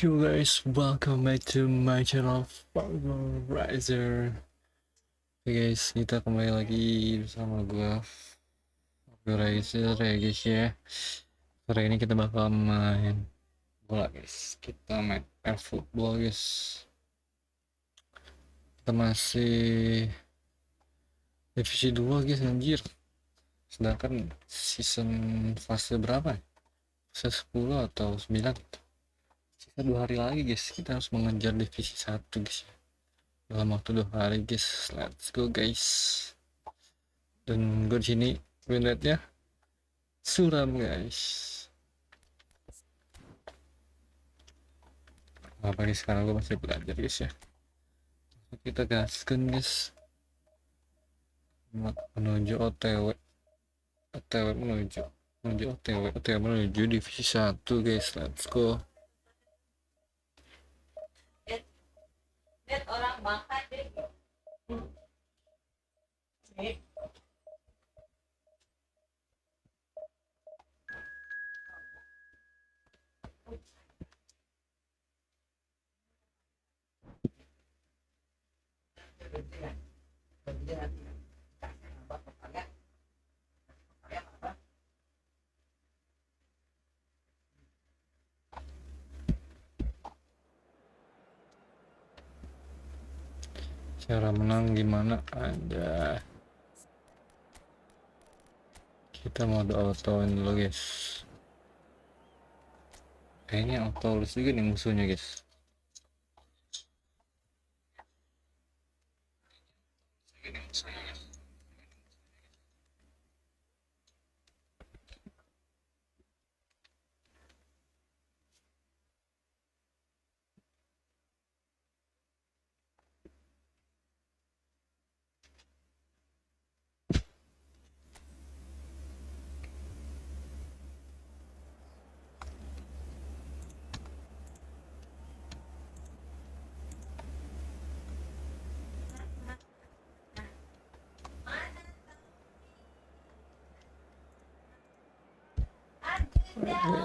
you guys, welcome back to my channel FARGORIZER. Oke guys, kita kembali lagi bersama gua FARGORIZER ya guys ya. Sore ini kita bakal main bola guys. Kita main football guys. Kita masih divisi 2 guys, anjir. Sedangkan season fase berapa? Fase 10 atau 9? Sisa 2 hari lagi guys, kita harus mengejar divisi 1 guys, dalam waktu 2 hari guys. Let's go guys. Dan gue di sini win rate-nya suram guys. Apalagi sekarang gue masih belajar guys ya. Kita gaskan guys, menuju OTW menuju divisi 1 guys. Let's go. Lihat orang makan deh. Cara menang gimana aja, kita mau auto dulu guys. Kayaknya auto juga nih musuhnya guys.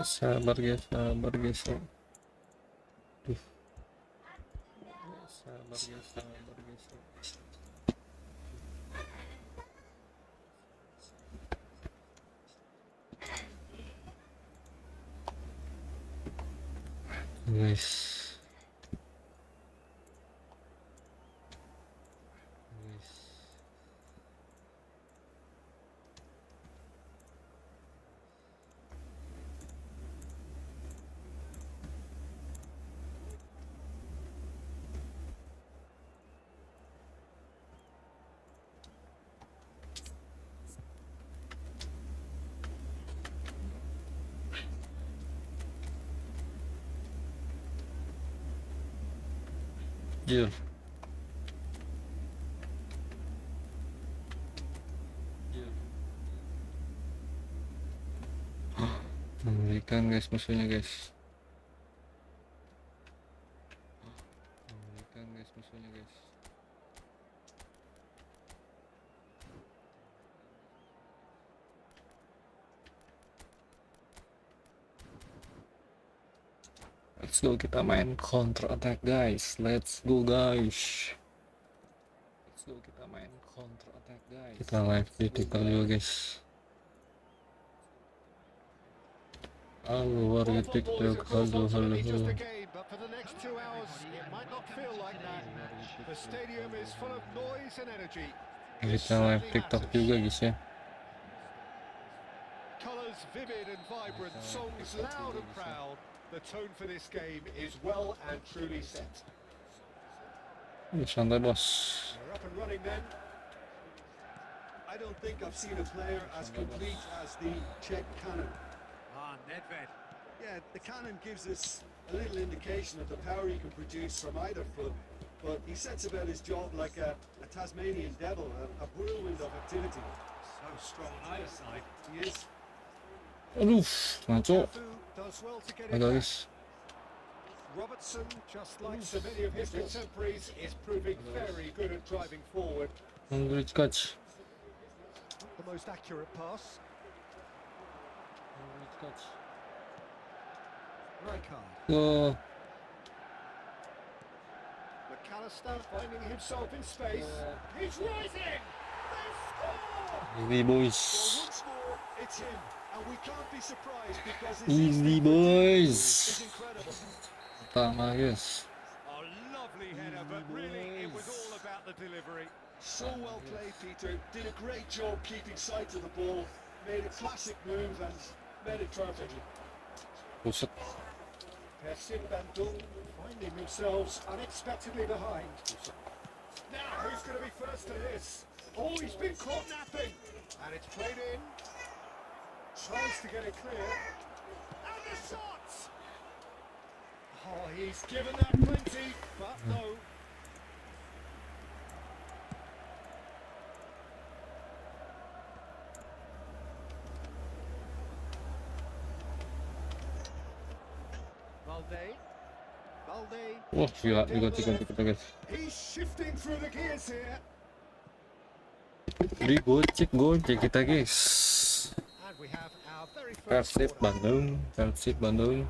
Sabar guys. Sabar guys. Guys. Jujur. Mengerikan guys musuhnya guys. Let's go, kita main counter attack guys. Let's go guys. Kita live di TikTok juga guys. Halo warga TikTok, halo. Kita live TikTok juga guys ya. Colors vivid and vibrant, songs loud and proud. The tone for this game is well and truly set. Santai bos. We're up and running then. I don't think I've seen a player as complete as the Czech cannon. Nedved. Yeah, the cannon gives us a little indication of the power he can produce from either foot, but he sets about his job like a Tasmanian devil, a whirlwind of activity. So strong on either side. He is. Aduh, ngaco. Does well to get it Agak back. guys. Robertson, just like so many of his contemporaries, is proving very good at driving forward. Great catch. The most accurate pass. Rijkaard. Oh, McAllister finding himself in space. He's rising! They score! Easy boys. Well, once more, it's him. And we can't be surprised because his Easy instinct for doing boys. is incredible. Pertama guys. A lovely header, but really it was all about the delivery. So well played, Peter. Did a great job keeping sight of the ball. Made a classic move and made it perfectly. Buset. Persib Bandung finding themselves unexpectedly behind. Now, who's going to be first to this? Oh, he's been caught napping. And it's played in. Tries to get it clear. And the shot! Oh, he's given that plenty, but no. Balde. Wah gila, ikut guys. He's shifting through the gears here. Digocek kita guys. And we have our very Persib first corner. Bandung.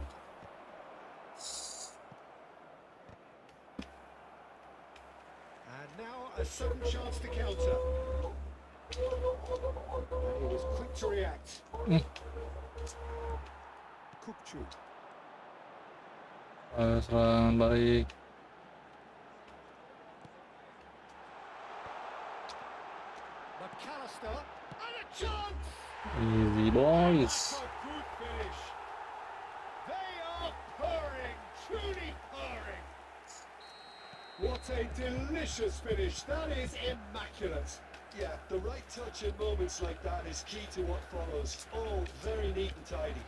And now a sudden chance to counter. And he was quick to react. Kupchu. Serangan balik. McAllister. And a chance! Easy boys. That's a good finish. They are purring, truly purring. What a delicious finish. That is immaculate. Yeah, the right touch in moments like that is key to what follows. All very neat and tidy.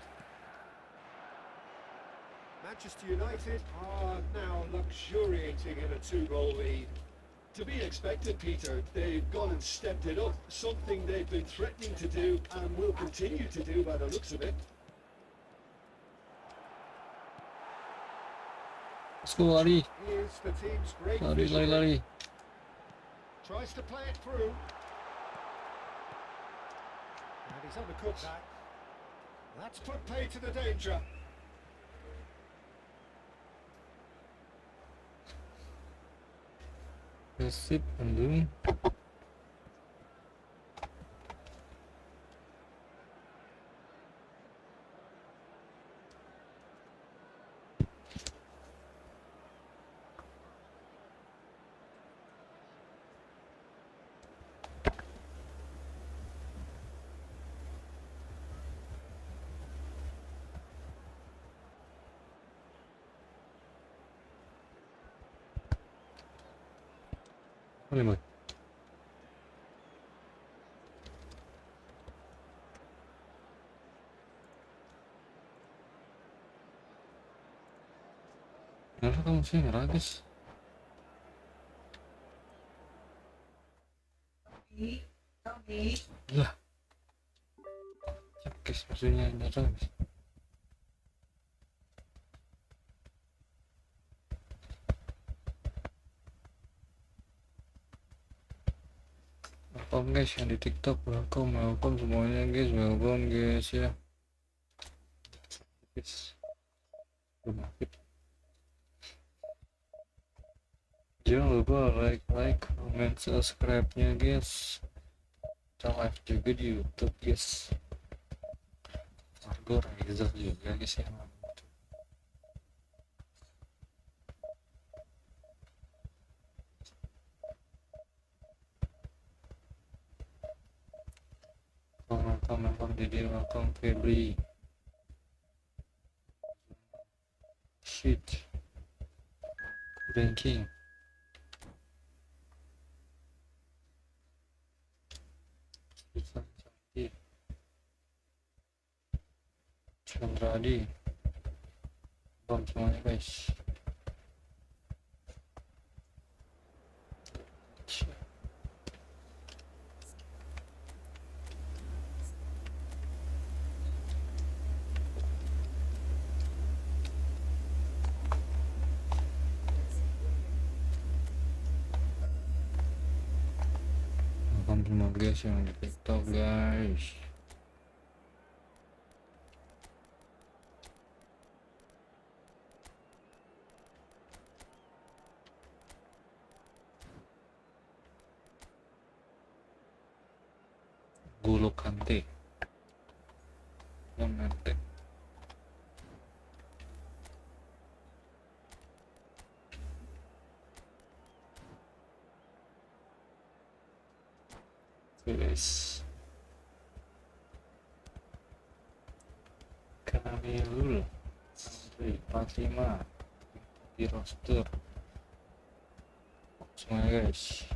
Manchester United are now luxuriating in a 2-goal lead. To be expected, Peter. They've gone and stepped it up, something they've been threatening to do and will continue to do by the looks of it. Let's go lari. Here's the team's great Lari. visionary. Tries to play it through. And he's undercut that. That's put play to the danger. Persib Bandung. Boleh boy. Kenapa kamu sih ngerah guys? Lah. Cek guys, maksudnya nyerah guys. Welcome guys yang di TikTok, welcome semuanya guys, welcome guys ya. Guys. Jangan lupa like, comment, subscribe-nya guys. Kita live juga di YouTube guys. FARGORIZER juga guys ya. Welcome Didi, welcome Febri. Shit. Ranking. Chandradi. Bom semuanya guys. Semua guys yang di TikTok guys. N'Golo Kante. Nanti. Guys. Kamilul 45 di roster semuanya guys.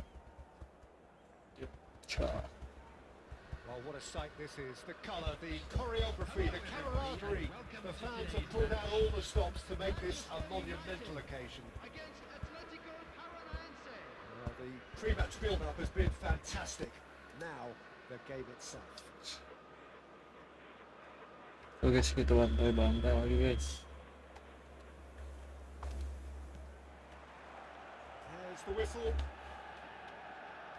Well, what a sight this is. The colour, the choreography, the camaraderie. The fans have pulled out all the stops to make this a monumental occasion. Well, the pre-match build-up has been fantastic. Now, the game itself. So guys, kita bantai lagi guys. There's the whistle.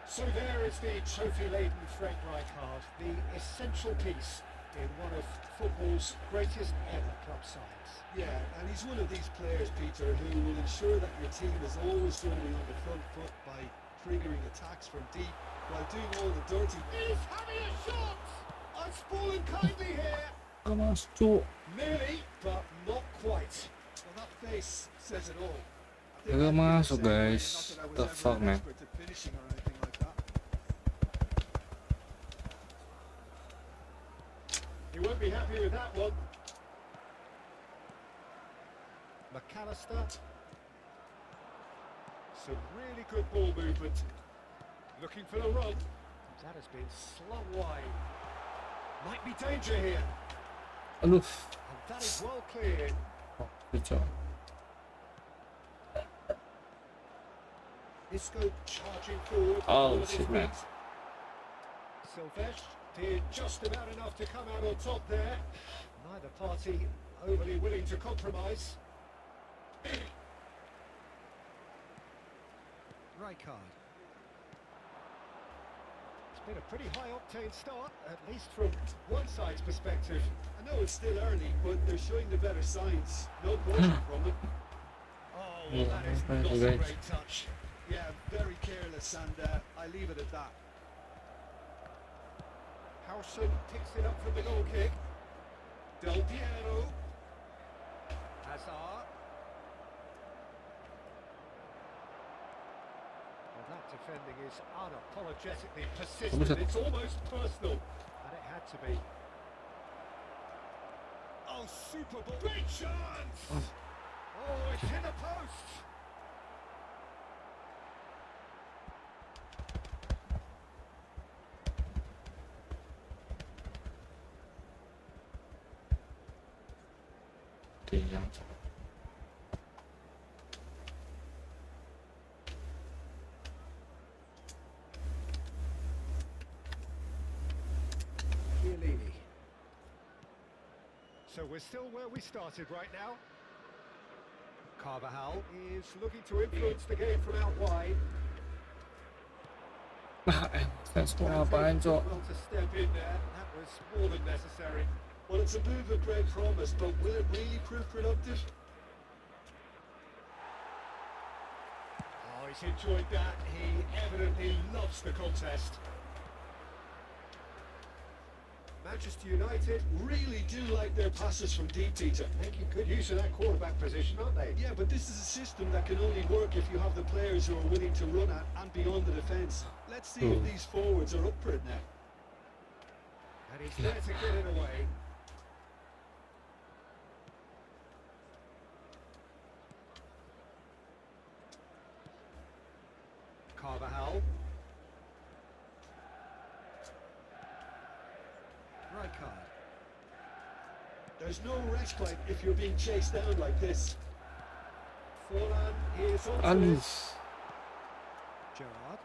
So there is the trophy-laden Frank Rijkaard, the essential piece in one of football's greatest ever club sides. Yeah, and he's one of these players, Peter, who will ensure that your team is always going to be on the front foot by triggering attacks from deep while doing all the dirty. Is having a shot! I'm spoiling kindly here. Mas cu. Nearly, but not quite. Well, that face says it all. Kagak masuk guys. The fuck man. He won't be happy with that one. McAllister. Some really good ball movement. Looking for the run. That has been slung wide. Might be danger here. Aduh. And that is well cleared. Good job. Isco charging forward. Oh shit man. Silvesh did just about enough to come out on top there. Neither party overly willing to compromise. Rijkaard. It's been a pretty high-octane start, at least from one side's perspective. I know it's still early, but they're showing the better signs. No motion from it. Oh, well, that is not a great touch. Yeah, very careless, and I leave it at that. Howson picks it up from the goal kick. Del Piero. Hazard. Well, that defending is unapologetically persistent. It's almost personal. And it had to be. Oh, super ball. Great chance! Oh, it's in the post. Chiellini. So we're still where we started right now. Carvajal is looking to influence the game from out wide. Fans mau ngapain cok? Well to step in there. That was more than necessary. Well, it's a move of great promise, but will it really prove productive? Oh, he's enjoyed that. He evidently loves the contest. Manchester United Really do like their passes from deep, Peter. making good use of that quarterback position, aren't they? Yeah, but this is a system that can only work if you have the players who are willing to run at and beyond the defence. Let's see if these forwards are up for it now. And he's there to get it away. Carvajal. Rijkaard. There's no respite if you're being chased down like this. Forlan is on to Aduh. it. Gerrard.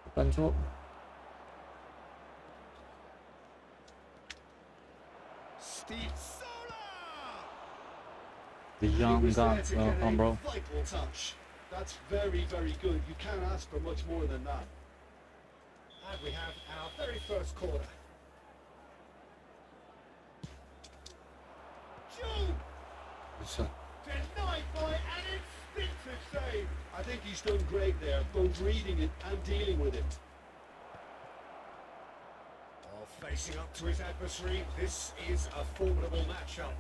Bukan cok. Steve Sola! The He young was there gun. to get Welcome a bro. vital touch. That's very, very good. You can't ask for much more than that. And we have our very first corner. Joe! Bisa. Denied by an instinctive save. I think he's done great there, both reading it and dealing with it. Oh, Facing up to his adversary, this is a formidable matchup.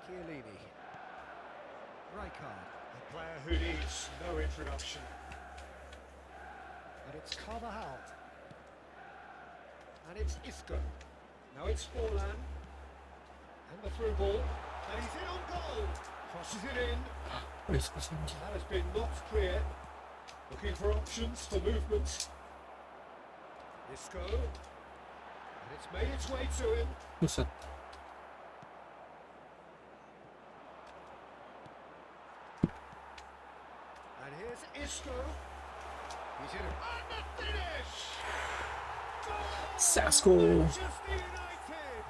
Chiellini. Rijkaard. A player who needs no introduction. And it's Carvajal. And it's Isco. Now it's Forlan. And the through ball. And he's in on goal. Crosses it in. That has been knocked clear. Looking for options for movement. Isco. And it's made its way to him. Buset. And here's Isco. He's in. And the finish! Sesko. Manchester United!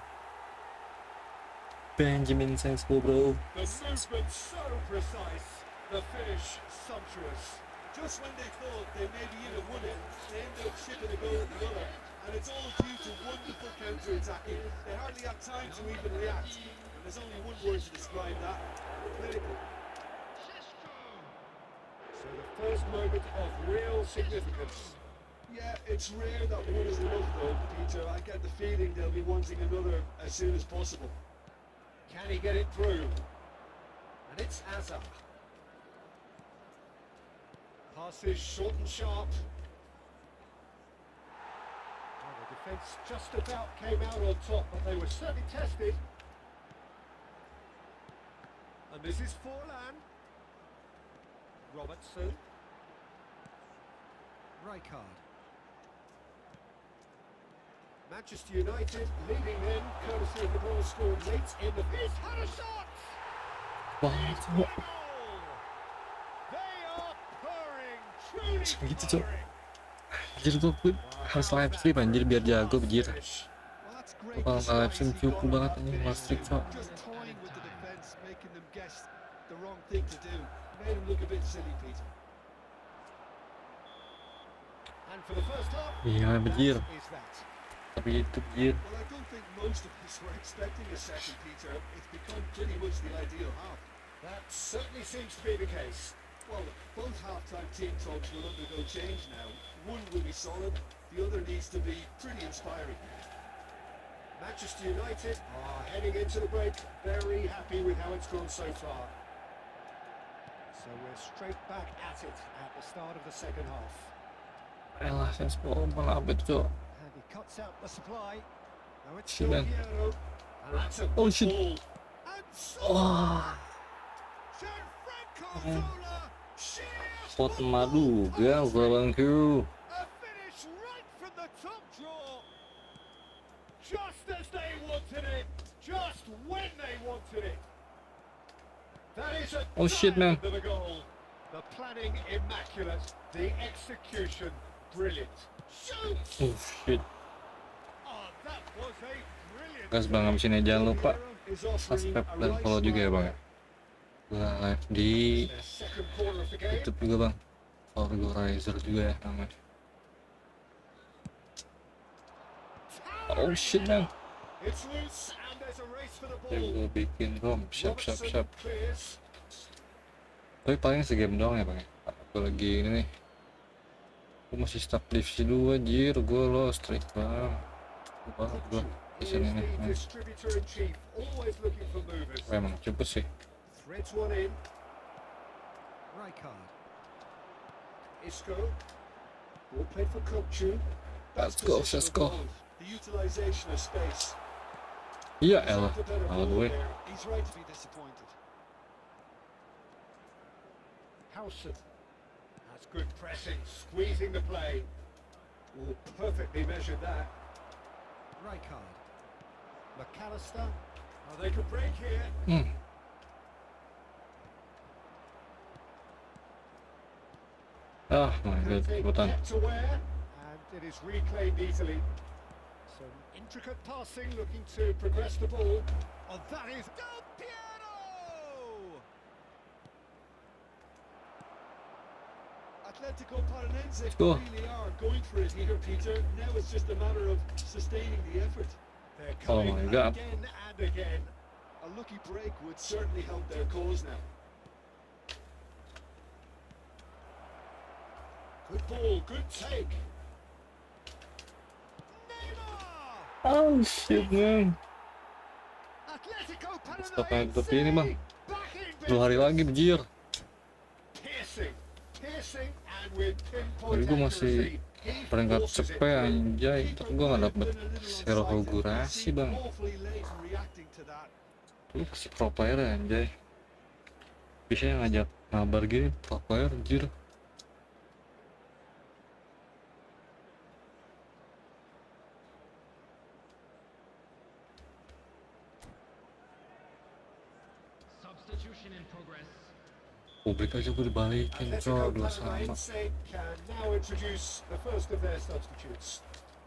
Benjamin Sesko, bro. The movement so precise. The finish sumptuous. Just when they thought they maybe even won it, they end up shipping a goal at the other. And it's all due to wonderful counter-attacking. They hardly have time to even react. And there's only one word to describe that: clinical. So the first moment of real significance. Yeah, it's rare that one is enough though, Peter. I get the feeling they'll be wanting another as soon as possible. Can he get it through? And it's Hazard. Passes short and sharp. Well, the defence just about came out on top, but they were certainly tested. And this is Forlan. Robertson. Rijkaard. Manchester United leading then, courtesy of the goal scored late in the... He's had a shot! What? Goal! They are purring, truly Segitu, Cok. purring. Anjir gua harus live stream anjir biar jago anjir. Well, that's great. Kalau nggak live stream disguise. He view got ku banget that anjing finish. live stream, Cok. Just toying with the defence, making them guess the wrong thing to do. Made him look a bit silly, Peter. And for the first half, Iya anjir. that is that. Tapi itu anjir. Well, I don't think most of us were expecting a second, Peter. It's become pretty much the ideal half. That certainly seems to be the case. Well, both half-time team talks will undergo change now. One will be solid, the other needs to be pretty inspiring. Manchester United are heading into the break, very happy with how it's gone so far. So we're straight back at it at the start of the second half. Elah Sesko malah abet, Cok. And he cuts out the supply. Now it's Shit, still man. Piero. And that's a Oh, good shit. ball. And so Wah, Gianfranco Man. Zola, sheer pot madu gak bangku. a finish right from the top draw. Just as they wanted it, just when they wanted it. That is a Oh, shit, man. diamond of a goal. The planning immaculate, the execution brilliant. Shoot! Oh shit. Oh, that was a brilliant. Guys, bang abis ini jangan lupa Is offering subscribe a dan right follow juga ya smile bang ya. Gua live di Their second corner of the game. YouTube juga bang. FARGORIZER juga ya namanya. Oh shit man. It's loose and there's a race for the Ya ball. gua bikin rom. Siap. Robertson clears. Tapi paling segame doang ya bang ya. Aku lagi ini nih. Aku masih stuck divisi 2 anjir. Gua lost streak bang. Gua di He is sini the nih. distributor in chief, always looking for movers. Emang cepet sih. Threads one in. Rijkaard. Isco. Ball played for Kopchu. Let's go, let's go. The utilisation of space. Iya He's elah. had the better Malah ball gue. there. He's right to be disappointed. Howson. That's good pressing, squeezing the play. Oh, perfectly measured that. Rijkaard. McAllister. Oh, they could break here. Ah my god, Kante cepetan. kept aware, and it is reclaimed easily. Some intricate passing, looking to progress the ball. Oh, that is Del Piero! Atletico Paranense go. really are going for it here, Peter. Now it's just a matter of sustaining the effort. They're Oh coming my God. again and again. A lucky break would certainly help their cause now. Good ball, good take. Neymar! Oh shit man. Atletico Stop Paranaense main ini bang. back in 2 hari lagi business. anjir. Piercing, and with Tapi pinpoint gue masih accuracy, he peringkat forces it cepet through. anjay. Tapi gue gak dapet Been a little zero unsighted. He fagorasi seemed bang. awfully late in reacting to that. Lu si pro player ya, anjay. Bisa ngajak ngabar gini pro player anjir. Substitution in progress. Publik aja gue dibalikin Atletico dua sama. Paranaense can now introduce the first of their substitutes.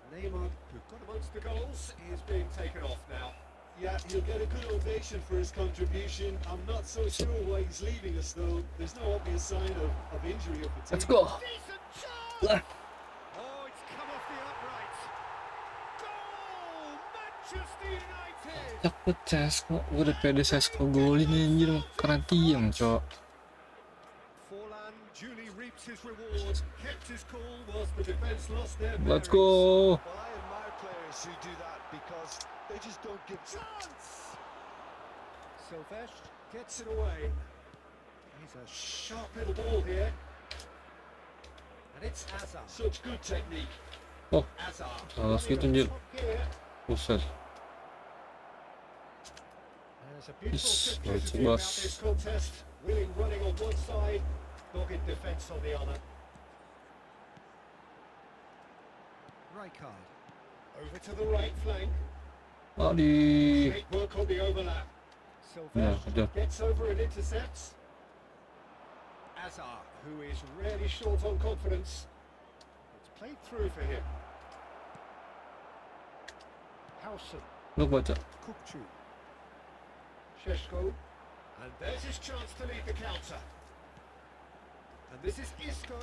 Neymar, who got amongst the goals, is being taken off now. Yeah, he'll get a good ovation for his contribution. I'm not so sure why he's leaving us though. There's no obvious sign of injury or fatigue. Let's go. Decent chance! Lah. Oh, it's come off the upright. Goal! Manchester United! Cepet Sesko, gue udah pede Sesko golin anjir. Keren tiang cok. Forlan duly reaps his reward, kept his cool whilst the defence lost their Let's bearings. go. Well, I admire players who do that because they just don't give Chance! Silvesh gets it away. He's a sharp little ball here. And it's Hazard. such good technique. Oh, Hazard. salah running gitu at the anjir. top here. Buset. There's a beautiful Yes, simplicity let's about bust. this contest. Willing running on one side, dogged defence on the other. Rijkaard. Over to the right flank. Adi. Great work on the overlap. Yeah, Silvesh yeah. gets over and intercepts. Hazard, who is really short on confidence. It's played through for him. Howson, Lu baca. Kupchu, Sheshko, and there's his chance to lead the counter. And this is Isco.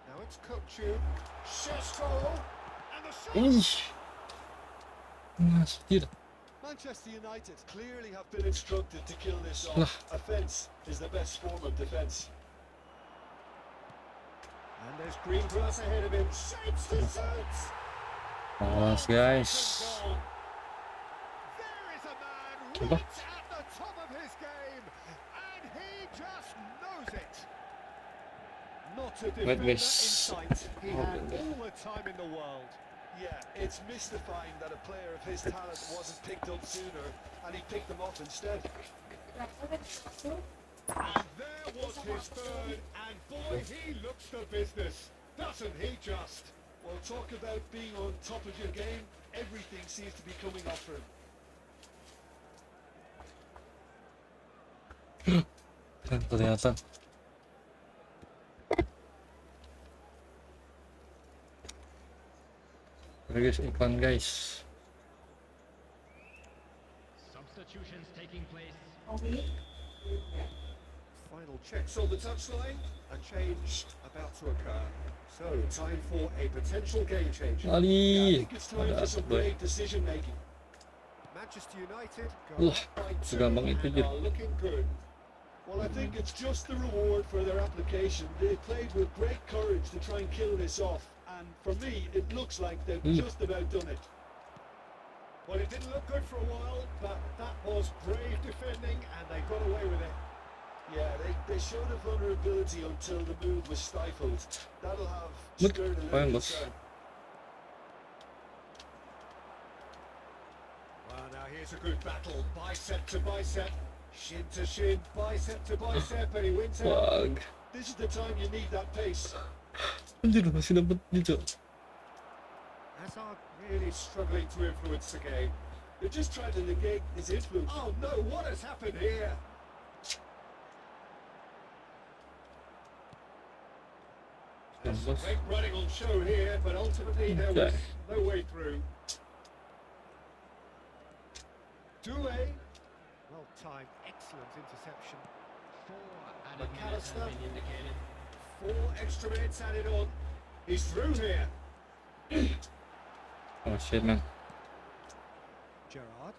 Now it's Kupchu, Sheshko, and the shot. Ih. Anjir. Manchester United clearly have been instructed to kill this Lah. off. Offence is the best form of defence. And there's green grass ahead of him. Shapes the sights. Awas guys. Goal. There is a man Apa? right at the top of his game, and he just knows it. Not a Wait, defender in wait. sight. He had all the time in the world. Yeah, it's mystifying that a player of his talent wasn't picked up sooner, and he picked them off instead. And there was his third, and boy, he looks the business. Doesn't he just? Well, talk about being on top of your game. Everything seems to be coming off for him. Kelihatan. Oke guys, iklan guys. Substitutions taking place. Final checks on the touchline. A change about to occur. So, time for a potential game changer. Yeah, I Ali. think it's time for some Ada. brave decision making. Manchester United go Wah, up by 2 segampang itu, and Jir. are looking good. Well, I think it's just the reward for their application. They played with great courage to try and kill this off, and for me, it looks like they've just about done it. Well, it didn't look good for a while, but that was brave defending, and they got away with it. Yeah, they showed a vulnerability until the move was stifled. That'll have Look, stirred a fine, little boss. concern. Well, now here's a good battle, bicep to bicep, shin to shin, bicep to bicep, and he wins out. Wag. This is the time you need that pace. Anjir, masih dapet gitu. Hazard really struggling to influence the game. They're just trying to negate his influence. Oh no, what has happened here? There's some Boss. great running on show here, but ultimately there was Okay. no way through. Doué. Well timed, excellent interception. Four added minutes McAllister. have been indicated. 4 extra minutes added on. He's through here. Oh shit man. Gerrard.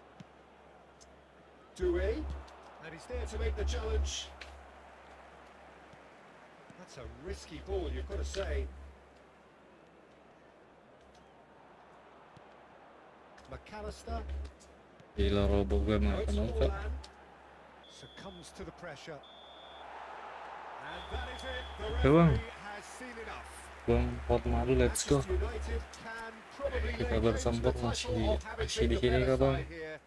Doué. And he's there to make the challenge. That's a risky ball, you've got to say. McAllister Gila, robo gue Now makan it's apa. Forlan. succumbs to the pressure. And that is it. The Oke bang, referee has seen enough. bang pot madu, let's go. Manchester United can probably Kita lay claim to bersambung the title masih of having masih been di the sini better kah bang? side here.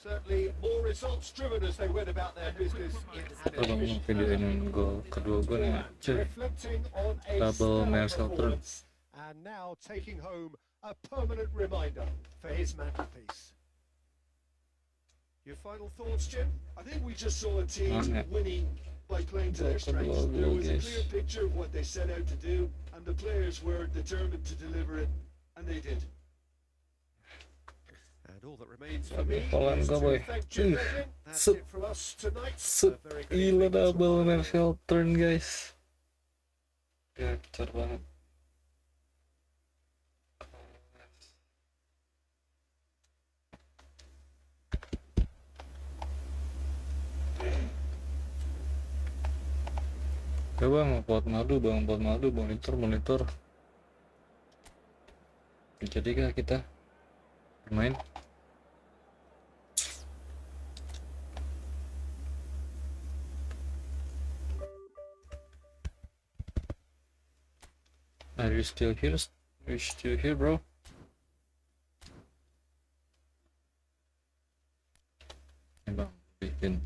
Certainly more results driven as they went about their business in an Kalau bang efficient videoin manner. gol kedua gue nih, cuy. Reflecting on a Double stellar Marcel turn. performance and now taking home a permanent reminder for his mantelpiece. Your final thoughts, Jim? I think we just saw a team Okay. winning by playing to their strengths. There was a clear picture of what they set out to do, and the players were determined to deliver it, and they did. And all that remains for me Poland is go, to boy. thank Jim Redding. That's Sup. it from us tonight. Set, A very good gila evening to double all. Marcel turn guys. Gacor banget. Oke bang, pot madu bang, pot madu, monitor. Jadikah kita bermain? Are you still here? Are you still here, bro? Ya bang, bikin.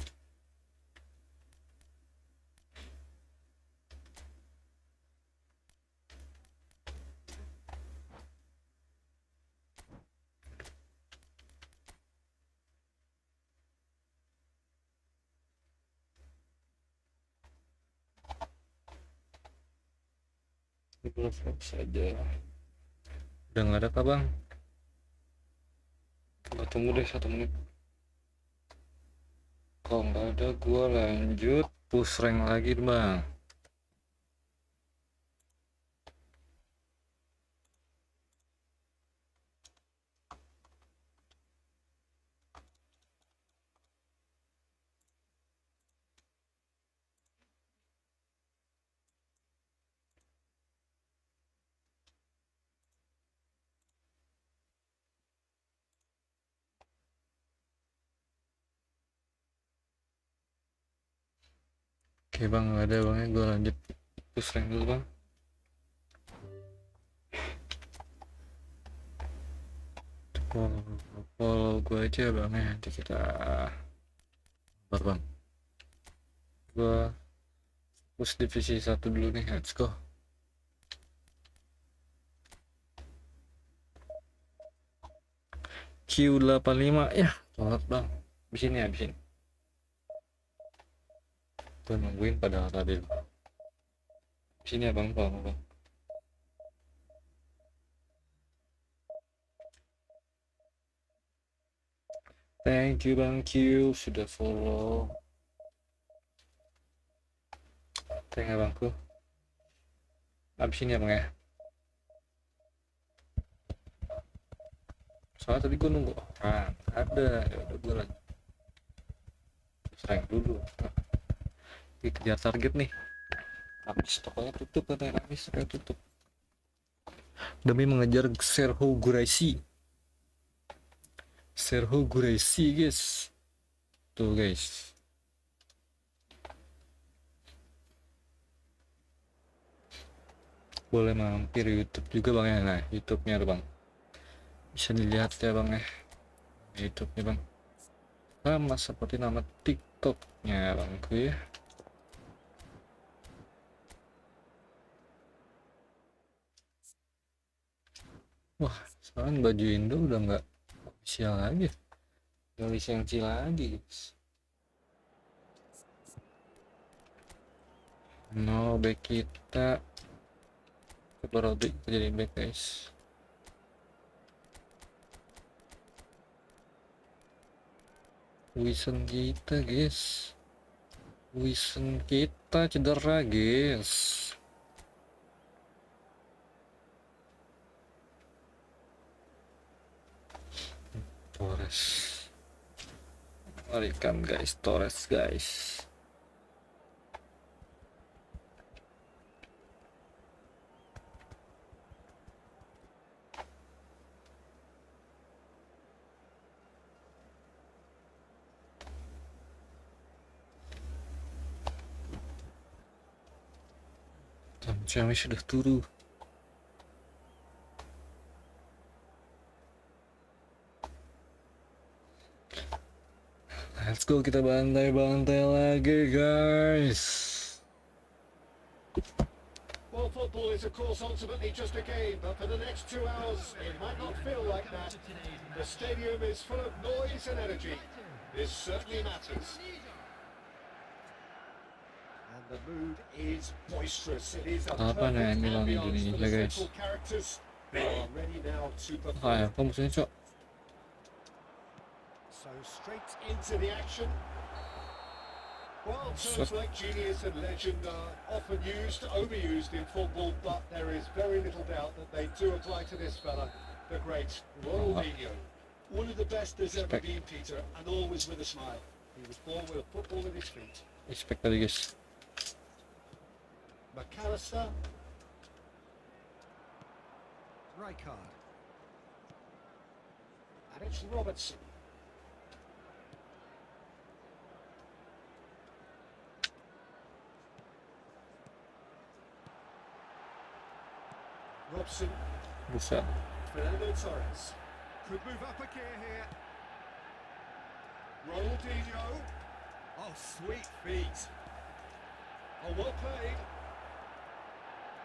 Vlog saja. Udah nggak ada kah bang? Coba tunggu deh 1 menit. Kalau nggak ada, gua lanjut push rank lagi bang. Oke bang, nggak ada bang, gua lanjut push rank dulu bang. Follow gue aja bang ya, nanti kita bang. Gua push divisi 1 dulu nih, let's go. Q85 ya, telat bang. Abis ini. Gue nungguin padahal tadi. Sini ya bang, bang. Thank you bang Q sudah follow. Thank you bangku. Abis ini ya bang ya. Soalnya tadi gue nunggu orang ada, ya udah gue lanjut. Sering dulu. Kejar target nih. Kamis tokonya tutup, katanya Kamis kayak tutup. Demi mengejar Serho Guraisi guys. Tuh guys. Boleh mampir YouTube juga bang ya. Nah YouTube-nya tuh bang. Bisa dilihat ya bang ya. YouTube-nya bang. Sama seperti nama TikTok-nya bangku ya. Wah, sekarang baju Indo udah nggak official lagi, nggak lisensi lagi guys. No, back kita baru jadi back guys. Wison kita guys, Wison kita cedera guys. Torres, balikan guys, Torres guys. Cewek sudah turu. Let's go, kita bantai-bantai lagi guys. Well, football is of course ultimately just a game, but for the next 2 hours it might not feel like that. The stadium is full of noise and energy. This certainly matters. And the mood is boisterous. It is a Apa nih perfect bilang ambience for Indonesia the guys? central characters. They are ready now to Ah ya, perform. kamu musuhnya cok. So straight into the action. Well, terms like genius and legend are often used, overused in football, but there is very little doubt that they do apply to this fella, the great Ronaldinho. One of the best there's ever Respect. been, Peter, and always with a smile. He was born with football at his feet. Respect tadi guys. McAllister. Rijkaard. And it's Robertson. Robson. Buset. Fernando Torres. Could move up a gear here. Ronaldinho. Oh, sweet. Feet. Oh, well played.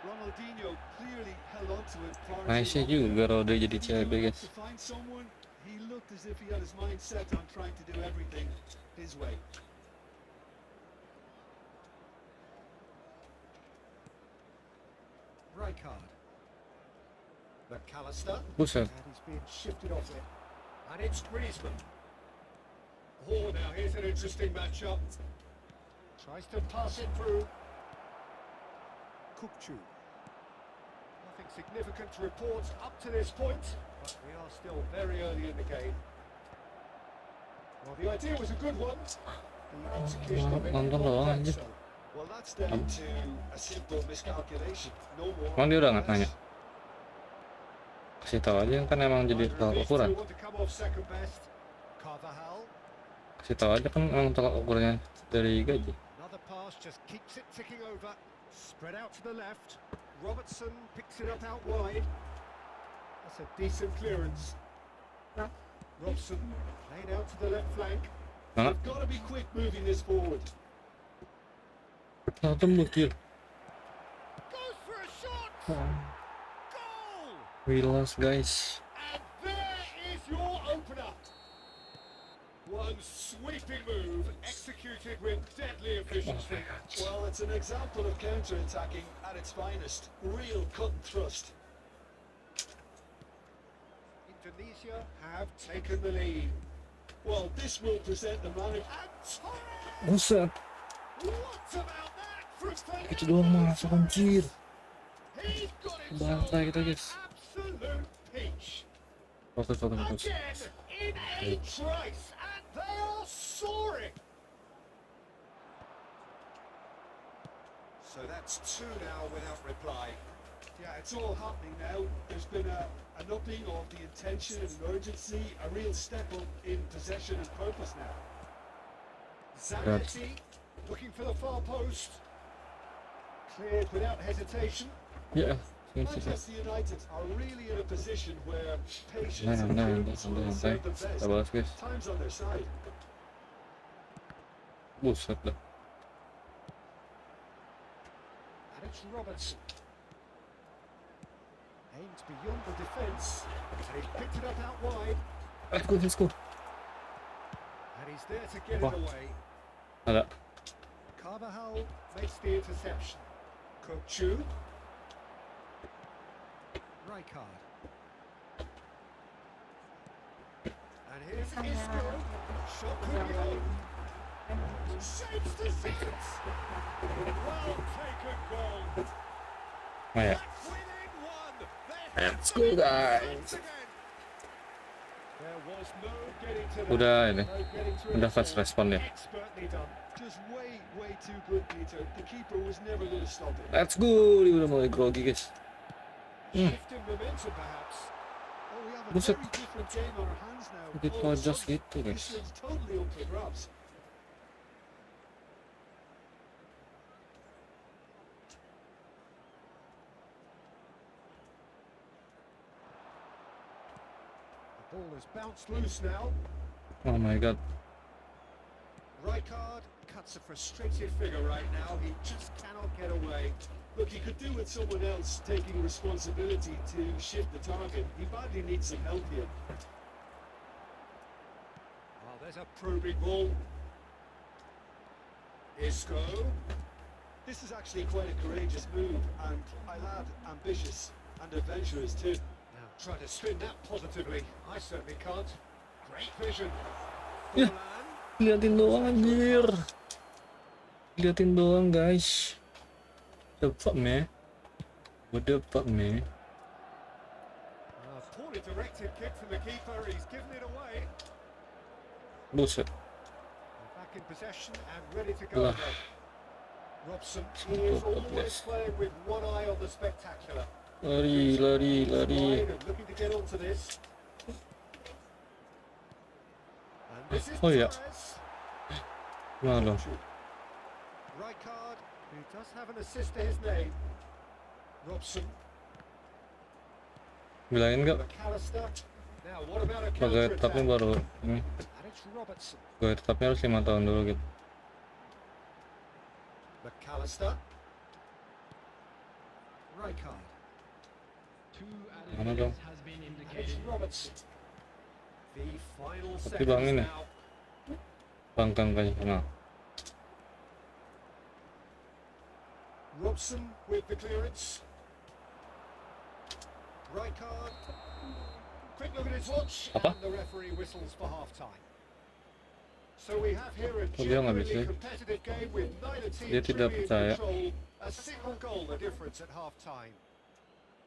Ronaldinho clearly held on to it far Nice too long. juga Rode jadi Did he CB do enough guys. to find someone? He looked as if he had his mind set on trying to do everything his way. Rijkaard. McAllister. Buset. And he's being shifted off it. And it's Griezmann. Oh, now here's an interesting matchup. Tries to pass it through. Kukçu. Nothing significant to report up to this point, but we are still very early in the game. Well, the idea was a good one. The execution of it Nonton not doang, that anjir. so. Well, that's down to a simple miscalculation. No more. Emang dia udah no nggak nanya? less. Kasih tahu aja kan emang jadi tolak ukuran. Want to come off second best. Carvajal. Kasih tahu aja kan emang tolak ukurnya dari gaji. Another pass just keeps it ticking over. Spread out to the left. Robertson picks it up out wide. That's a decent clearance. Robson played out to the left flank. Mana? They've got to be quick moving this forward. Nah, tembus kill. Goes for a shot. Goal! We lost guys. And there is your opener. One sweeping move executed with deadly efficiency. Well, it's an example of counter-attacking at its finest. Real cut and thrust. Indonesia have taken the lead. Well, this will present the manager. And Torres! Buset. What about that from Itu doang masuk anjir. He's got himself Bantai kita guys. absolute peach. Fokus. Again in a trice, and they are soaring. So that's two now without reply. Yeah, it's all happening now. There's been an upping of the intention and urgency, a real step up in possession and purpose now. Zanetti looking for the far post. Cleared without hesitation. Ya. Manchester United are really in a position where patience Nah, and nah, prudence santai, will santai. serve them best. Kita balas guys. Time's on their side. Buset dah. And it's Robertson. Aims beyond the defence. And he's picked it up out wide. Let's go. And he's there to get Wah. it away. Ada. Carvajal makes the interception. Kukçu. Rijkaard. And here's Isco. Shot could be on. Saves the distance. Well taken goal. Oh ya. Back within one. Let's go guys. There was no getting to that. Udah ini. No getting to it Udah at fast all. respon ya. Expertly done. Just way too good, Peter. The keeper was never going to stop it. Let's go. Dia udah mulai grogi guys. Shifting momentum perhaps. Oh, we have a Buset. very different game on our hands now. Kita All of a just sudden, gitu this guys. thing's totally up for grabs. Ball has bounced loose now. Oh my god. Rijkaard cuts a frustrated figure right now. He just cannot get away. Look, he could do with someone else taking responsibility to shift the target. He badly needs some help here. Oh, there's a probing ball. Isco. This is actually quite a courageous move, and I'll add ambitious and adventurous too. Now try to spin that positively. I certainly can't. Great vision. Yeah. Forlan. Liatin doang anjir. Liatin doang guys. The fuck man? What the fuck man? Poorly directed kick from the keeper. He's given it away. Buset. Back in possession and ready to go Lah. again. Robson, he is always playing with one eye on the spectacular. Lari, lari, lari. And looking to get onto this. And this is Oh, yeah. Torres. Malo. Rijkaard, who does have an assist to his name. Robson, Bilangin gak? McAllister. Now what about a Pakai counter-attack? tetapnya baru ini. And it's Robertson. Pakai tetapnya harus 5 tahun dulu gitu. McAllister. Rijkaard. Two added Mana dong? minutes has been And it's indicated. Robertson. The final Tapi bang seconds ini. now. Bangkan kayaknya. Nah. Robson with the clearance. Rijkaard. Quick look at his watch. Apa? And the referee whistles for half time. So we have here a Oh, dia nggak genuinely bisa. competitive game with neither team Dia tidak truly in percaya. control. A single goal the difference at half time.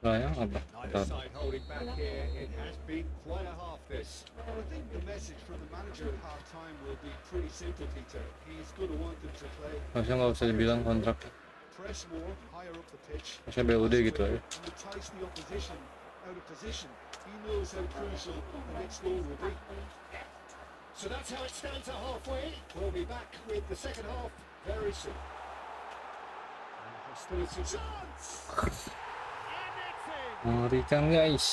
Sayang apa? Neither Bentar. side holding back here. It has been quite a half this. Well, I think the message from the manager at half-time will be pretty simple, Peter. He's going to want them to play, Harusnya nggak usah dibilang kontrak. press more, higher up the pitch. Harusnya BUD gitu aja. And entice the opposition out of position. He knows how crucial the next goal will be. So that's how it stands at halfway. We'll be back with the second half very soon. And hostility chance. And it's in. Mengerikan guys.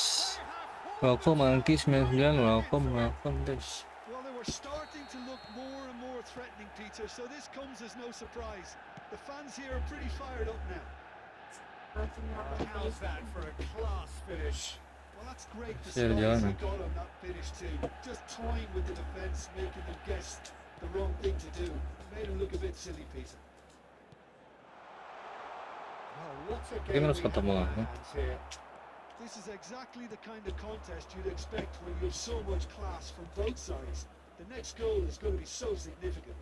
Welcome Monkey 99. Welcome guys. Well, they were starting to look more and more threatening, Peter, so this comes as no surprise. The fans here are pretty fired up now. How's that for a class finish? Well, that's great. The Share skies jalan. he got on that finish too. Just toying with the defence, making them guess the wrong thing to do. Made him look a bit silly, Peter. Oh, what a Dia game harus we have ketemu on lah. our hands here. This is exactly the kind of contest you'd expect when you have so much class from both sides. The next goal is going to be so significant.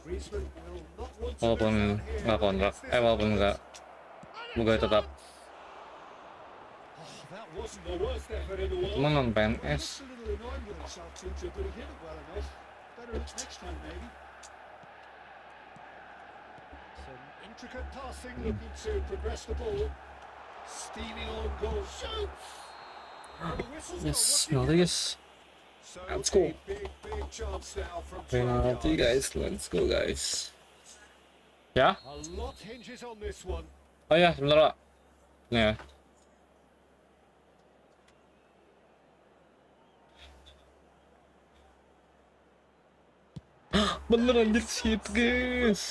Griezmann will not want to Walaupun miss out here nggak kontrak, against this walaupun nggak, semoga tetap. Oh, that wasn't the worst effort in the world. Cuma non Well, he PNS. looks a little annoyed with himself, Peter, but he hit it well enough. Better luck next time, maybe. Some intricate passing, looking to progress the ball. Steaming on goal. Shoots! Oh, the whistle's gone. Yes, What's he penalty got? guys. So Let's a go. big chance now from 12 Penalty yards. guys, let's go guys. Ya? A lot hinges on this one. Oh ya, sebentar Pak. Ini ya. Bener anjir shit guys.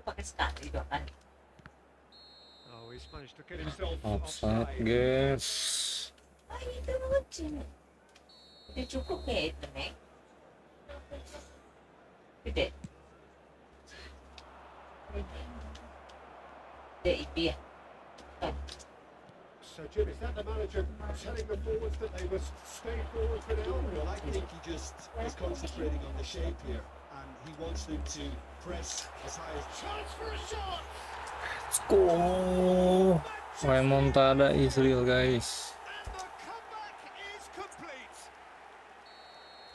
Pakai sekali dong kan. Oh, he's managed to get himself Offside offside. guys. Ah, itu lucu. Udah cukup ya itu, Nek? Gede. Gede itu ya. So, Jim, is that the manager telling the forwards that they must stay forward for now? Well, I think he just is concentrating on the shape here, and he wants them to press as high as. Chance for a shot! Let's go. Remontada is real guys. And the comeback is complete.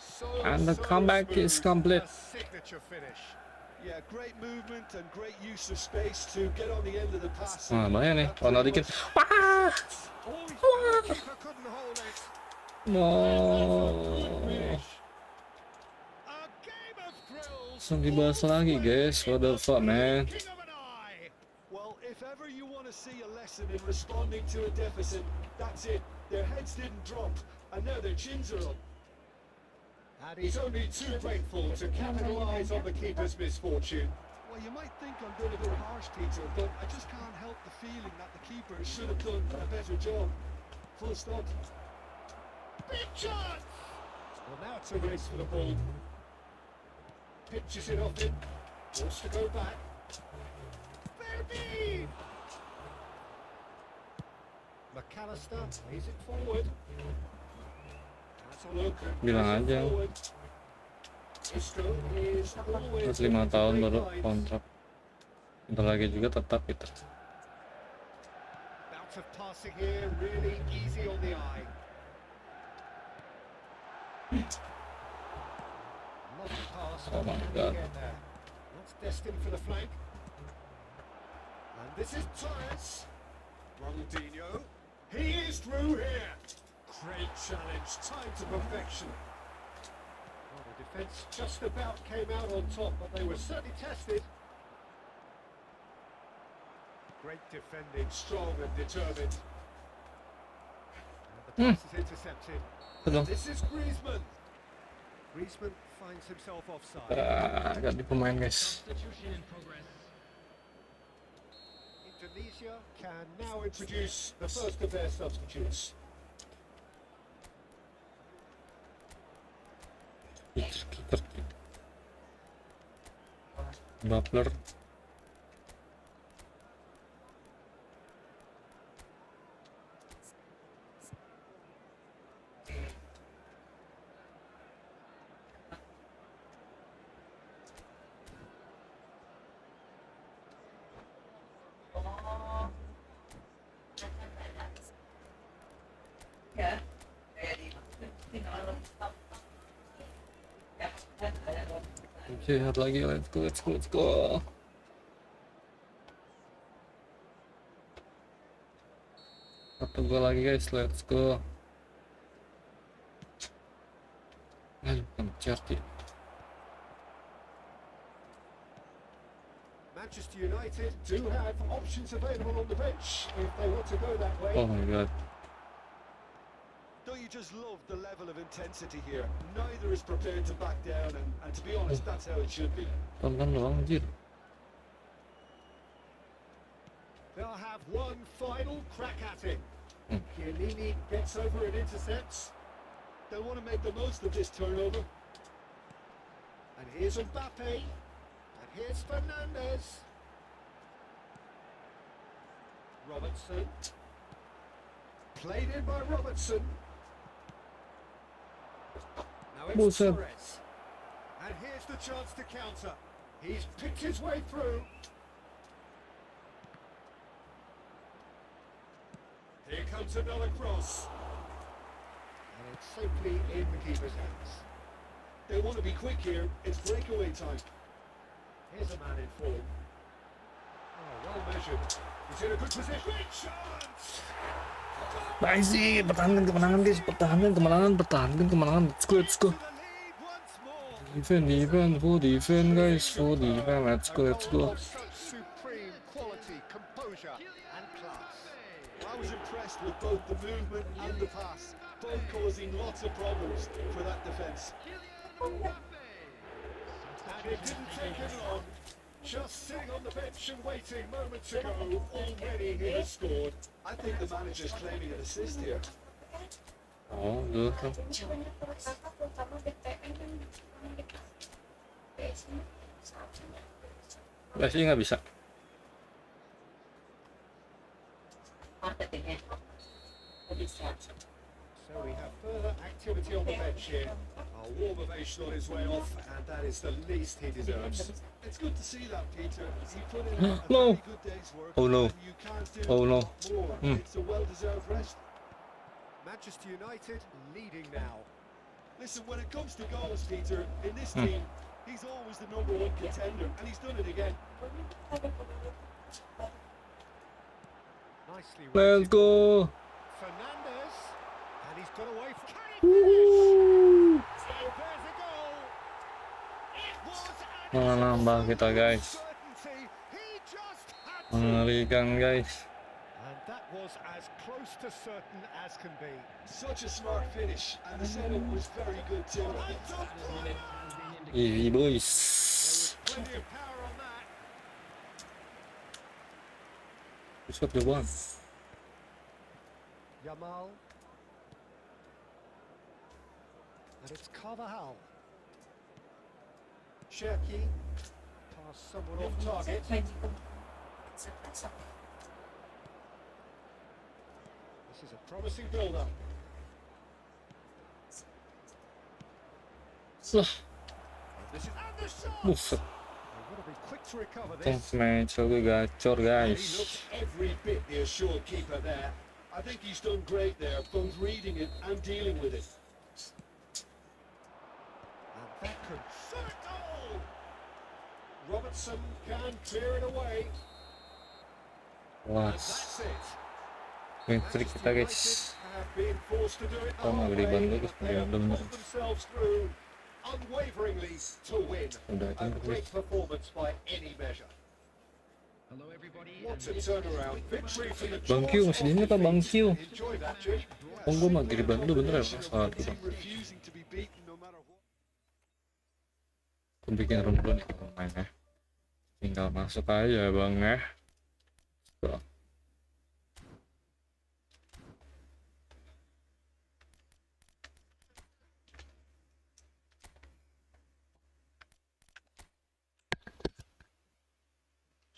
So, And the comeback is smooth, complete. a signature finish. Yeah, great movement and great use of space to get on the end of the pass. Nah, bahaya nih. That Ronaldo pretty dikit. much- Wah. Oh, the keeper couldn't hold it. No. Finish. Langsung dibahas lagi guys, what the fuck man. King of an eye. Well, if ever you want to see a lesson in responding to a deficit, that's it. Their heads didn't drop, and now their chins are up. And he's only too grateful to capitalise on the keeper's misfortune. Well, you might think I'm being a bit harsh, Peter, but I just can't help the feeling that the keeper should have done a better job. Full stop. Big chance! Well, now it's a race for the ball. Pitches it off him. Wants to go back. Baby! McAllister plays it forward. That's a look. Bilang aja. Isco is always 5 tahun baru kontrak. Bentar lagi juga tetap gitu. Bout of passing here, really easy on the eye. Lovely pass. Oh my Can he God. get there? That's destined for the flank. And this is Torres. Ronaldinho. He is through here. Great challenge, timed to perfection. Well, the defence just about came out on top, but they were certainly tested. Great defending, strong and determined. And the pass is intercepted. Belum. This is Griezmann. Griezmann finds himself offside. Ganti pemain guys. Substitution in progress. Indonesia can now introduce the first of their substitutes. Kicker. Buckler. Ya. Sehat lagi, let's go. Satu gol lagi guys, let's go. Aduh, pencet ya. Manchester United do have options available on the bench if they want to go that way. Oh my god. Don't you just love the level of intensity here? Neither is prepared to back down, and to be honest, that's how it should be. Tonton doang anjir. They'll have one final crack at it. Chiellini gets over and intercepts. They'll want to make the most of this turnover. And here's Mbappe. And here's Fernandes. Robertson. Played in by Robertson. Now it's Buset. Torres. And here's the chance to counter. He's picked his way through. Here comes another cross. And it's safely in the keeper's hands. They want to be quick here. It's breakaway time. Here's a man in form. Oh, well measured. He's in a good position. Great chance! Baik sih, pertahankan kemenangan guys, pertahankan kemenangan. Let's go. To the lead once more. Defend guys, full defend, let's go. Of such supreme quality, composure, and class. I was impressed with both the movement and the pass, both causing lots of problems for that defence. And it didn't take him long. Just sitting on the bench and waiting moments ago, already he has scored. I think the manager's claiming an assist here. Oh, dulu kan. Sih nggak bisa. Marketingnya. Bisa. So we have further activity on the bench here. A warm ovation on his way off, and that is the least he deserves. It's good to see that, Peter. He put in a No. very good day's work. Oh, no. And you can't do Oh, no. a lot more. It's a well-deserved rest. Manchester United leading now. Listen, when it comes to goals, Peter, in this team, he's always the number one contender, and he's done it again. Nicely Let's weighted. go. Fernandes, and he's got away from. Can he finish? And there's a goal. It was an Menambah kita guys. Certainty, he just had to. Mengerikan guys. And that was as close to certain as can be. Such a smart finish, and the setup was very good too. Easy boys. Plenty of power on that. Pusat the one. Yamal. And it's Carvajal. Cherky. Pass someone off target. This is a promising build-up. Wah, This is and the shot. buset. They've got to be quick to recover Thanks this. match, gue gacor And he guys. looks every bit the assured keeper there. I think he's done great there, both reading it and dealing with it. And that could set it goal. Robertson can clear it away. Wah, That's it. ngintrik kita guys. Have been forced to do it Kita mau our beli way, ban but bagus they have bener-bener. pulled themselves through unwaveringly to win. Udah A ini great guys. performance by any measure. Hello, everybody. What a turnaround. Victory for the Bang Q, jaws masih of di sini apa Bang Q? defeat. Enjoy that, Jim. Oh, gue mah di Bandung beneran masalah tuh bang. Team refusing to be beaten no matter what. Gue bikin room dulu nih main ya. Tinggal masuk aja bang ya. Tuh.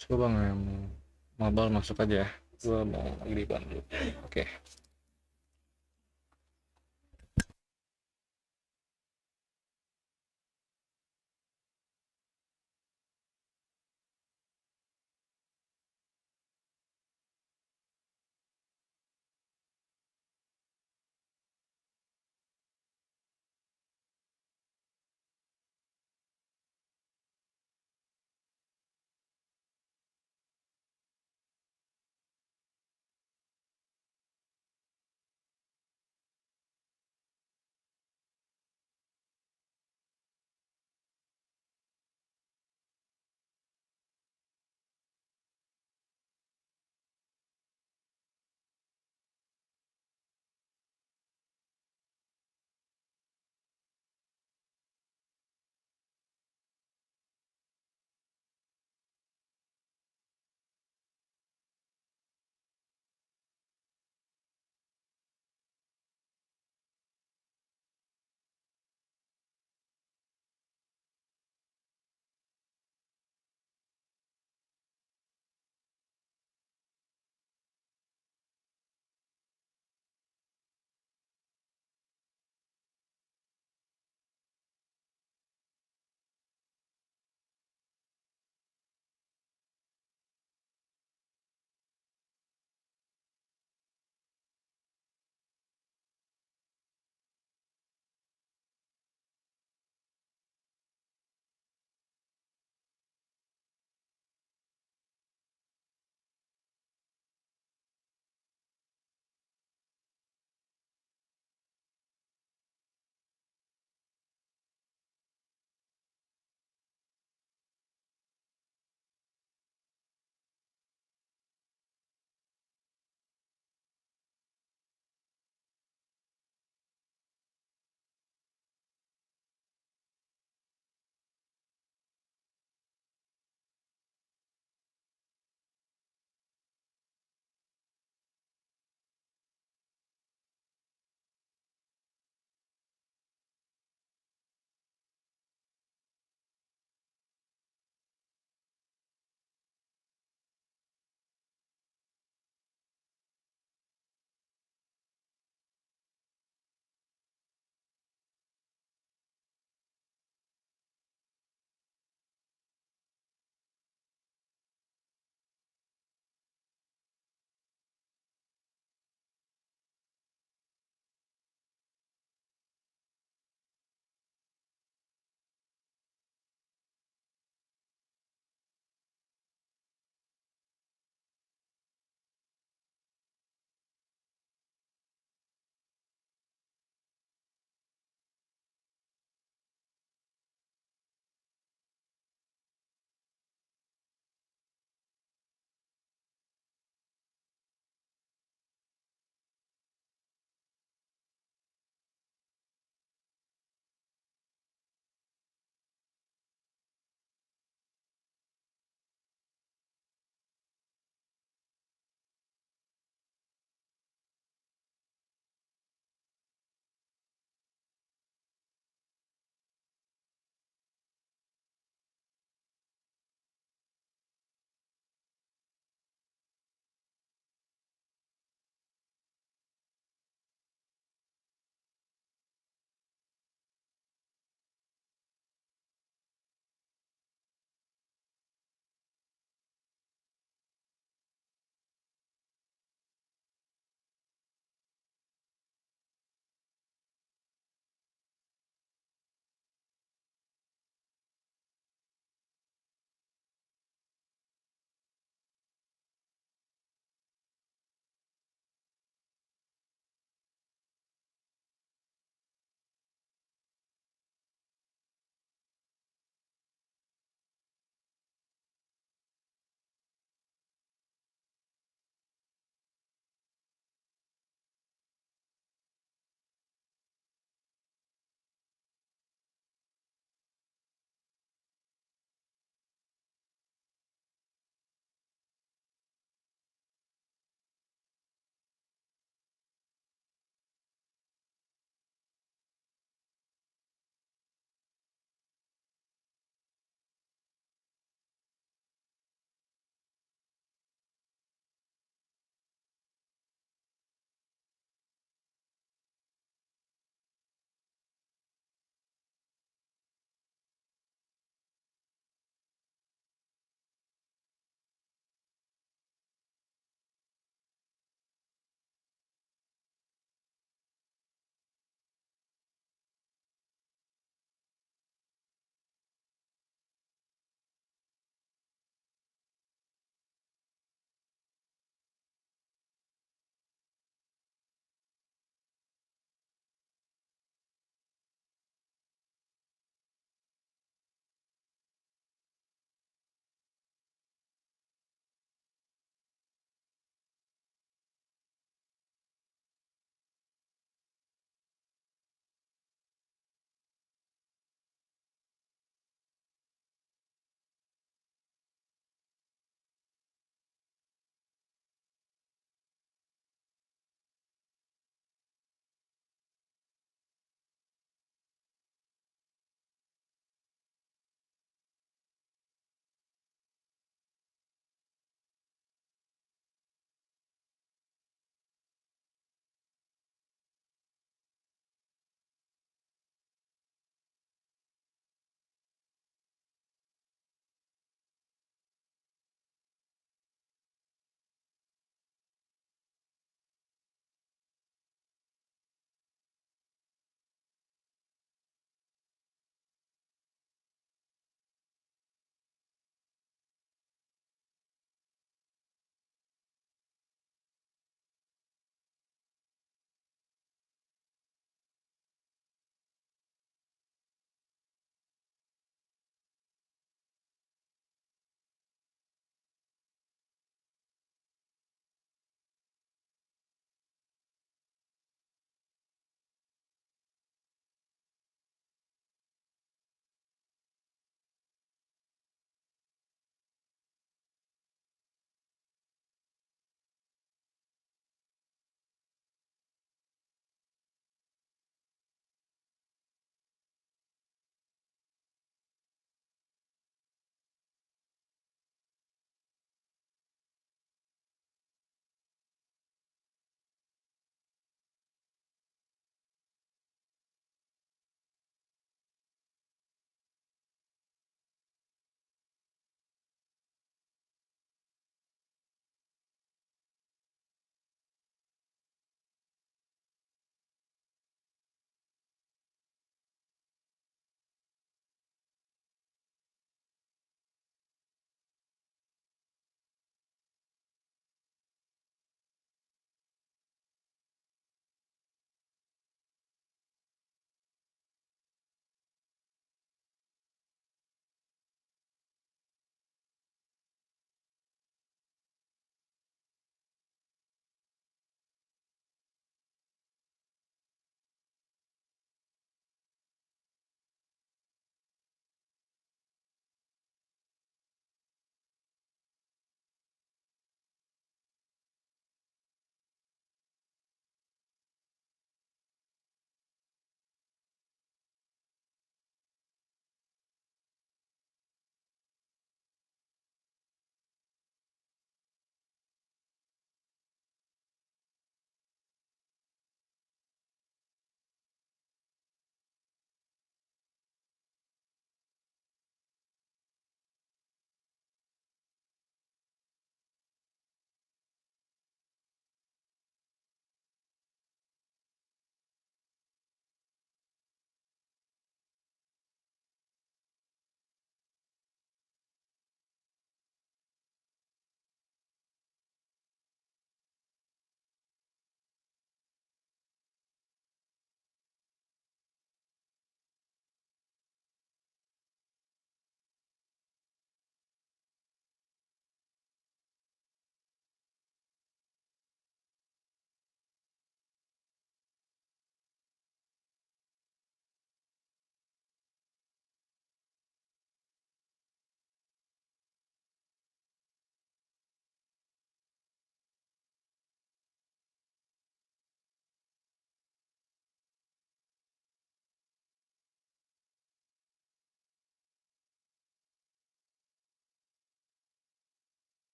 Coba bang yang mabal masuk aja ya. Gue mau lagi di Bandung. Oke.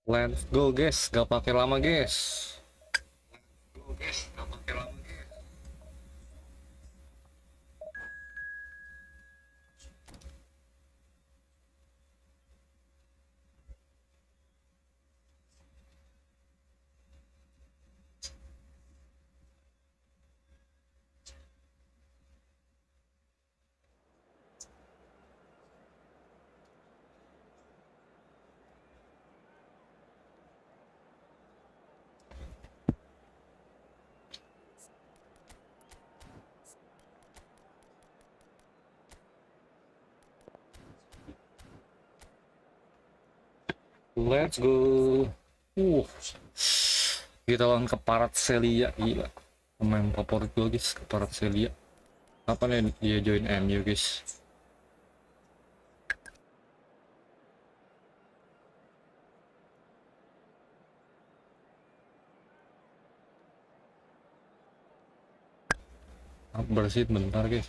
Let's go guys, gak pakai lama guys. Let's go. Kita lawan keparat Celia, gila. Pemain favorit gue guys, keparat Celia. Kapan ya dia join MU guys? Bersih bentar guys.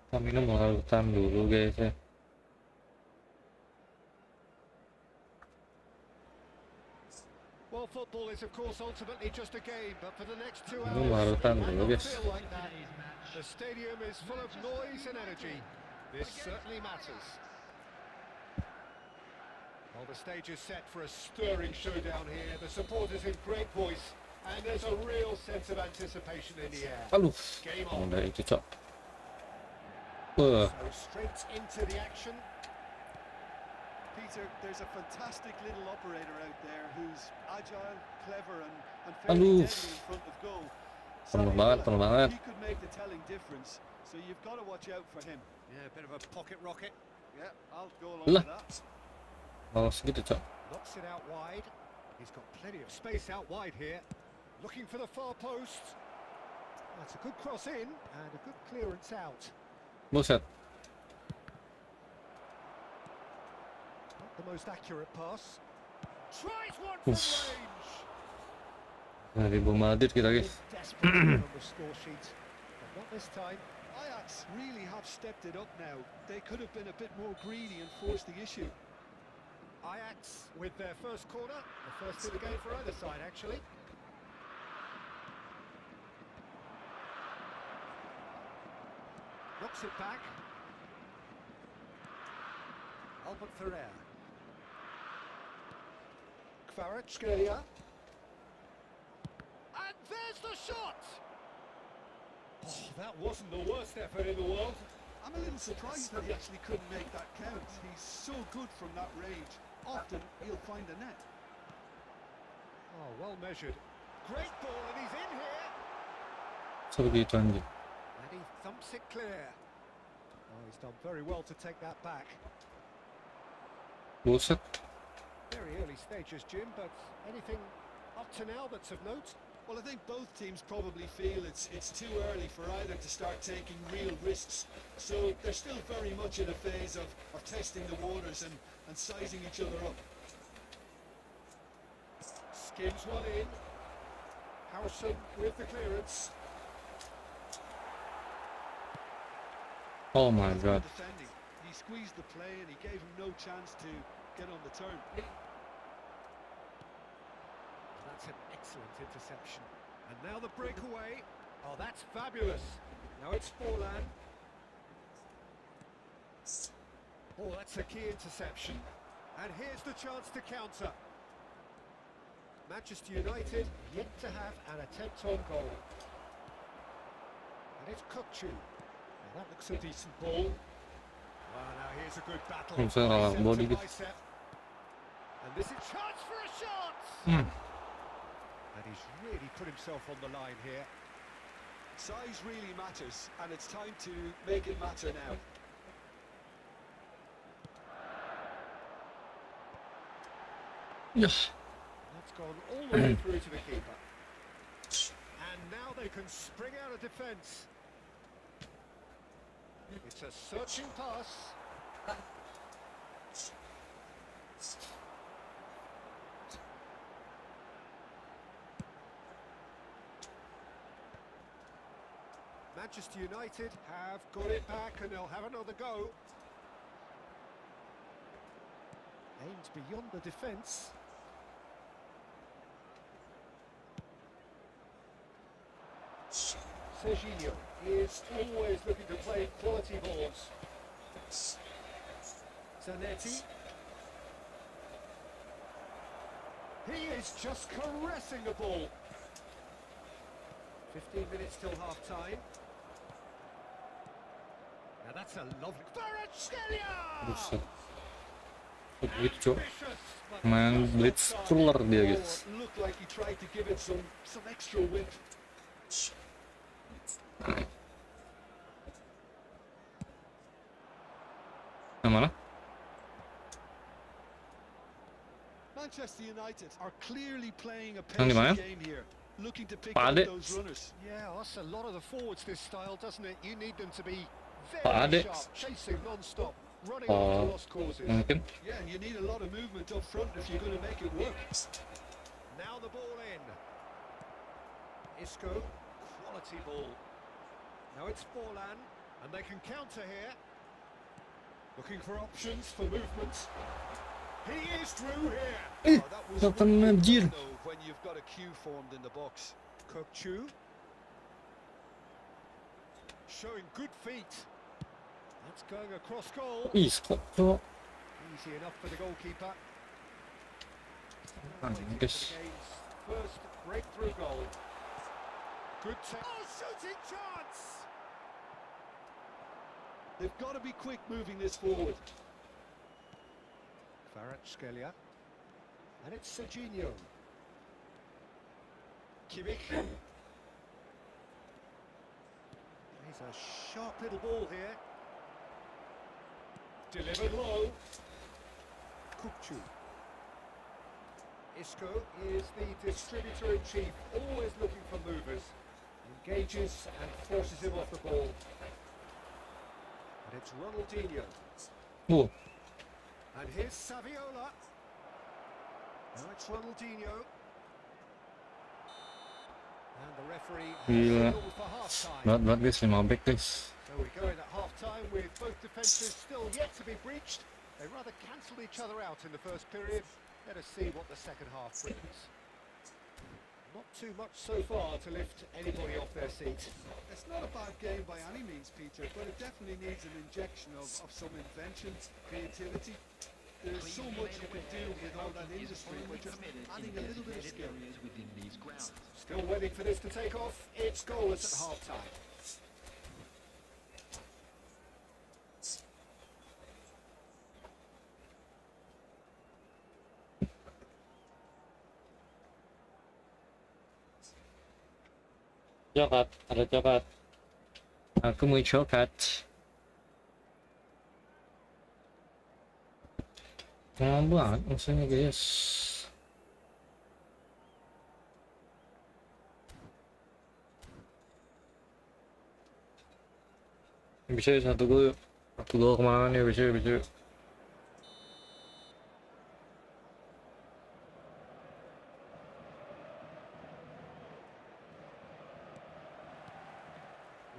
Kita minum larutan dulu guys ya. Well, football is of course ultimately just a game, but for the next 2 Minum hours, larutan it might dulu not guys. feel like that. The stadium is full of noise and energy. This certainly matters. Well, the stage is set for a stirring showdown here. The supporters in great voice, and there's a real sense of anticipation in the air. Aduh, Game on. udah itu cok. So straight into the action. Peter, there's a fantastic little operator out there who's agile, clever, and fairly Aduh. deadly in front of goal. Penuh banget. He could make the telling difference, so you've got to watch out for him. Yeah, a bit of a pocket rocket. Yeah, I'll go along Lah. with that. Malas gitu cok. Knocks it out wide. He's got plenty of space out wide here. Looking for the far post. That's a good cross in and a good clearance out. Buset. Not the most accurate pass. Tries one from range. Dari Madrid kita guys. Desperate on the score sheet, but not this time. Ajax really have stepped it up now. They could have been a bit more greedy and forced the issue. Ajax with their first corner, the first in the game for either side actually. Knocks it back. Albert Ferrer. Kvaratskhelia. And there's the shot! Oh, that wasn't the worst effort in the world. I'm a little surprised that he actually couldn't make that count. He's so good from that range. Often he'll find a net. Oh, well measured. Great ball, and he's in here. Sebegitu anjing. And he thumps it clear. Oh, he's done very well to take that back. Buset. Very early stages, Jim, but anything up to now that's of note? Well, I think both teams probably feel it's too early for either to start taking real risks. So they're still very much in a phase of testing the waters and sizing each other up. Skims one in. Harrison with the clearance. Oh my That's god. good defending. He squeezed the play and he gave him no chance to get on the turn. That's an excellent interception. And now the breakaway. Oh, that's fabulous. Now it's Forlan. Oh, that's a key interception. And here's the chance to counter. Manchester United yet to have an attempt on goal. And it's Kukcu. Now that looks a decent ball. Well, now here's a good battle. Bisa kalah Bicep body to gitu. bicep. And this is chance for a shot. And he's really put himself on the line here. Size really matters, and it's time to make it matter now. Yes. That's gone all the way through to the keeper. And now they can spring out of defence. It's a searching pass. Manchester United have got it back and they'll have another go. Aimed beyond the defence. Serginho is always looking to play quality balls. Zanetti. He is just caressing the ball. 15 minutes till half-time. Now that's a lovely... Buset. Gitu, Cok. Main blitz cooler dia, guys. Looked like he tried to give it some extra width. Yang mana? Manchester United are clearly playing a Yang di mana? patient game here, looking to pick Pak out Ade. those runners. Yeah, that's a lot of the forwards this style, doesn't it? You need them to be Pak very Ade. sharp, chasing non-stop, running Oh, after lost causes. mungkin. Yeah, and you need a lot of movement up front if you're going to make it work. Now the ball in. Isco, quality ball. Now it's Forlan, and they can counter here. Looking for options for movement. He is through here. Eh, that was gak kena, really anjir. good, though, when you've got a queue formed in the box. Kokchu. Showing good feet. That's going across goal. Ih, kok, Cok. Easy enough for the goalkeeper. Ah, Waiting for guys. the game's first breakthrough goal. Good shooting chance. They've got to be quick moving this forward. Kvaratskhelia. And it's Serginho. Kimmich. He's a sharp little ball here. Delivered low. Kokchu. Isco is the distributor-in-chief, always looking for movers. Engages and forces him off the ball. And it's Ronaldinho. Oh, And here's Saviola. Now it's Ronaldinho. And the referee has Gila. signaled for half-time. berat guys, 5 back guys. So we go in at half-time with both defences still yet to be breached. They rather cancelled each other out in the first period. Let us see what the second half brings. Not too much so far to lift anybody off their seat. It's not a bad game by any means, Peter, but it definitely needs an injection of some invention, creativity. There's so much you can do with all that industry, but just adding a little bit of skill. within these grounds. Still waiting for this to take off. It's goalless at half-time. Coklat, ada coklat. Aku mau coklat. Lama banget maksudnya guys. Bisa ya, satu gol kemana nih, bisa.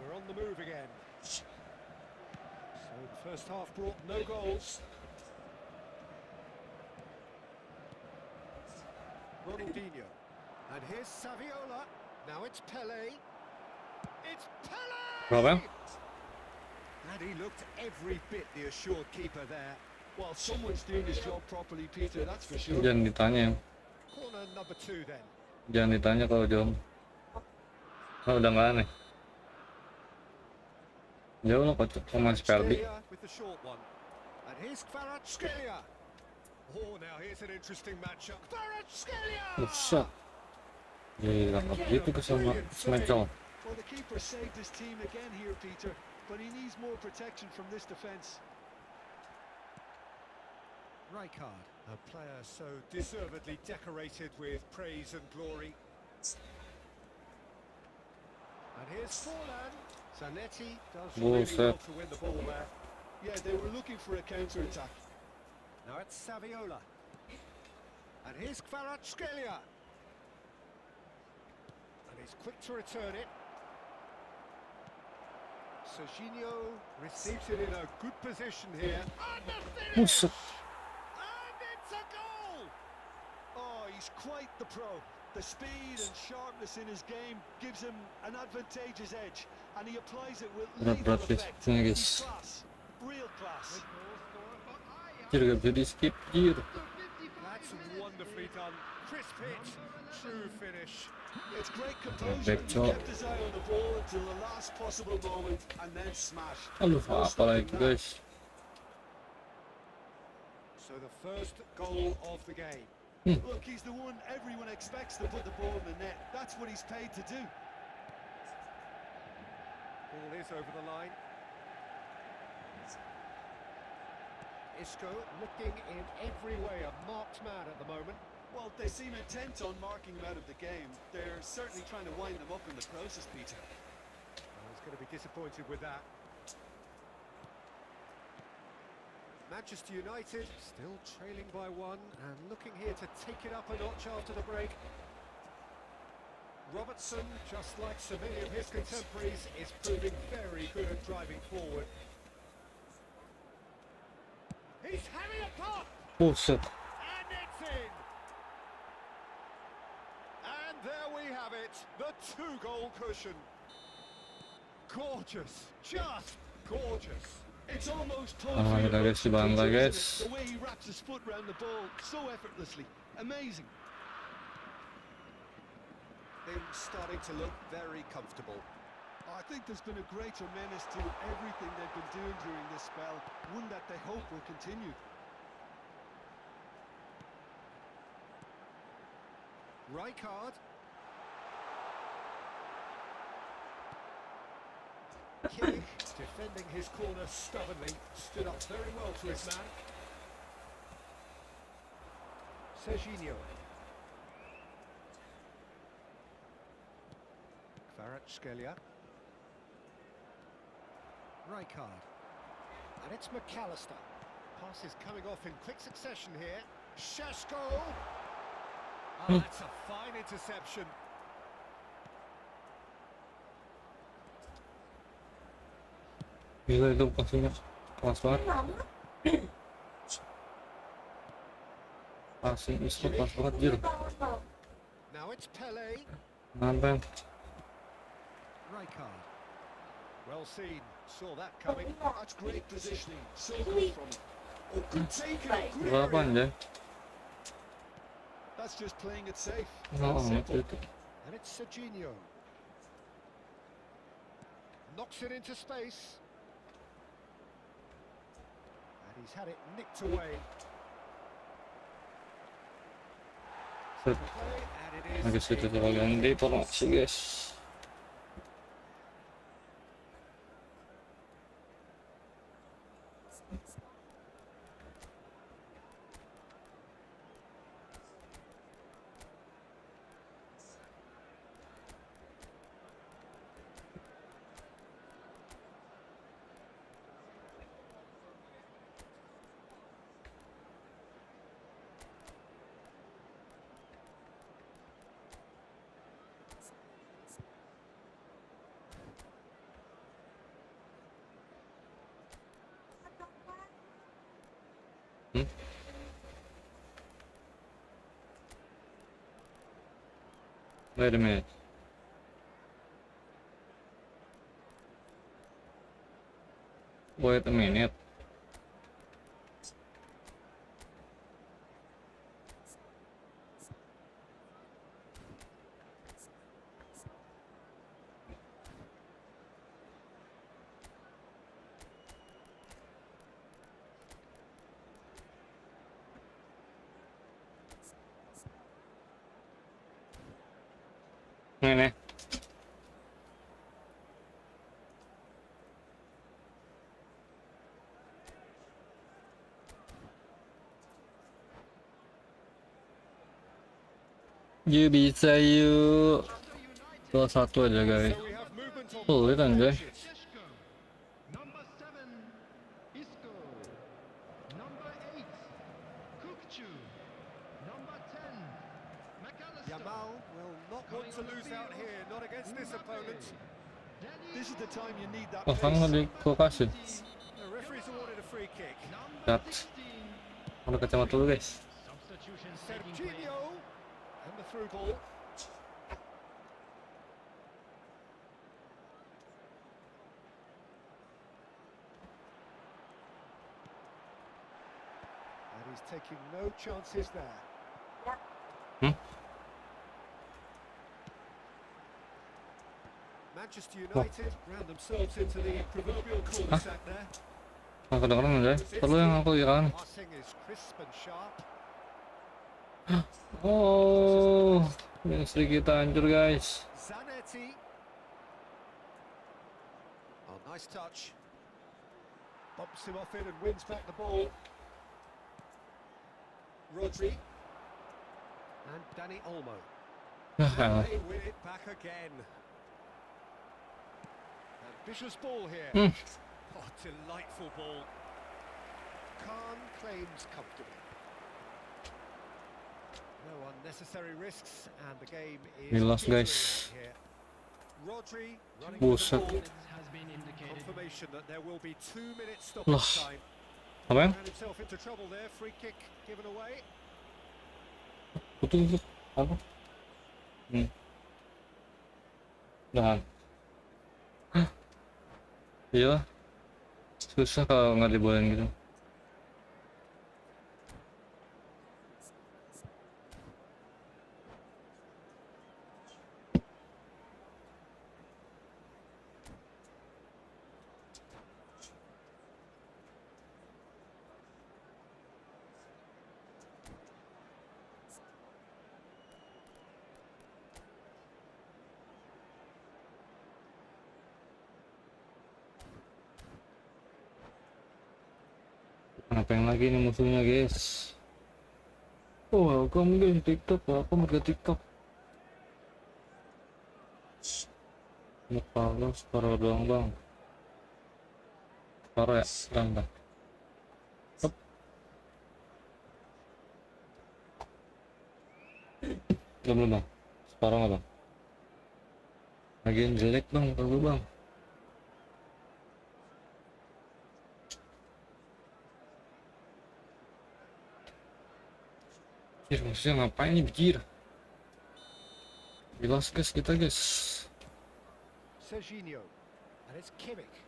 We're on the move again. So the first half brought no goals. Ronaldinho. And here's Saviola. Now it's Pele. It's Pele! Berapa? And he looked every bit the assured keeper there. Well, someone's doing his job properly, Peter, that's for sure. Jangan ditanya, Corner number 2 then. jangan ditanya kalau jauh. Oh, udah nggak aneh. Jauh lo kocok sama Sperdi. Kvaratskhelia with the short one. And here's Kvaratskhelia. Oh, now here's an interesting matchup. Kvaratskhelia! Buset. Gila, nggak begitu ke sama Smecel. Well, the keeper saved his team again here, Peter, but he needs more protection from this defence. Rijkaard, a player so deservedly decorated with praise and glory. And here's Forlan. Zanetti does really well to win the ball there. Yeah, they were looking for a counter-attack. Now it's Saviola. And here's Kvaratskhelia. And he's quick to return it. Serginho receives it in a good position here. And the Buset. finish! And it's a goal! Oh, he's quite the pro. The speed and sharpness in his game gives him an advantageous edge, and he applies it with lethal Berat effect. ya, He's guys. class, real class. Jir gak bisa di skip, jir. That's wonderfully done. Crisp hit, true finish. It's great composure. Back He top. kept his eye on the ball until the last possible moment, and then smash. Aduh, No apa stopping lagi that. guys. So the first goal of the game. Look, he's the one everyone expects to put the ball in the net. That's what he's paid to do. Ball is over the line. Isco looking in every way a marked man at the moment. Well, they seem intent on marking him out of the game. They're certainly trying to wind them up in the process, Peter. He's going to be disappointed with that. Manchester United still trailing by one and looking here to take it up a notch after the break. Robertson, just like so many of his contemporaries, is proving very good at driving forward. He's having a pop! Buset. And it's in! And there we have it, the two-goal cushion. Gorgeous, just gorgeous. It's almost Ah, poetry. kita guys, di bangla isn't it? guys. The way he wraps his foot around the ball so effortlessly. Amazing. Things starting to look very comfortable. I think there's been a greater menace to everything they've been doing during this spell, one that they hope will continue. Rijkaard. Kimmich, defending his corner stubbornly, stood up very well to his man. Serginho. Kvaratskhelia. Rijkaard. And it's McAllister. Passes coming off in quick succession here. Šeško. Oh, that's a fine interception. Gila itu passingnya kelas banget. Passing Isco kelas banget jir. Now it's Pele. Nantang. Rijkaard. Well seen. Saw that coming. That's great positioning. So good from him. Oh, good taken. Good Berapa area. anjay? That's just playing it safe. Oh, Simple. itu. And it's Serginho. Knocks it into space. And he's had it nicked away. Set. Play, and it is Agak sedikit bagian di formasi guys. Wait a minute. Wait a minute. Nih. Yuk bisa yuk. 2-1 aja guys. So we have movement on Sulit both anjay. benches. Šeško. Number 7, Isco. Number 8, Kukcu. Number 10, McAllister. Yamal will not want to lose out here, not against this opponent. This is the time you need that Oh, kan nggak pace. dikasih. The referee's awarded a free kick. Cut. Udah kacamata dulu guys. Substitution taking place. Serginho and the through ball. And he's taking no chances there. Manchester United round themselves into the proverbial cul-de-sac there. Ah, kedengeran aja. Perlu yang aku ikan. Passing is crisp and sharp. Oh, ministry kita hancur guys. Zanetti. Oh, nice touch. Bumps him off it and wins back the ball. Rodri. And Danny Olmo. They win it back again. Ambitious ball here. Oh, delightful ball. Khan claims comfortably. No unnecessary risks, and the game is We lost, petering guys. out here. Rodri running with the Buset. ball. Has been indicated. Confirmation that there will be 2 minutes Loh. stoppage time. Apa yang? Ran himself into trouble there. Free kick given away. Putus. Apa? Udahan. Hah? Iya. Susah kalau nggak dibolehin gitu. Ngapain lagi nih musuhnya guys? Oh, welcome guys TikTok, welcome ke TikTok. Ini kalau separuh doang bang. Separuh ya, bang. Hop. Belum bang, separuh nggak bang? Lagian jelek bang, kalau bang. Maksudnya ngapain nih bijir? Jelas guys kita guys. Serginho. And it's Kimmich.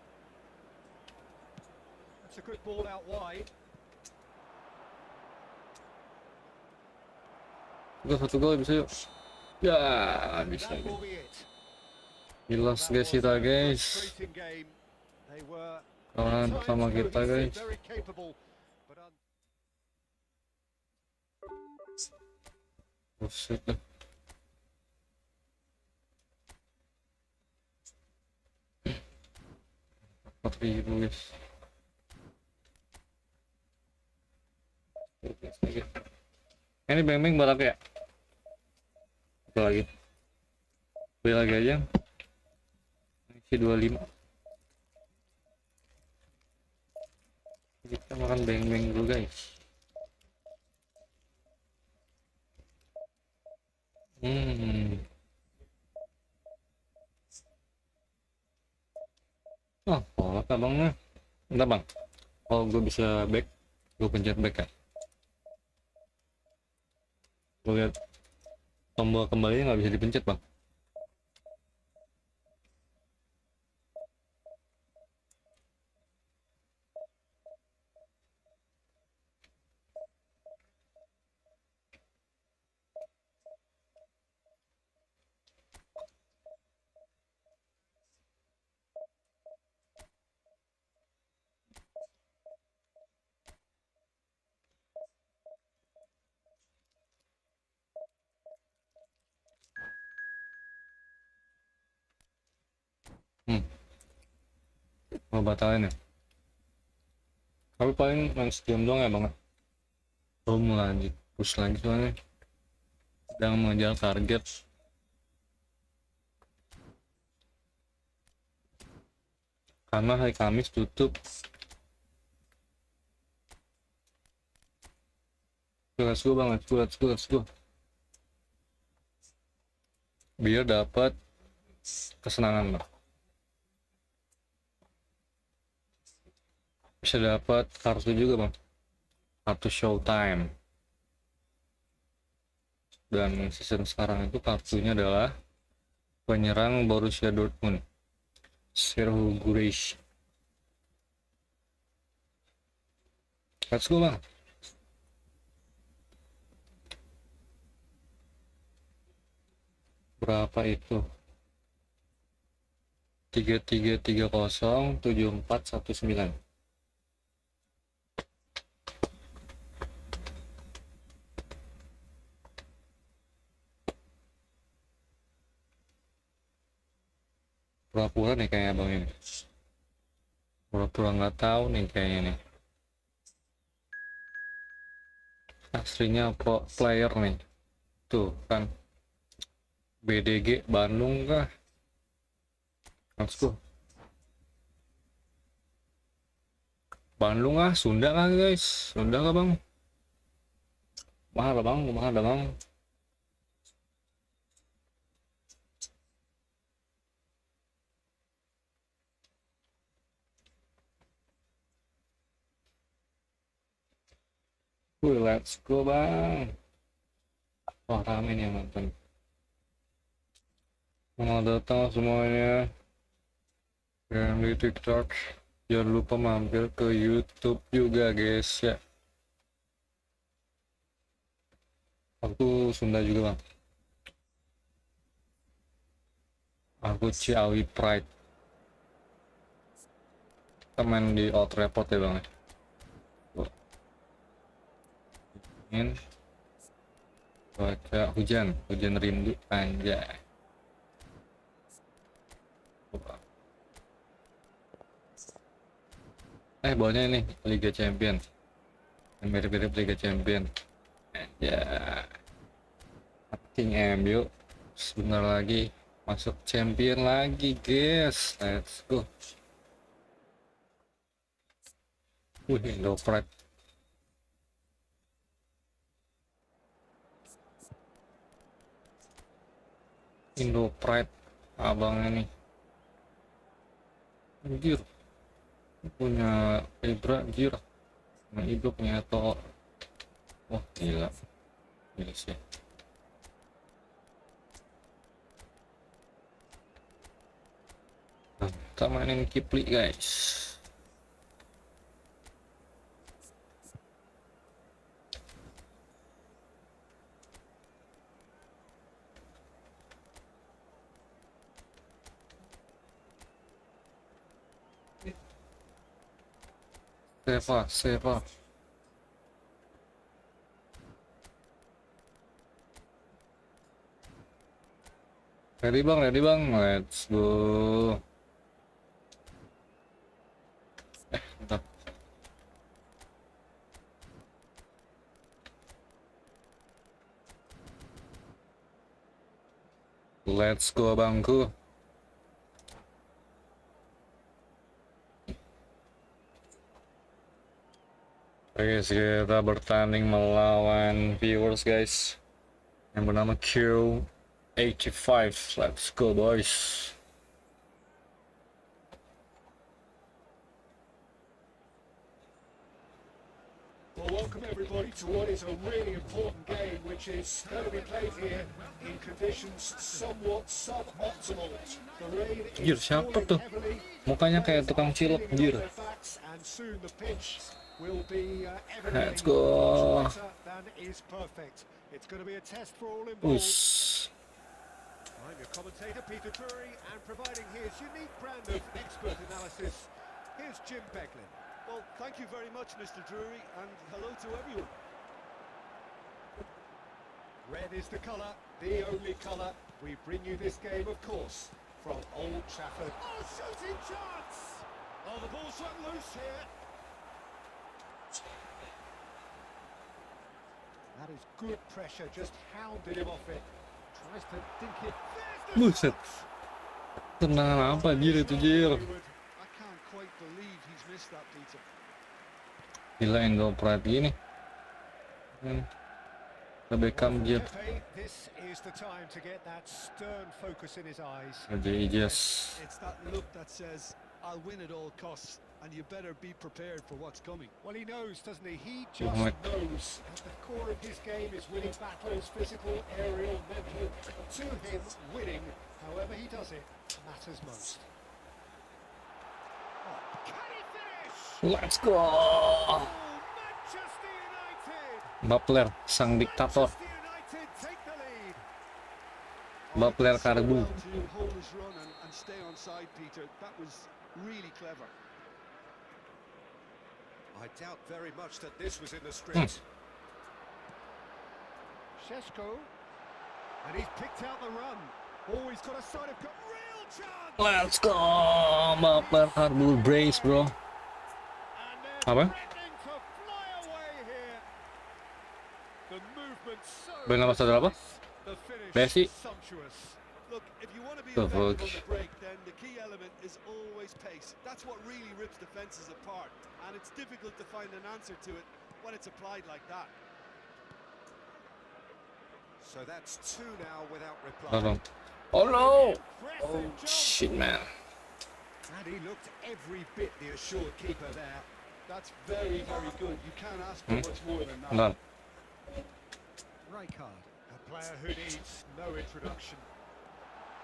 That's a good ball out wide. Satu gol bisa yuk. Ya bisa. That will be it. Jelas That guys was kita a guys. frustrating game. They were Kawan at times sama kita cohesive, guys. very capable, but Buset dah. Ribu guys. Ini beng-beng balap ya? Apa lagi? Beli lagi aja. Isi 25. Kita makan beng-beng dulu guys. Oh, kolak abangnya. Entar bang, kalau gue bisa back, gue pencet back ya. Gue lihat tombol kembali nggak bisa dipencet bang. Mau batalin ya. Tapi paling main game doang ya bang. Belum lanjut, push lagi soalnya. Sedang mengejar target. Karena hari Kamis tutup. Let's go bang, let's go. Biar dapat kesenangan bang. Bisa dapat kartu juga bang, kartu Showtime. Dan season sekarang itu kartunya adalah penyerang Borussia Dortmund, FARGORIZER. Let's go bang. Berapa itu? 33307419. Pura-pura nih kayaknya bang ini. Pura-pura nggak tahu nih kayaknya nih. Aslinya pro player nih. Tuh kan. BDG Bandung kah? Let's go. Bandung ah, Sunda kah guys? Sunda kah bang? Mahal lah bang, mahal lah bang. Let's go bang. Wah rame nih yang nonton. Selamat datang semuanya yang di TikTok. Jangan lupa mampir ke YouTube juga guys ya. Aku Sunda juga bang. Aku Ciawi Pride. Kita main di Old Trafford ya bang. Ingin baca hujan rindu anjay. Bawahnya ini Liga Champion. Mirip-mirip Liga Champion. Ya. King MU sebentar lagi masuk champion lagi guys. Let's go. Indo Pride. Indo Pride abang ini. Anjir. Punya Ibra anjir. Nah, Ibra punya Eto'o. Wah gila. Gila sih. Nah, kita mainin Kipli guys. Seva. Ready bang, let's go. Bentar. Let's go bangku. Oke, kita bertanding melawan viewers guys yang bernama Q85. Let's go boys. Well, welcome everybody to what is a really important game, which is going to be played here in conditions somewhat suboptimal. The rain Anjir, is siapa falling tuh? heavily. Mukanya kayak tukang cilok, anjir. And soon the pitch will be Let's go. than is perfect. It's going to be a test for all involved. I'm your commentator, Peter Drury, and providing his unique brand of expert analysis, here's Jim Beglin. Well, thank you very much, Mr. Drury, and hello to everyone. Red is the colour, the only colour. We bring you this game, of course, from Old Trafford. Oh, shooting chance! Oh, the ball's run loose here. That is good pressure, just hounded him off it. Tries to dink it. Buset. Tendangan apa anjir itu jir? I can't quite believe he's missed that, Peter. Gila Indo Pride gini. Beckham jir. This is the time to get that stern focus in his eyes. Jadi just. It's that look that says, I'll win at all costs. and you better be prepared for what's coming. Well, he knows, doesn't he? He just my- knows. At the core of his game is winning battles, physical, aerial, mental. To him, winning, however he does it, matters most. Can he finish? Let's go. Oh, Manchester United! Butler, sang diktator. Manchester United take the lead. Butler So karbu. well to hold his run and stay on side, Peter. That was really clever. I doubt very much that this was in the script. Šeško, and he's picked out the run. Oh, he's got a side of real chance. Let's go. Butler karbu brace, bro. And they're Apa? threatening to fly away here. The movement so Benar masa berapa? precise. The finish Messi. sumptuous. Look, if you want to be The effective fuck? on the break, then the key element is always pace. That's what really rips defences apart, and it's difficult to find an answer to it when it's applied like that. So that's two now without reply. Tolong. Oh no. Impressive Oh job. shit, man. And he looked every bit the assured keeper there. That's very, very good. You can't ask for much more than that. Bentar. Rijkaard, a player who needs no introduction.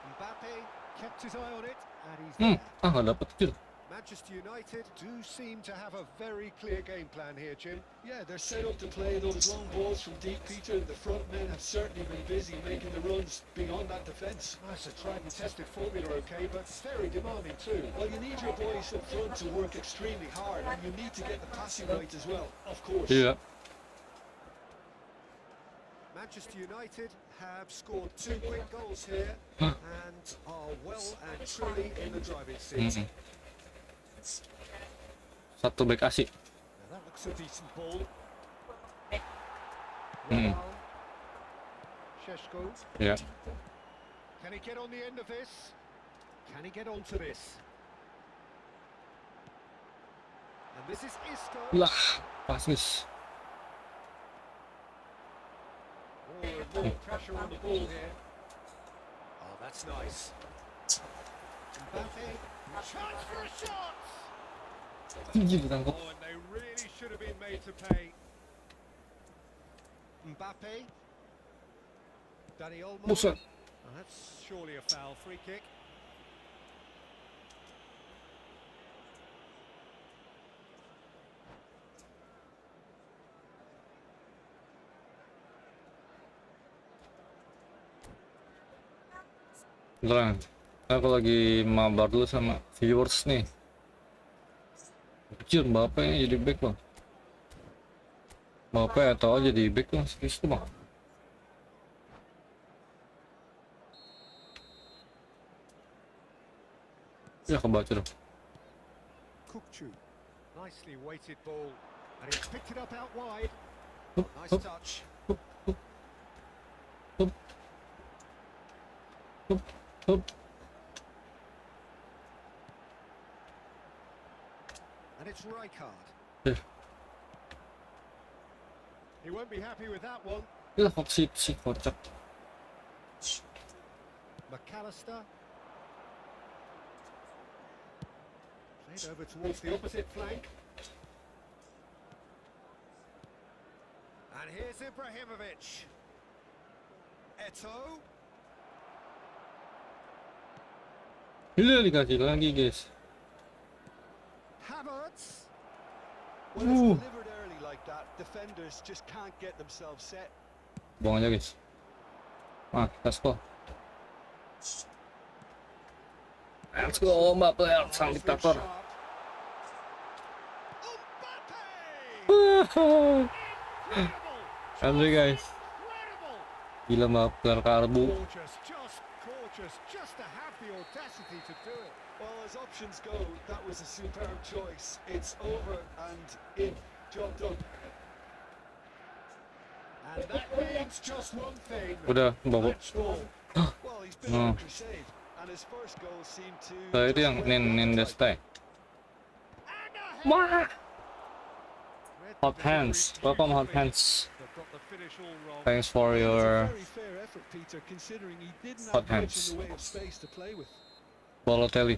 Mbappe kept his eye on it, and he's there. Nggak dapet kill. Manchester United do seem to have a very clear game plan here, Jim. Yeah, they're set up to play those long balls from deep, Peter. The front men have certainly been busy making the runs beyond that defence. Nice, a tried and tested formula, okay, but very demanding too. Well, you need your boys up front to work extremely hard, and you need to get the passing right as well, of course. Iya. Manchester United have scored 2 quick goals here Huh. and are well and truly in the driving seat. Satu back asik. Now that looks a decent ball. Mm. Ramal. Šeško. Ya. Can he get on the end of this? Can he get onto this? And this is Isco. Lah, pasis. More and more pressure on the ball here. Oh, that's nice. Mbappe. Chance for a shot. Tinggi ditangkap. Oh, and they really should have been made to pay. Mbappe. Dani Olmo. Buset. Oh, that's surely a foul. Free kick. Beneran. Aku lagi mabar dulu sama viewers nih. Anjir, Mbappe jadi back bang. Mbappe atau aja jadi back bang, serius tuh bang. Ya kebaca dong. Kukcu. Nicely weighted ball. And he's picked it up out wide. Hup, Nice hup, touch. hup, hup. And it's Rijkaard. Ya, He won't be happy with that one. ya hot seat sih, kocak. McAllister. Played over towards the opposite flank. And here's Ibrahimovic. Eto'o. Gila dikasih lagi guys. Havertz. When it's delivered early like that, defenders just can't get themselves set. Buang aja guys. Let's go. Let's go Mbappe, sang Nicely diktator. sharp. Incredible. Asli guys. Incredible. Gila Mbappe karbu. Gorgeous, just to have the audacity to do it. Well, as options go, that was a superb choice. It's over and in. Job done. And that means just one thing. Udah, bawa. Match ball. Well, he's been on crusade, and his first goal seemed to. So itu yang nin the stay. And a Wah. Read Hot the hands. delivery Welcome hot beautifully. hands. They've got the finish all wrong. Thanks for It's a your very fair effort, Peter, considering he didn't Hot have much hands. in the way of space to play with. Balotelli.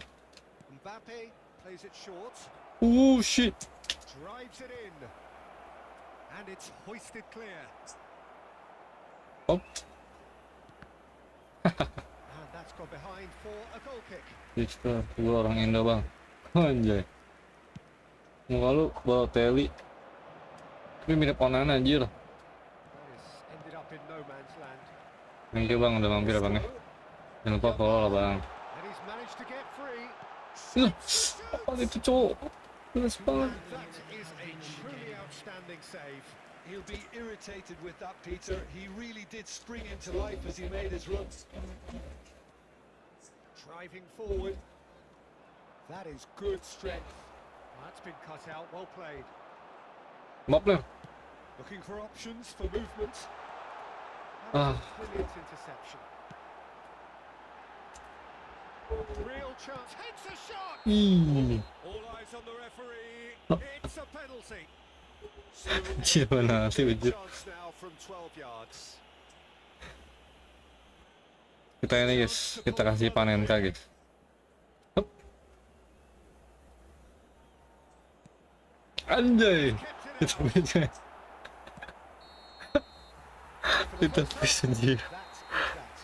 Mbappe plays it short. Oh shit. Drives it in. And it's hoisted clear. Oh, And that's gone behind for a goal kick. Victor, gua orang Indo bang. Anjay. Muka lu Balotelli. Tapi mirip Onana anjir. This ended up in no man's land. Thank you bang, udah mampir bang ya. Jangan lupa follow lah bang. And he's managed to get free. Apa itu cowok? Jelas banget. And that is a truly outstanding save. He'll be irritated with that, Peter. He really did spring into life as he made his runs. Driving forward. That is good strength. That's been cut out. Well played. Maaf lah. Looking for options for movement. That Ah. was a brilliant interception. Real chance. Takes a shot. All eyes on the referee. It's a penalty. Anjir mana sih anjir. Chance now from 12 yards. Kita ini guys, kita kasih Panenka guys. Hup. Anjay. Itu beda. Itu fish anjir. That is that.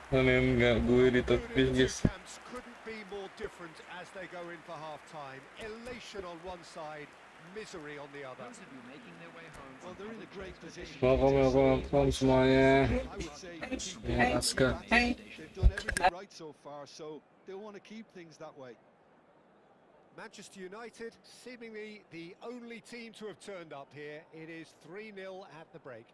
Panenka gue di tepis guys. Camps couldn't be more different as they go in for half time. Elation on one side, misery on the other. Those of you making their way home Well, from they're in a public great transportation position. Welcome semuanya. I would say keep Ya, Aska. they've done everything right so far, so they want to keep things that way. Manchester United, seemingly the only team to have turned up here. It is 3-0 at the break.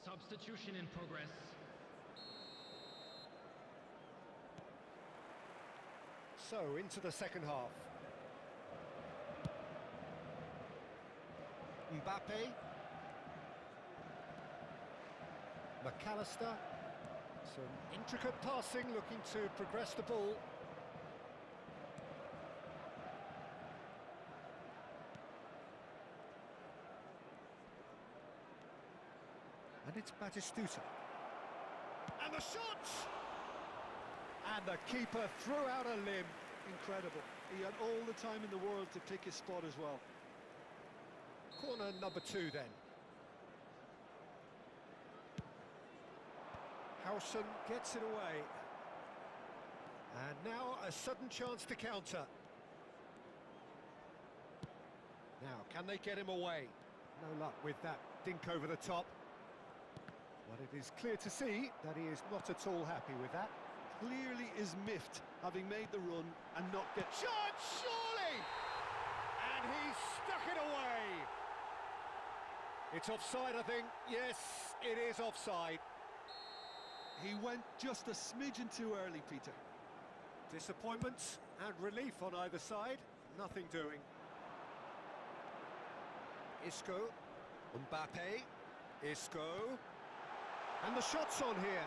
Substitution in progress. So, into the second half. Mbappe. McAllister. Some intricate passing, looking to progress the ball. And it's Batistuta. And the shot! And the keeper threw out a limb. Incredible. He had all the time in the world to pick his spot as well. Corner number 2 then. Howson gets it away. And now a sudden chance to counter. Now, can they get him away? No luck with that dink over the top. But it is clear to see that he is not at all happy with that. Clearly is miffed, having made the run and not get... Shot, surely! And he stuck it away. It's offside, I think. Yes, it is offside. He went just a smidgen too early, Peter. Disappointment and relief on either side. Nothing doing. Isco. Mbappe. Isco. And the shot's on here.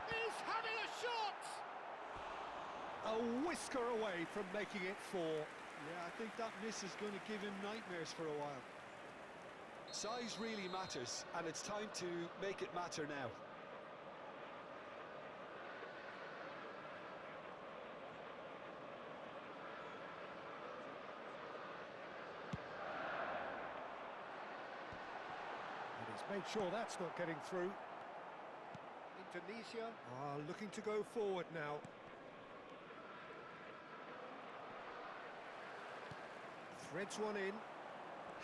He's having a shot! A whisker away from making it 4. Yeah, I think that miss is going to give him nightmares for a while. Size really matters, and it's time to make it matter now. And he's made sure that's not getting through. Indonesia are looking to go forward now. Threads one in.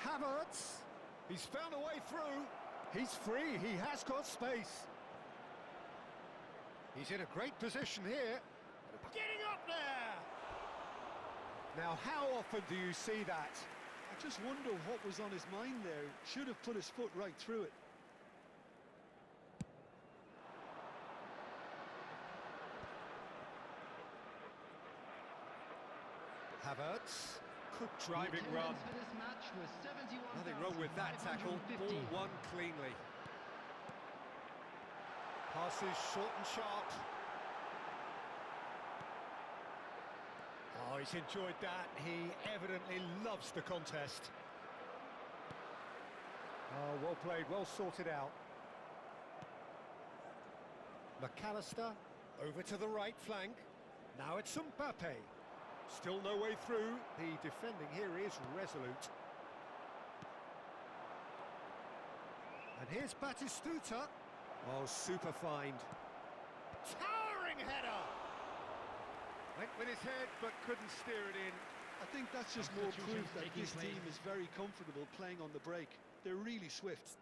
Havertz. He's found a way through. He's free. He has got space. He's in a great position here. Getting up there. Now, how often do you see that? I just wonder what was on his mind there. Should have put his foot right through it. Havertz. Good driving run. For this match was Nothing wrong with that tackle. Ball won cleanly. Passes short and sharp. Oh, he's enjoyed that. He evidently loves the contest. Oh, well played, well sorted out. McAllister over to the right flank. Now it's Mbappe. Still no way through. The defending here is resolute. And here's Batistuta. Oh, super find. Towering header! Went with his head, but couldn't steer it in. I think that's just more proof that this team is very comfortable playing on the break. They're really swift.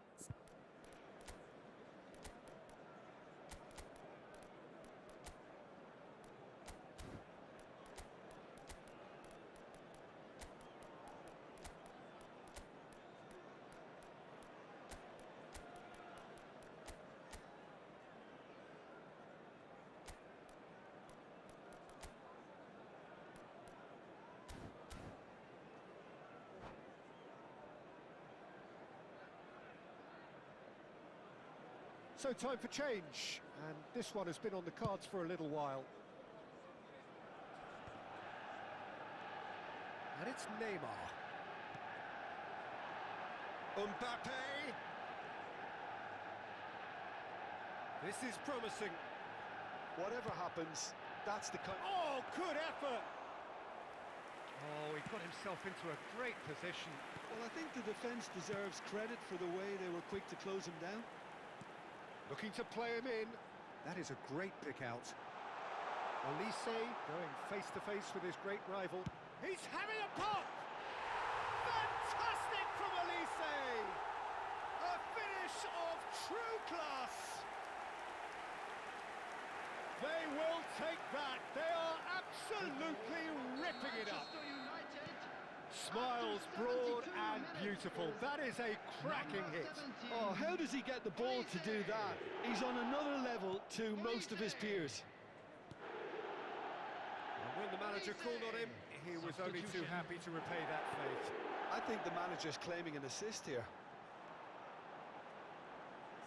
So time for change, and this one has been on the cards for a little while. And it's Neymar. Mbappe! This is promising. Whatever happens, that's the kind. Oh, good effort! Oh, he got himself into a great position. Well, I think the defence deserves credit for the way they were quick to close him down. Looking to play him in. That is a great pick out. Olise going face to face with his great rival. He's having a pop! Fantastic from Olise! A finish of true class! They will take that. They are absolutely ripping it up. Smiles broad and beautiful. That is a cracking hit. Oh, how does he get the ball to do that? He's on another level to most of his peers. And when the manager called on him, he was only too happy to repay that fate. I think the manager's claiming an assist here.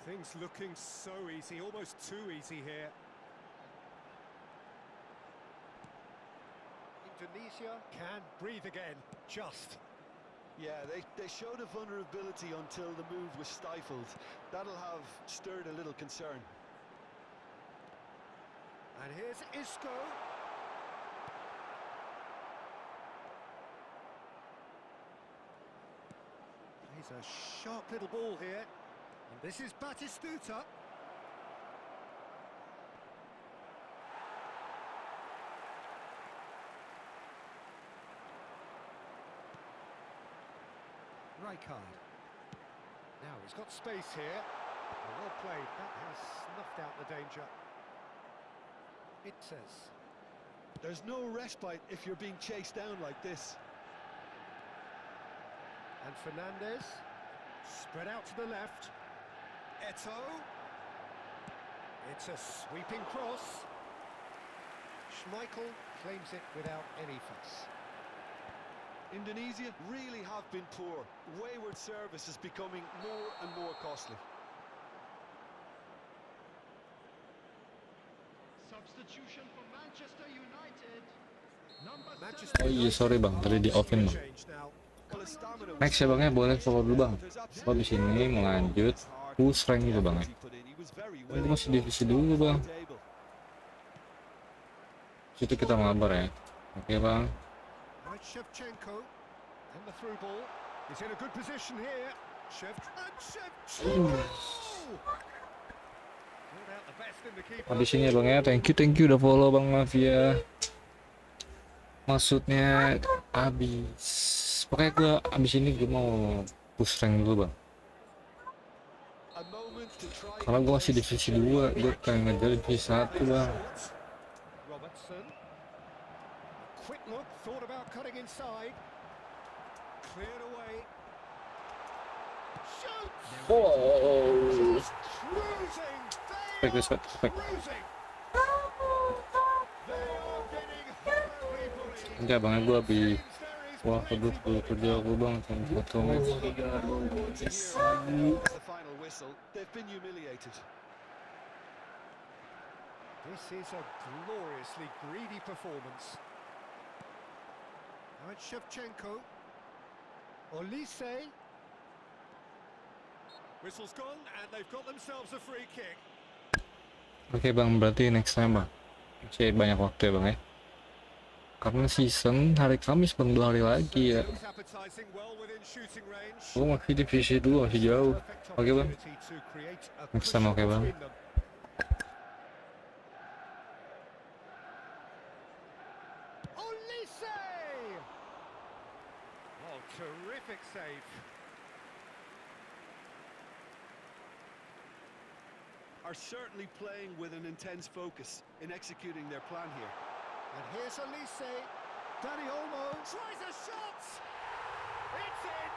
Things looking so easy, almost too easy here. Indonesia can breathe again, just. Yeah, they showed a vulnerability until the move was stifled. That'll have stirred a little concern. And here's Isco. He's a sharp little ball here. And this is Batistuta. Rijkaard. Now he's got space here. Well played. That has snuffed out the danger. It says. There's no respite if you're being chased down like this. And Fernandez. Spread out to the left. Eto'o. It's a sweeping cross. Schmeichel claims it without any fuss. Indonesia really have been poor. Wayward service is becoming more and more costly. Substitution for Manchester United. Manchester Oh iya, sorry bang, tadi di offin bang. change now. Well, his stamina Next ya bang ya, boleh follow dulu bang. Oh di sini melanjut push rank gitu bang ya. Ini masih divisi dulu bang. Situ kita mabar ya. Oke bang. Right, Shevchenko. And the through ball. He's in a good position here. Shevchenko! Pulled out the best in the keeper. Habis ini ya bang ya, thank you udah follow bang Mafia. Maksudnya abis, pokoknya gue abis ini gue mau push rank dulu bang. Karena gue masih divisi 2, gue pengen ngejar divisi 1 bang. Robertson. Quick look, thought about cutting inside. Cleared away. Shoots! Oh, Cruising! back this way, back. Cruising! They are getting horribly bullied. Enggak bang, gue habis There is Wah, kedut kerja aku bang sama foto match. As the final whistle, they've been humiliated. This is a gloriously greedy performance. Now it's Shevchenko. Olise. Whistle's gone and they've got themselves a free kick. Oke bang, berarti next time bang. Masih banyak waktu ya bang ya. Karena season hari Kamis bang, 2 hari lagi ya. Looks appetizing, well within shooting range. Oh, masih divisi 2, masih jauh. Perfect Oke bang. opportunity to create a Next time cushion oke bang. between them. Olise! Oh, terrific save. Are certainly playing with an intense focus in executing their plan here. And here's Olise. Danny Olmo tries a shot. It's in.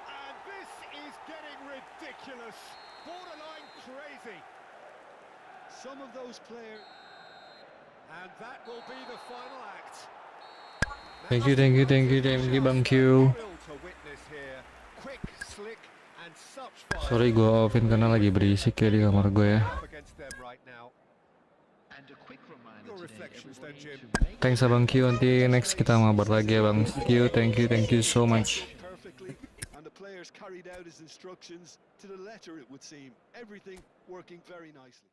And this is getting ridiculous. Borderline crazy. Some of those players... And that will be the final act. Thank you bang Q. Thrill to witness here. Quick, slick, and such fire. Sorry gue offin karena lagi berisik ya di kamar gue ya. Up against them right now. And a quick reminder Your today, reflections then, everybody, Jim. to make Thanks abang Q, nanti next kita ngabar lagi ya bang Q. Thank you so much. perfectly, and the players carried out his instructions to the letter, it would seem. Everything working very nicely.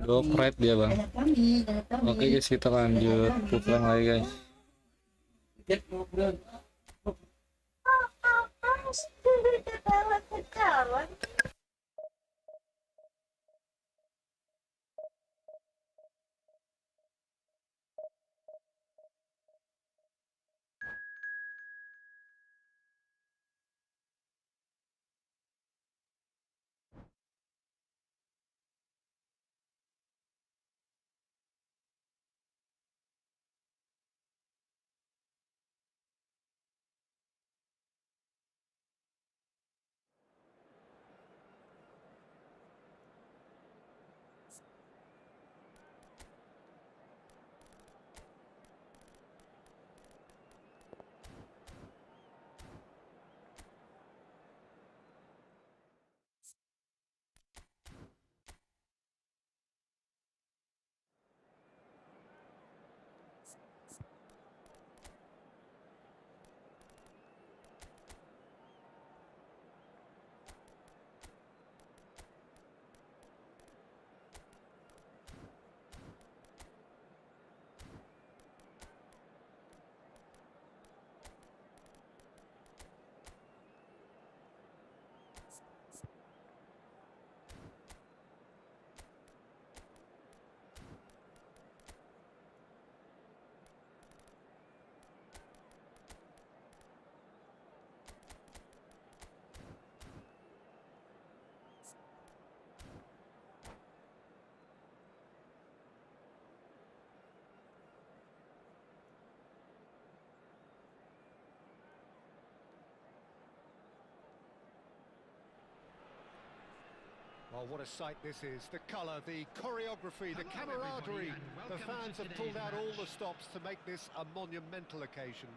Go pride dia bang. Anak kami, anak kami. Oke guys, kita lanjut pukulan lagi guys. Ketawa ketawa. Oh, what a sight this is. The colour, the choreography, the camaraderie. The fans have pulled out all the stops to make this a monumental occasion.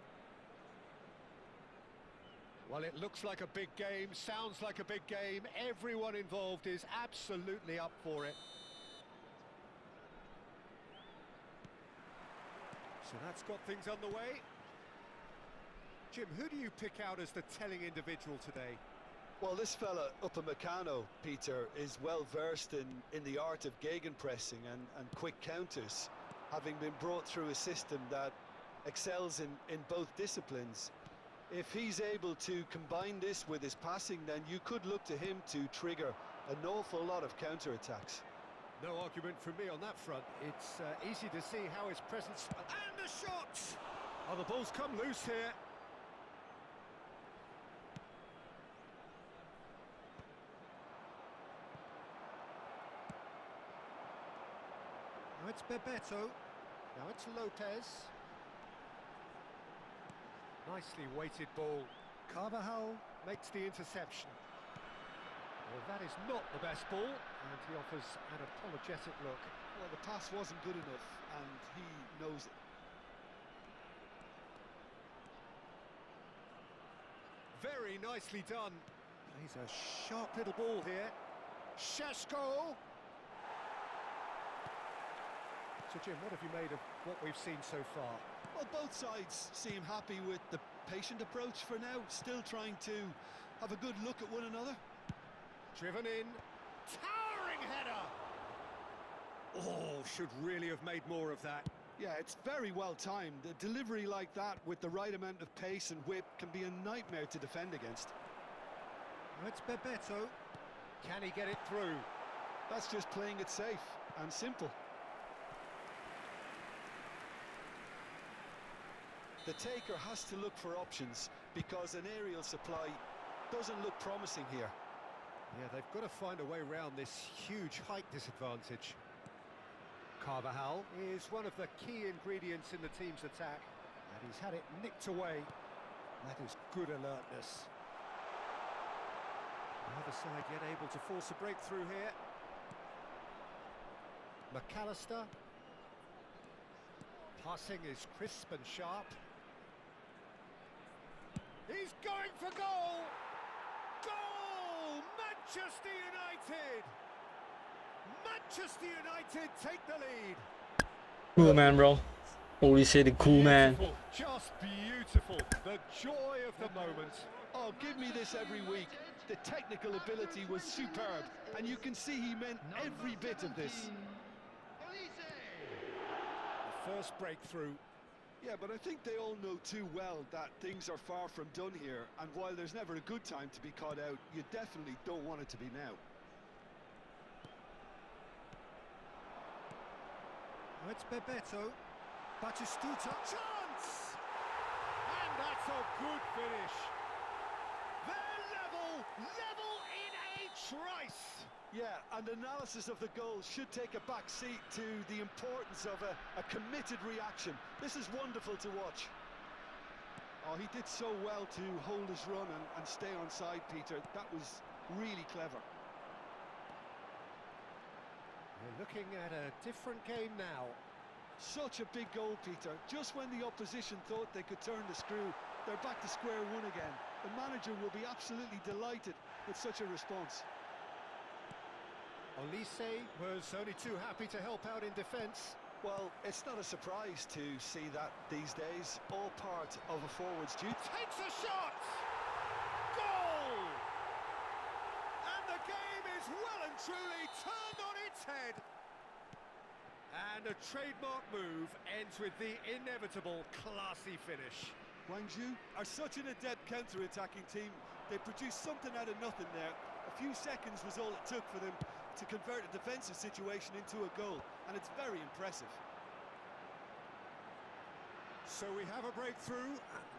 Well, it looks like a big game, sounds like a big game. Everyone involved is absolutely up for it. So that's got things underway. Jim, who do you pick out as the telling individual today? Well, this fella, Upamecano, Peter, is well versed in the art of gegenpressing and quick counters, having been brought through a system that excels in both disciplines. If he's able to combine this with his passing, then you could look to him to trigger an awful lot of counter-attacks. No argument from me on that front. It's easy to see how his presence... And a shot! Oh, the ball's come loose here. Bebeto. Now it's Lopez. Nicely weighted ball. Carvajal makes the interception. Well, that is not the best ball, and he offers an apologetic look. Well, the pass wasn't good enough, and he knows it. Very nicely done. Plays a sharp little ball here. Sheshko! So, Jim, what have you made of what we've seen so far? Well, both sides seem happy with the patient approach for now, still trying to have a good look at one another. Driven in. Towering header! Oh, should really have made more of that. Yeah, it's very well timed. A delivery like that with the right amount of pace and whip can be a nightmare to defend against. It's Bebeto. Can he get it through? That's just playing it safe and simple. The taker has to look for options because an aerial supply doesn't look promising here. Yeah, they've got to find a way around this huge height disadvantage. Carvajal is one of the key ingredients in the team's attack, and he's had it nicked away. That is good alertness. The other side yet able to force a breakthrough here. McAllister. Passing is crisp and sharp. He's going for goal! Goal! Manchester United! Manchester United take the lead. Cool man, bro. Always say the cool man. Beautiful, just beautiful. The joy of the moment. Oh, give me this every week. The technical ability was superb, and you can see he meant every bit of this. The first breakthrough. Yeah, but I think they all know too well that things are far from done here, and while there's never a good time to be caught out, you definitely don't want it to be now. It's Bebeto. Batistuta. Chance! And that's a good finish. They're level in a trice. Yeah, and analysis of the goal should take a back seat to the importance of a committed reaction. This is wonderful to watch. Oh, he did so well to hold his run and stay on side, Peter. That was really clever. We're looking at a different game now. Such a big goal, Peter. Just when the opposition thought they could turn the screw, they're back to square one again. The manager will be absolutely delighted with such a response. Olise was only too happy to help out in defence. Well, it's not a surprise to see that these days, all part of a forward's duty. Takes a shot! Goal! And the game is well and truly turned on its head. And a trademark move ends with the inevitable classy finish. Guangzhou are such an adept counter-attacking team. They produced something out of nothing there. A few seconds was all it took for them to convert a defensive situation into a goal, and it's very impressive. So we have a breakthrough.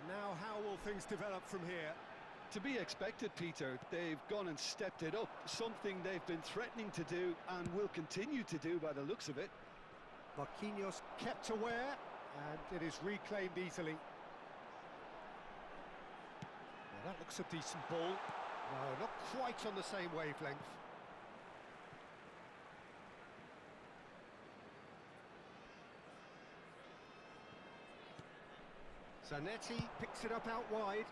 Now how will things develop from here? To be expected, Peter. They've gone and stepped it up, something they've been threatening to do and will continue to do by the looks of it. Marquinhos kept aware, and it is reclaimed easily. Now that looks a decent ball. No, not quite on the same wavelength. Zanetti picks it up out wide.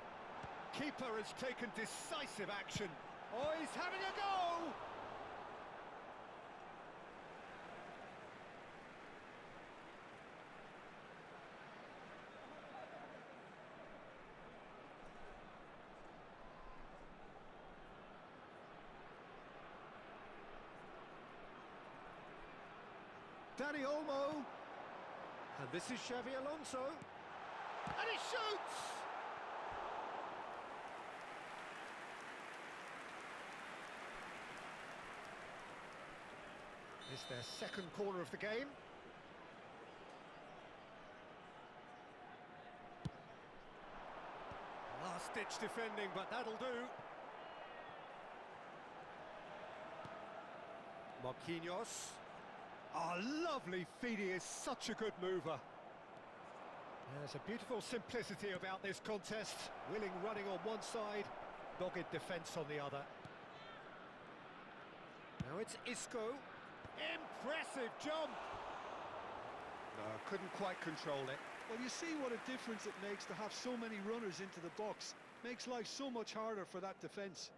Keeper has taken decisive action. Oh, he's having a go! Danny Olmo. And this is Xavi Alonso. And he shoots! It's their second corner of the game. Last-ditch defending, but that'll do. Marquinhos. Oh, lovely feed. He is such a good mover. There's a beautiful simplicity about this contest. Willing running on one side, dogged defence on the other. Now it's Isco. Impressive jump! No, couldn't quite control it. Well, you see what a difference it makes to have so many runners into the box. Makes life so much harder for that defence.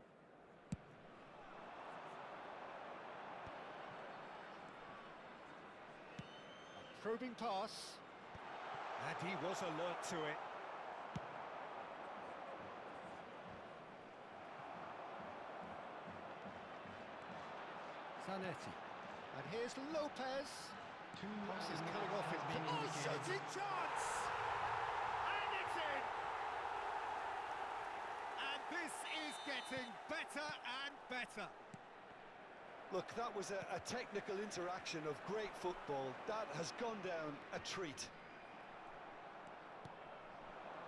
Probing pass. And he was alert to it. Zanetti. And here's Lopez. Pass is coming off his... Oh, shooting chance! And it's in! And this is getting better and better. Look, that was a technical interaction of great football. That has gone down a treat.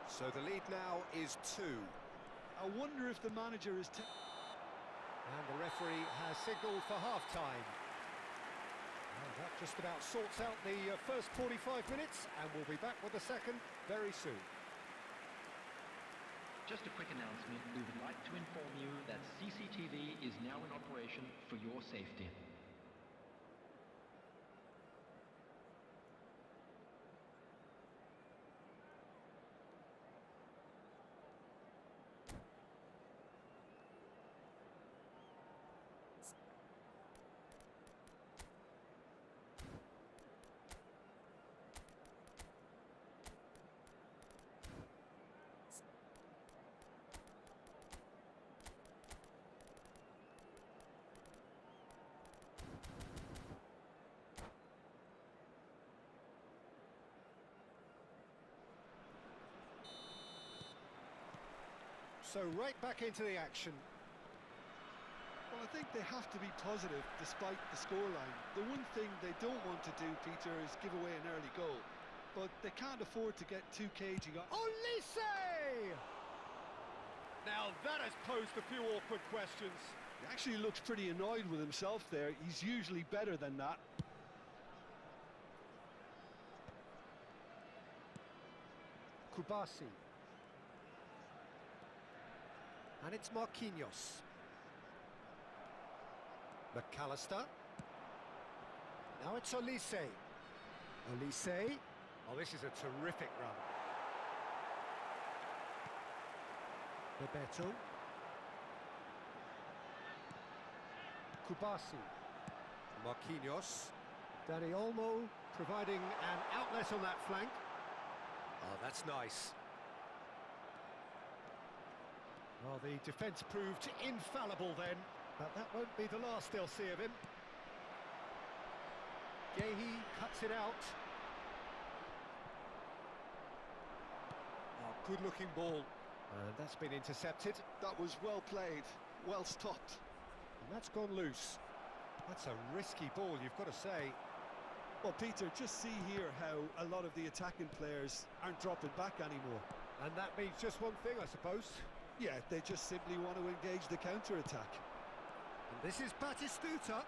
So the lead now is 2. I wonder if the manager is... And the referee has signalled for half-time. Well, that just about sorts out the first 45 minutes, and we'll be back with the second very soon. Just a quick announcement. We would like to inform you that CCTV is now in operation for your safety. So right back into the action. Well, I think they have to be positive despite the scoreline. The one thing they don't want to do, Peter, is give away an early goal. But they can't afford to get too cagey. Olise! Now that has posed a few awkward questions. He actually looks pretty annoyed with himself there. He's usually better than that. Kubasi. And it's Marquinhos. McAllister. Now it's Olise. Olise. Oh, this is a terrific run. Bebeto. Kubasi. Marquinhos. Dani Olmo providing an outlet on that flank. Oh, that's nice. Well, the defence proved infallible then, but that won't be the last they'll see of him. Gehi cuts it out. Oh, good-looking ball. And that's been intercepted. That was well played, well stopped. And that's gone loose. That's a risky ball, you've got to say. Well, Peter, just see here how a lot of the attacking players aren't dropping back anymore. And that means just one thing, I suppose. Yeah, they just simply want to engage the counter-attack. And this is Batistuta.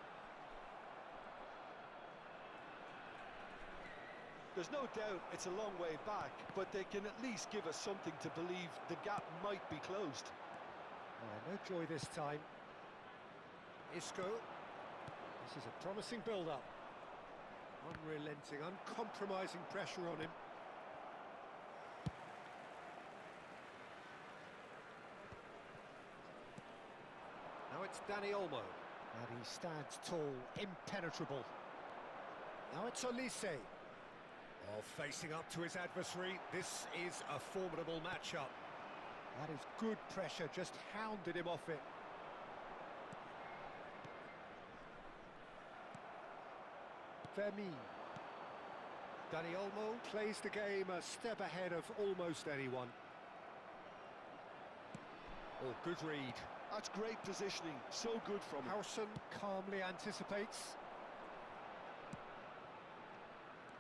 There's no doubt it's a long way back, but they can at least give us something to believe the gap might be closed. Oh, no joy this time. Isco. This is a promising build-up. Unrelenting, uncompromising pressure on him. Now it's Dani Olmo. And he stands tall, impenetrable. Now it's Olise. Oh, facing up to his adversary. This is a formidable matchup. That is good pressure, just hounded him off it. Vermin. Dani Olmo plays the game a step ahead of almost anyone. Oh, good read. That's great positioning, so good from him. Harrison calmly anticipates.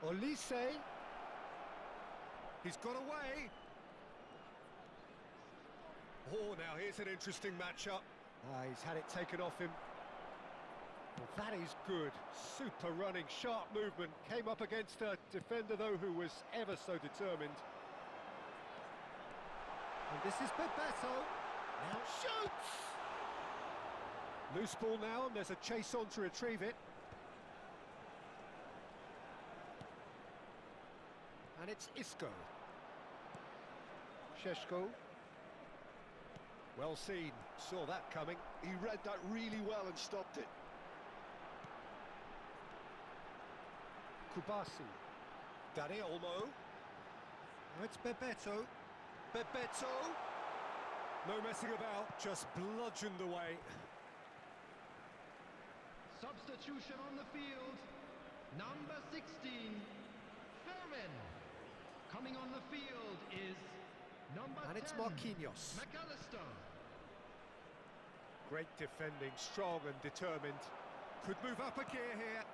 Olise. He's got away. Oh, now here's an interesting matchup. He's had it taken off him. Well, that is good, super running, sharp movement. Came up against a defender, though, who was ever so determined. And this is Bebeto. Now shoots! Loose ball now, and there's a chase on to retrieve it. And it's Isco. Sheshko. Well seen, saw that coming. He read that really well and stopped it. Kubasi. Dani Olmo. Now it's Bebeto. Bebeto. No messing about, just bludgeoned away. Substitution on the field. Number 16, Fermin. Coming on the field is number 10. And it's Marquinhos. McAllister. Great defending, strong and determined. Could move up a gear here.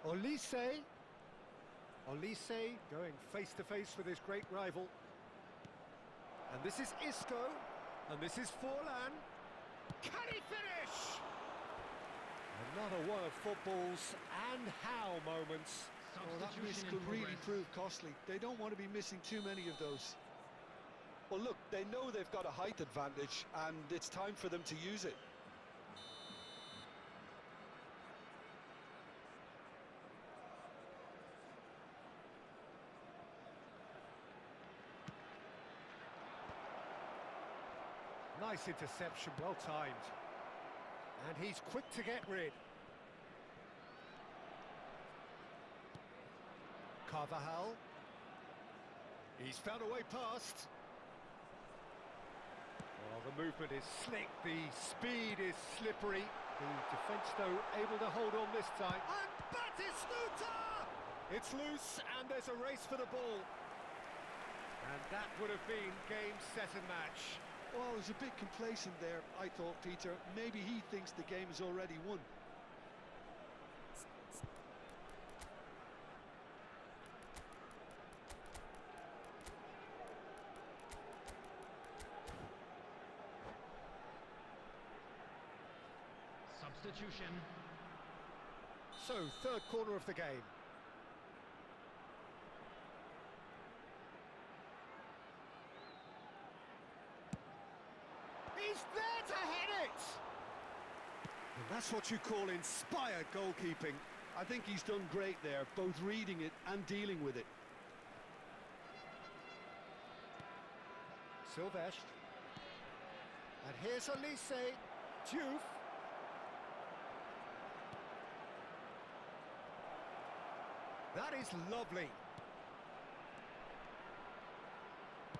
Olise. Olise going face to face with his great rival. And this is Isco. And this is Forlan. Can he finish? Another one of football's and how moments. Oh, that miss could really prove costly. They don't want to be missing too many of those. Well, look, they know they've got a height advantage, and it's time for them to use it. Nice interception, well timed. And he's quick to get rid. Carvajal. He's found a way past. Well, the movement is slick, the speed is slippery. The defence, though, able to hold on this time. And Batistuta! It's loose, and there's a race for the ball. And that would have been game, set and match. Well, I was a bit complacent there, I thought, Peter. Maybe he thinks the game is already won. Substitution. So, third corner of the game. He's there to hit it! And that's what you call inspired goalkeeping. I think he's done great there, both reading it and dealing with it. Silvestre. And here's Olise. Diouf. That is lovely.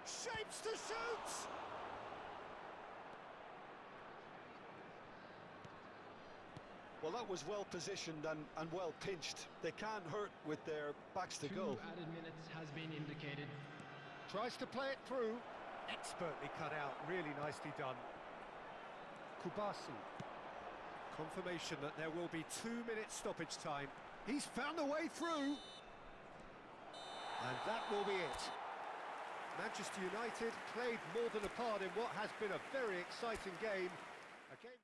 Shapes to shoot! Well, that was well positioned and well pinched. They can't hurt with their backs to 2 goal. added minutes has been indicated. Tries to play it through. Expertly cut out, really nicely done. Kubasi. Confirmation that there will be 2 minutes stoppage time. He's found a way through. And that will be it. Manchester United played more than a part in what has been a very exciting game. A game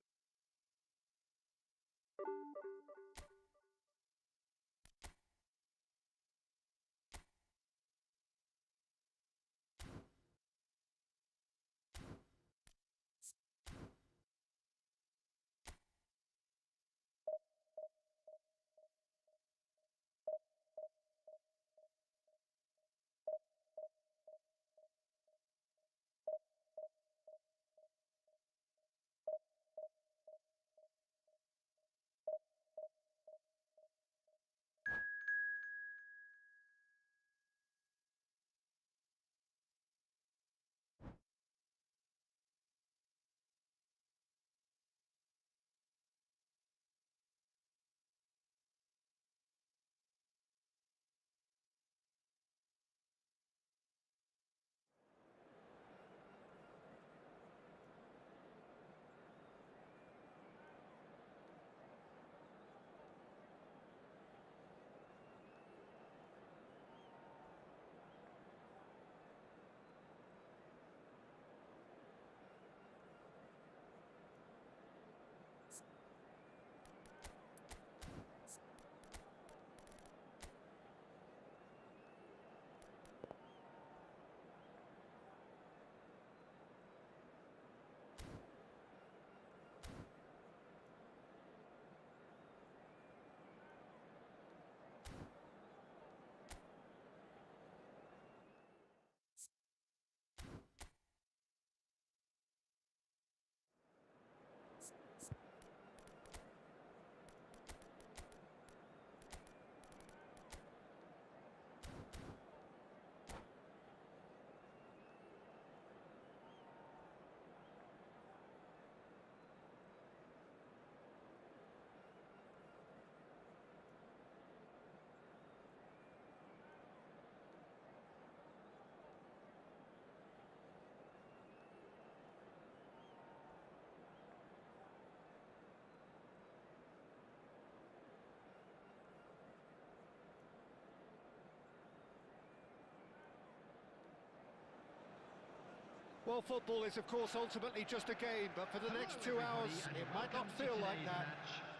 Well, football is, of course, ultimately just a game, but for the next 2 hours, it might not feel like that.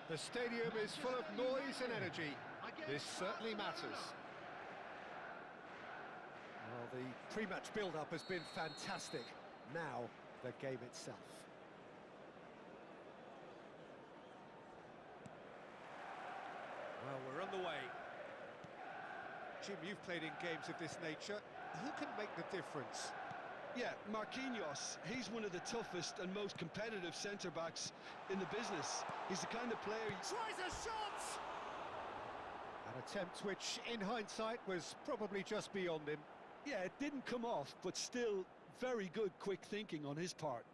The stadium is full of noise and energy. This certainly matters. Well, the pre-match build-up has been fantastic. Now, the game itself. Well, we're on the way. Jim, you've played in games of this nature. Who can make the difference? Yeah, Marquinhos, he's one of the toughest and most competitive centre-backs in the business. He's the kind of player... Tries a shot! An attempt which, in hindsight, was probably just beyond him. Yeah, it didn't come off, but still very good quick thinking on his part.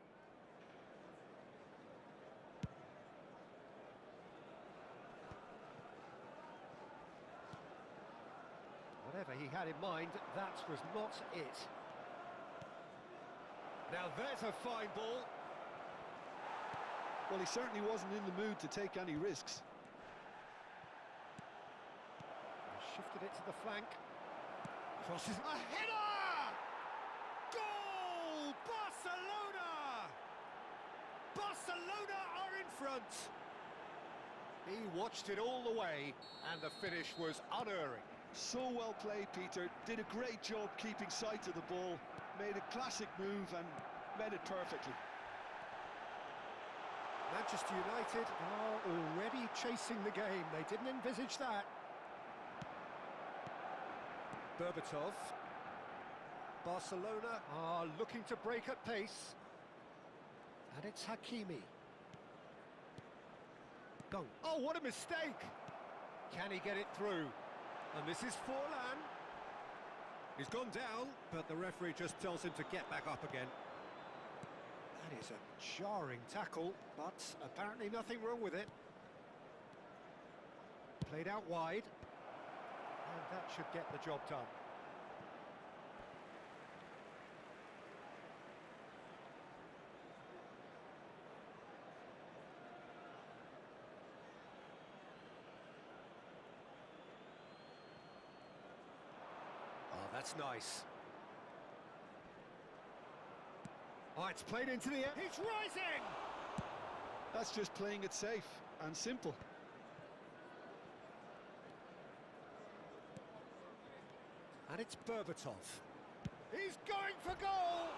Whatever he had in mind, that was not it. Now there's a fine ball. Well, he certainly wasn't in the mood to take any risks. Shifted it to the flank. Crosses. A header! Goal! Barcelona! Barcelona are in front. He watched it all the way, and the finish was unerring. So well played, Peter. Did a great job keeping sight of the ball. Made a classic move and made it perfectly. Manchester United are already chasing the game. They didn't envisage that. Berbatov. Barcelona are looking to break at pace. And it's Hakimi. Gong. Oh, what a mistake! Can he get it through? And this is Forlan. He's gone down, but the referee just tells him to get back up again. That is a jarring tackle, but apparently nothing wrong with it. Played out wide, and that should get the job done. Oh, that's nice. Oh, it's played into the air. He's rising! That's just playing it safe and simple. And it's Berbatov. He's going for goal!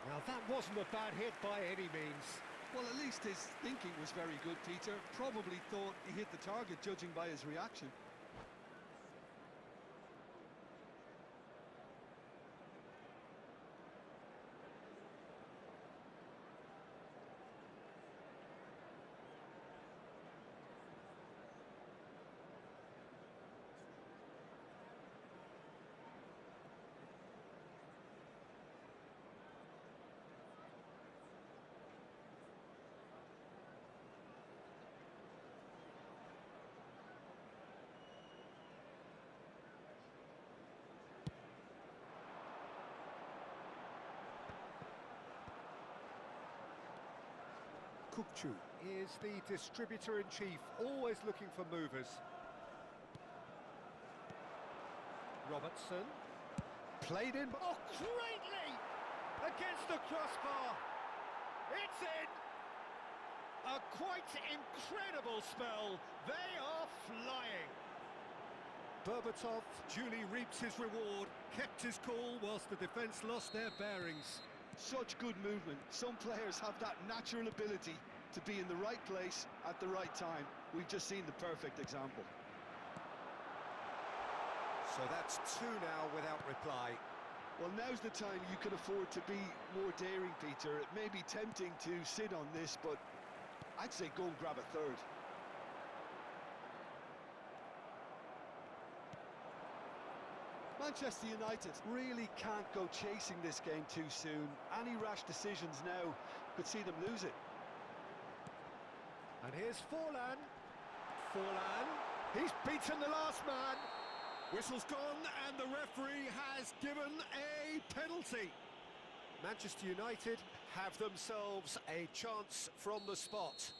Now, that wasn't a bad hit by any means. Well, at least his thinking was very good, Peter. Probably thought he hit the target, judging by his reaction. Kukçu is the distributor-in-chief, always looking for movers. Robertson. Played in. Oh, greatly! Against the crossbar. It's in! A quite incredible spell. They are flying. Berbatov duly reaps his reward, kept his cool whilst the defence lost their bearings. Such good movement. Some players have that natural ability to be in the right place at the right time. We've just seen the perfect example. So that's two now without reply. Well, now's the time you can afford to be more daring, Peter. It may be tempting to sit on this, but I'd say go and grab a third. Manchester United really can't go chasing this game too soon. Any rash decisions now could see them lose it. And here's Forlan. Forlan. He's beaten the last man. Whistle's gone and the referee has given a penalty. Manchester United have themselves a chance from the spot.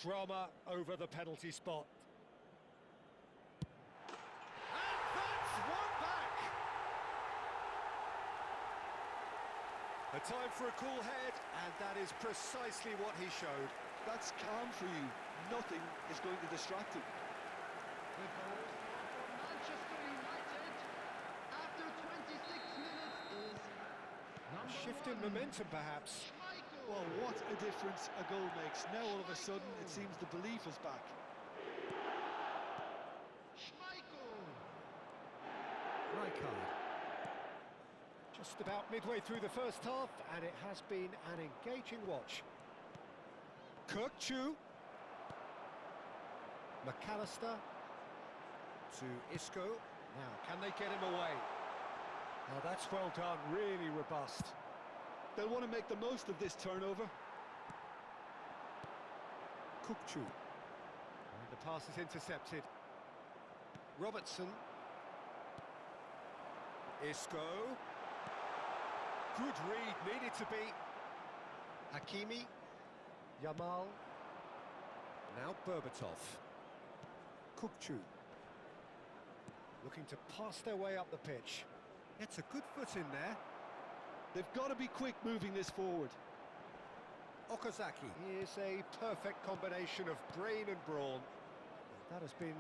Drama over the penalty spot. And that's one back. A time for a cool head, and that is precisely what he showed. That's calm for you. Nothing is going to distract him. The goal for Manchester United after 26 minutes is A shift in momentum, perhaps. Schmeichel. Well, what a difference a goal makes. Now all of a sudden it seems the belief is back. Schmeichel. Rijkaard. Just about midway through the first half, and it has been an engaging watch. Kirkchu. McAllister. To Isco. Now, can they get him away? Oh, that's well done, really robust. They'll want to make the most of this turnover. Kirkchu. And the pass is intercepted. Robertson. Isco. Good read, needed to be. Hakimi. Yamal. Now Berbatov. Kirkchu. Looking to pass their way up the pitch. It's a good foot in there. They've got to be quick moving this forward. Okazaki is a perfect combination of brain and brawn. That has been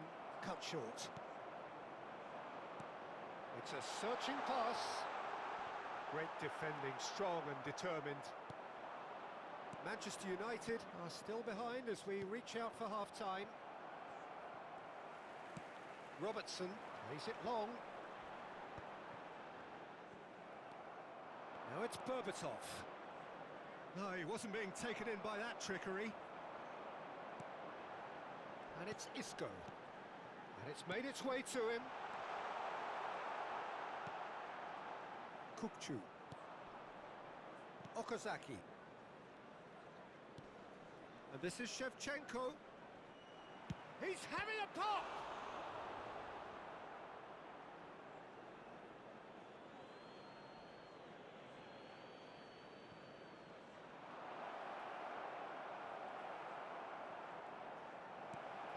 cut short. It's a searching pass. Great defending, strong and determined. Manchester United are still behind as we reach out for half-time. Robertson plays it long. Now it's Berbatov. No, he wasn't being taken in by that trickery. And it's Isco. And it's made its way to him. Kirkchu. Okazaki. And this is Shevchenko. He's having a pop!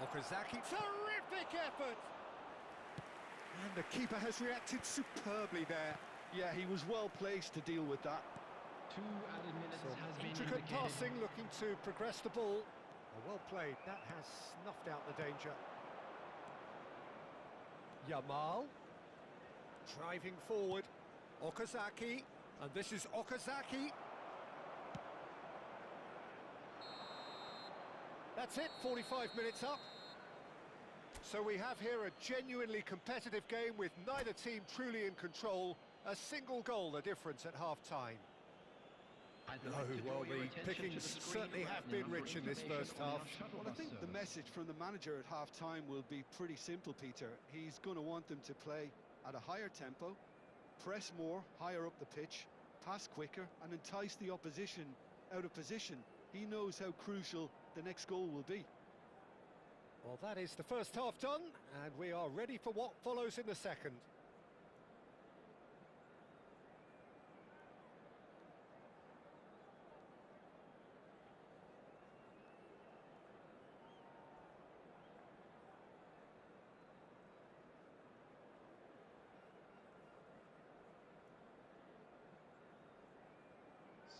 Okazaki, terrific effort! And the keeper has reacted superbly there. Yeah, he was well placed to deal with that. 2 added minutes has been Intricate indicated. passing, looking to progress the ball. Well played, that has snuffed out the danger. Yamal. Driving forward. Okazaki. And this is Okazaki. That's it, 45 minutes up. So we have here a genuinely competitive game with neither team truly in control. A single goal the difference at half-time. I'd No, like to draw well, your the attention to pickings screen certainly right have been now for rich in this information first on our half. shuttle Well, I bus think the service. message from the manager at half-time will be pretty simple, Peter. He's going to want them to play at a higher tempo, press more, higher up the pitch, pass quicker, and entice the opposition out of position. He knows how crucial the next goal will be. Well, that is the first half done, and we are ready for what follows in the second.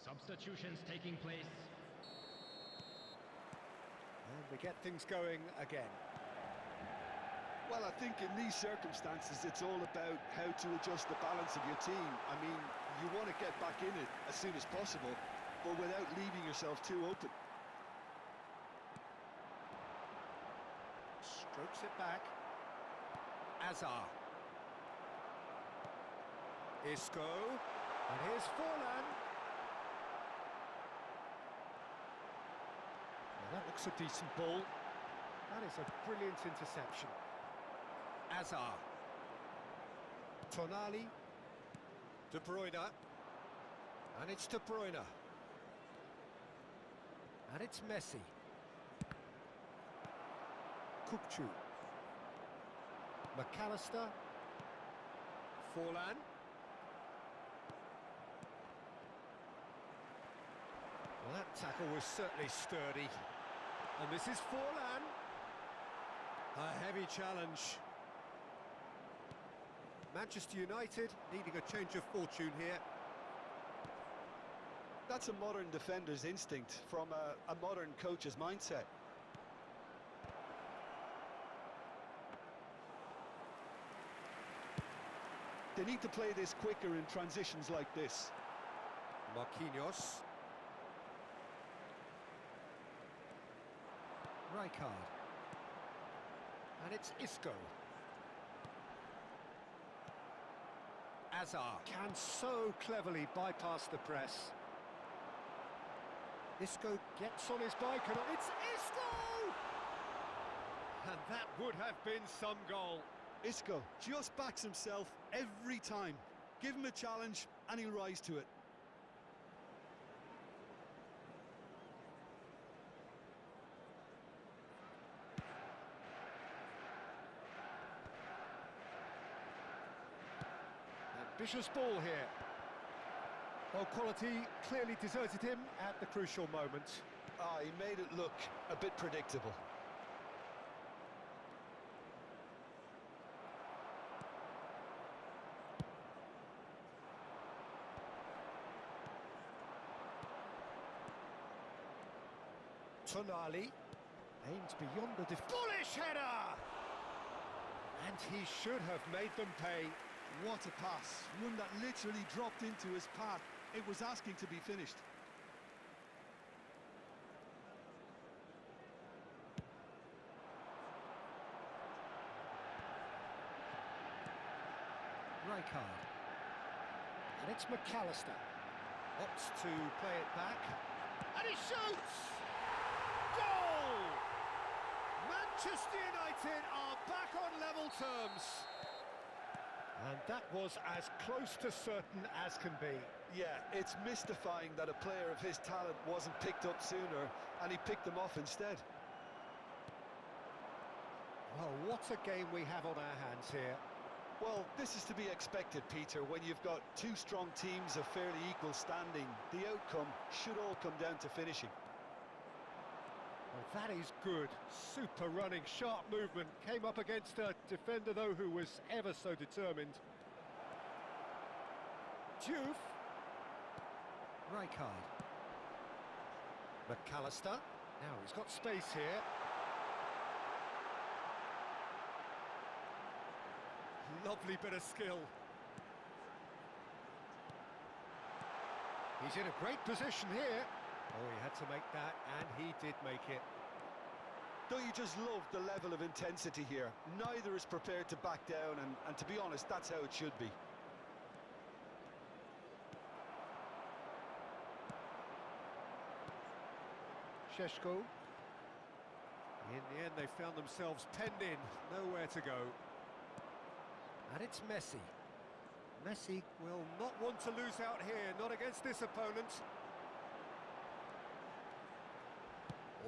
Substitutions taking place. And we get things going again. Well, I think in these circumstances, it's all about how to adjust the balance of your team. I mean, you want to get back in it as soon as possible, but without leaving yourself too open. Strokes it back. Azar. Isco. And here's Forlan. Well, that looks a decent ball. That is a brilliant interception. Azar. Tonali. De Bruyne. And it's De Bruyne. And it's Messi. Kirkchu. McAllister. Forlan. Well, that tackle was certainly sturdy. And this is Forlan. A heavy challenge. Manchester United needing a change of fortune here. That's a modern defender's instinct from a modern coach's mindset. They need to play this quicker in transitions like this. Marquinhos. Rijkaard. And it's Isco. Azar can so cleverly bypass the press. Isco gets on his bike and it's Isco! And that would have been some goal. Isco just backs himself every time. Give him a challenge and he'll rise to it. Ambitious ball here. Well, quality clearly deserted him at the crucial moment. Ah, he made it look a bit predictable. Tonali aims beyond the bullish header! And he should have made them pay. What a pass. One that literally dropped into his path. It was asking to be finished. Rijkaard. And it's McAllister. Opts to play it back. And he shoots! Goal! Manchester United are back on level terms. And that was as close to certain as can be. Yeah, it's mystifying that a player of his talent wasn't picked up sooner, and he picked them off instead. Well, what a game we have on our hands here. Well, this is to be expected, Peter, when you've got two strong teams of fairly equal standing. The outcome should all come down to finishing. Well, that is good. Super running, sharp movement. Came up against a defender, though, who was ever so determined. Diouf. Rijkaard. McAllister. Now he's got space here. Lovely bit of skill. He's in a great position here. Oh, he had to make that, and he did make it. Don't you just love the level of intensity here? Neither is prepared to back down, and to be honest, that's how it should be. Šeško. In the end, they found themselves penned in, nowhere to go. And it's Messi. Messi will not want to lose out here, not against this opponent.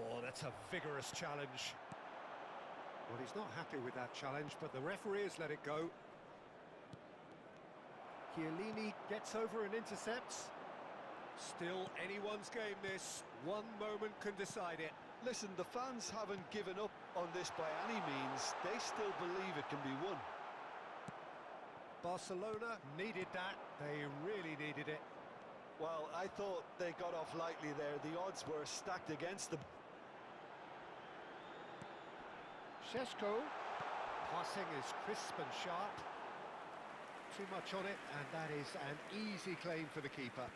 Oh, that's a vigorous challenge. Well, he's not happy with that challenge, but the referee has let it go. Chiellini gets over and intercepts. Still anyone's game, this. One moment can decide it. Listen, the fans haven't given up on this by any means. They still believe it can be won. Barcelona needed that. They really needed it. Well, I thought they got off lightly there. The odds were stacked against them. Šeško. Passing is crisp and sharp. Too much on it, and that is an easy claim for the keeper.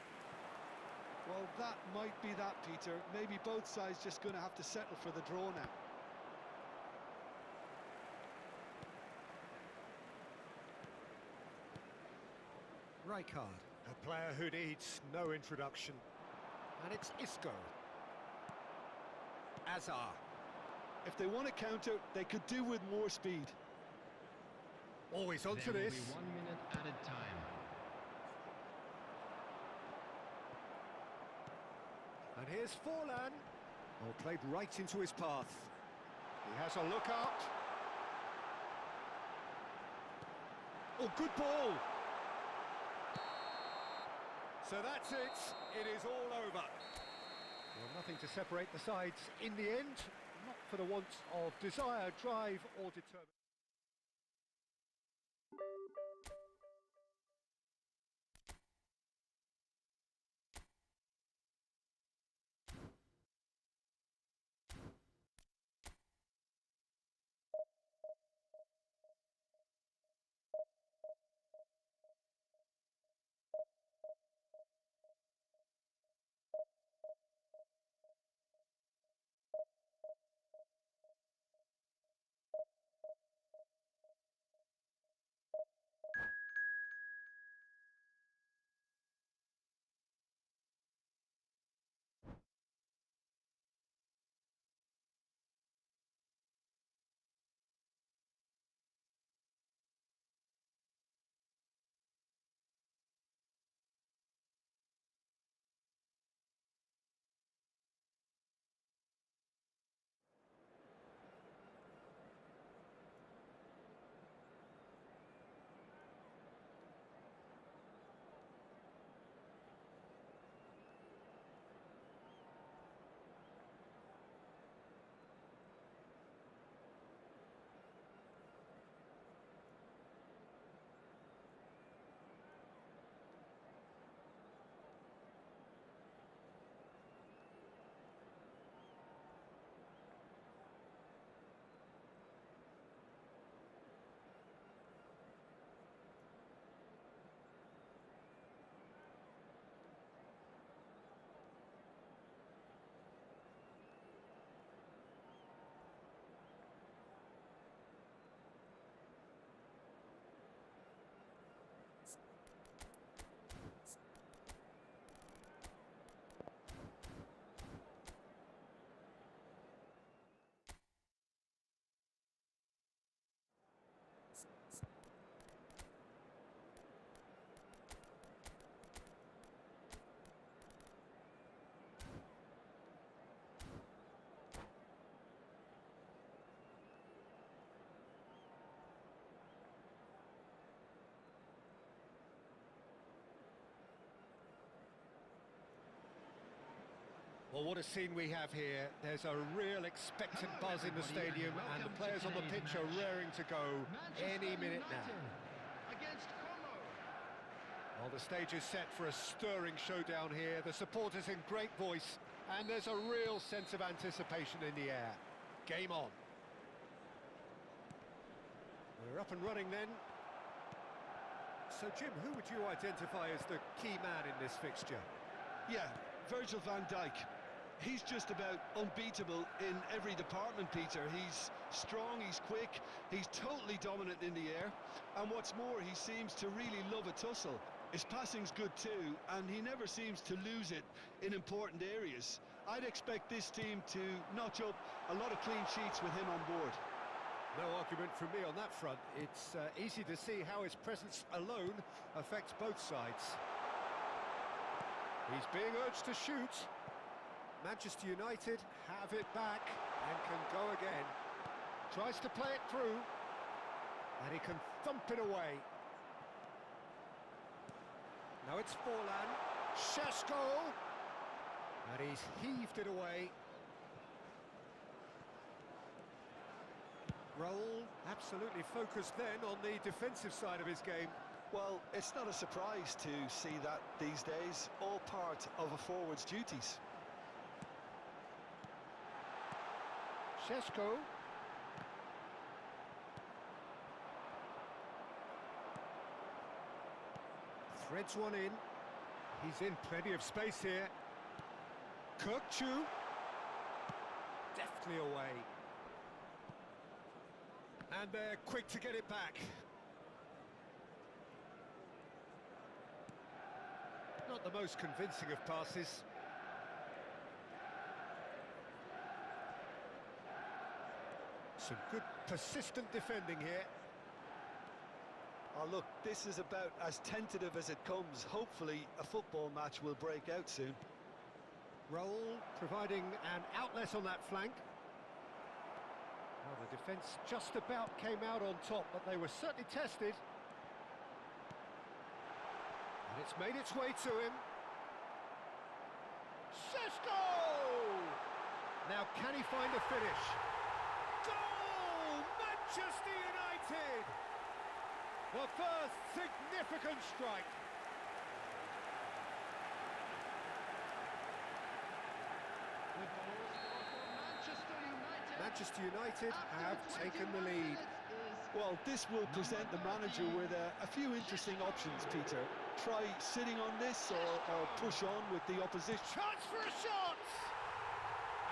Well, that might be that, Peter. Maybe both sides just going to have to settle for the draw now. Rijkaard, a player who needs no introduction. And it's Isco. Azar. If they want to counter, they could do with more speed. Always onto There will this. be 1 minute added time. And here's Forlan. Oh, played right into his path. He has a look up. Oh, good ball. So that's it. It is all over. Well, nothing to separate the sides in the end. Not for the want of desire, drive or determination. Well, what a scene we have here. There's a real expectant Hello, buzz in the everybody, stadium, and and the welcome players to on the today's pitch are match. raring to go Manchester any minute United now. against Como. Well, the stage is set for a stirring showdown here. The supporters in great voice, and there's a real sense of anticipation in the air. Game on. We're up and running then. So, Jim, who would you identify as the key man in this fixture? Yeah, Virgil van Dijk. He's just about unbeatable in every department, Peter. He's strong, he's quick, he's totally dominant in the air, and what's more, he seems to really love a tussle. His passing's good too, and he never seems to lose it in important areas. I'd expect this team to notch up a lot of clean sheets with him on board. No argument from me on that front. It's easy to see how his presence alone affects both sides. He's being urged to shoot. Manchester United have it back and can go again. Tries to play it through, and he can thump it away. Now it's Forlan. Šeško! And he's heaved it away. Raul absolutely focused then on the defensive side of his game. Well, it's not a surprise to see that these days, all part of a forward's duties. Šeško. Threads one in. He's in plenty of space here. Kirkchu. Deftly away. And they're quick to get it back. Not the most convincing of passes. Some good persistent defending here. Oh, look, this is about as tentative as it comes. Hopefully, a football match will break out soon. Raul providing an outlet on that flank. Well, the defence just about came out on top, but they were certainly tested. And it's made its way to him. Šeško! Now, can he find a finish? Goal! Manchester United! The first significant strike. Manchester United have taken the lead. Well, this will present the manager with a few interesting options, Peter. Try sitting on this or push on with the opposition. Chance for a shot!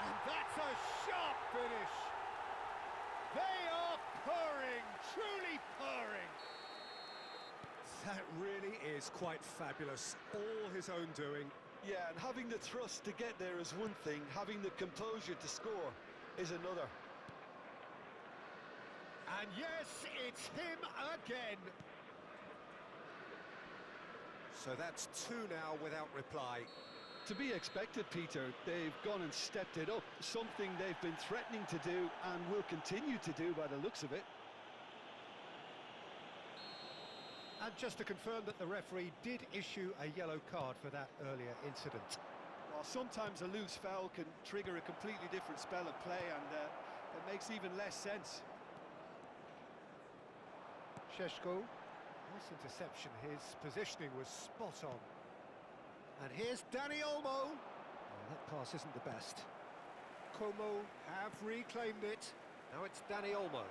And that's a sharp finish. They are purring, truly purring. That really is quite fabulous. All his own doing. Yeah, and having the thrust to get there is one thing, having the composure to score is another. And yes, it's him again. So that's two now without reply. To be expected, Peter. They've gone and stepped it up, something they've been threatening to do and will continue to do by the looks of it. And just to confirm that the referee did issue a yellow card for that earlier incident. Well, sometimes a loose foul can trigger a completely different spell of play, and it makes even less sense. Šeško, nice interception. His positioning was spot on. And here's Dani Olmo. Oh, that pass isn't the best. Como have reclaimed it. Now it's Dani Olmo.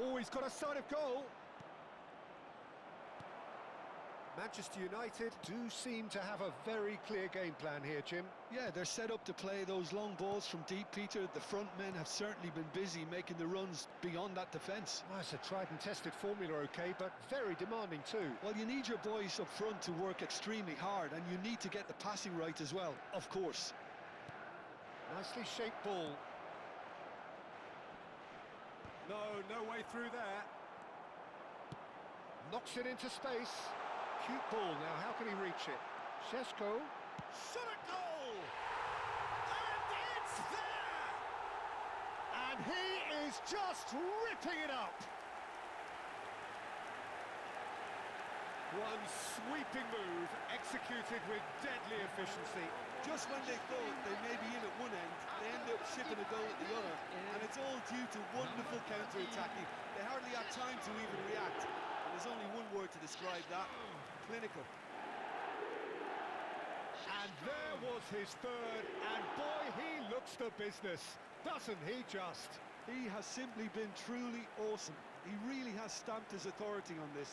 Oh, he's got a sight of goal. Manchester United do seem to have a very clear game plan here, Jim. Yeah, they're set up to play those long balls from deep, Peter. The front men have certainly been busy making the runs beyond that defence. Well, it's a tried and tested formula, OK, but very demanding too. Well, you need your boys up front to work extremely hard, and you need to get the passing right as well, of course. Nicely shaped ball. No way through there. Knocks it into space. Cute ball now, how can he reach it? Šeško. Shot at goal! And it's there! And he is just ripping it up! One sweeping move, executed with deadly efficiency. Just when they thought they may be in at one end, they end up shipping a goal at the other, and it's all due to wonderful counter-attacking. They hardly had time to even react, and there's only one word to describe that: clinical. And there was his third, and boy, he looks the business, doesn't he just? He has simply been truly awesome. He really has stamped his authority on this.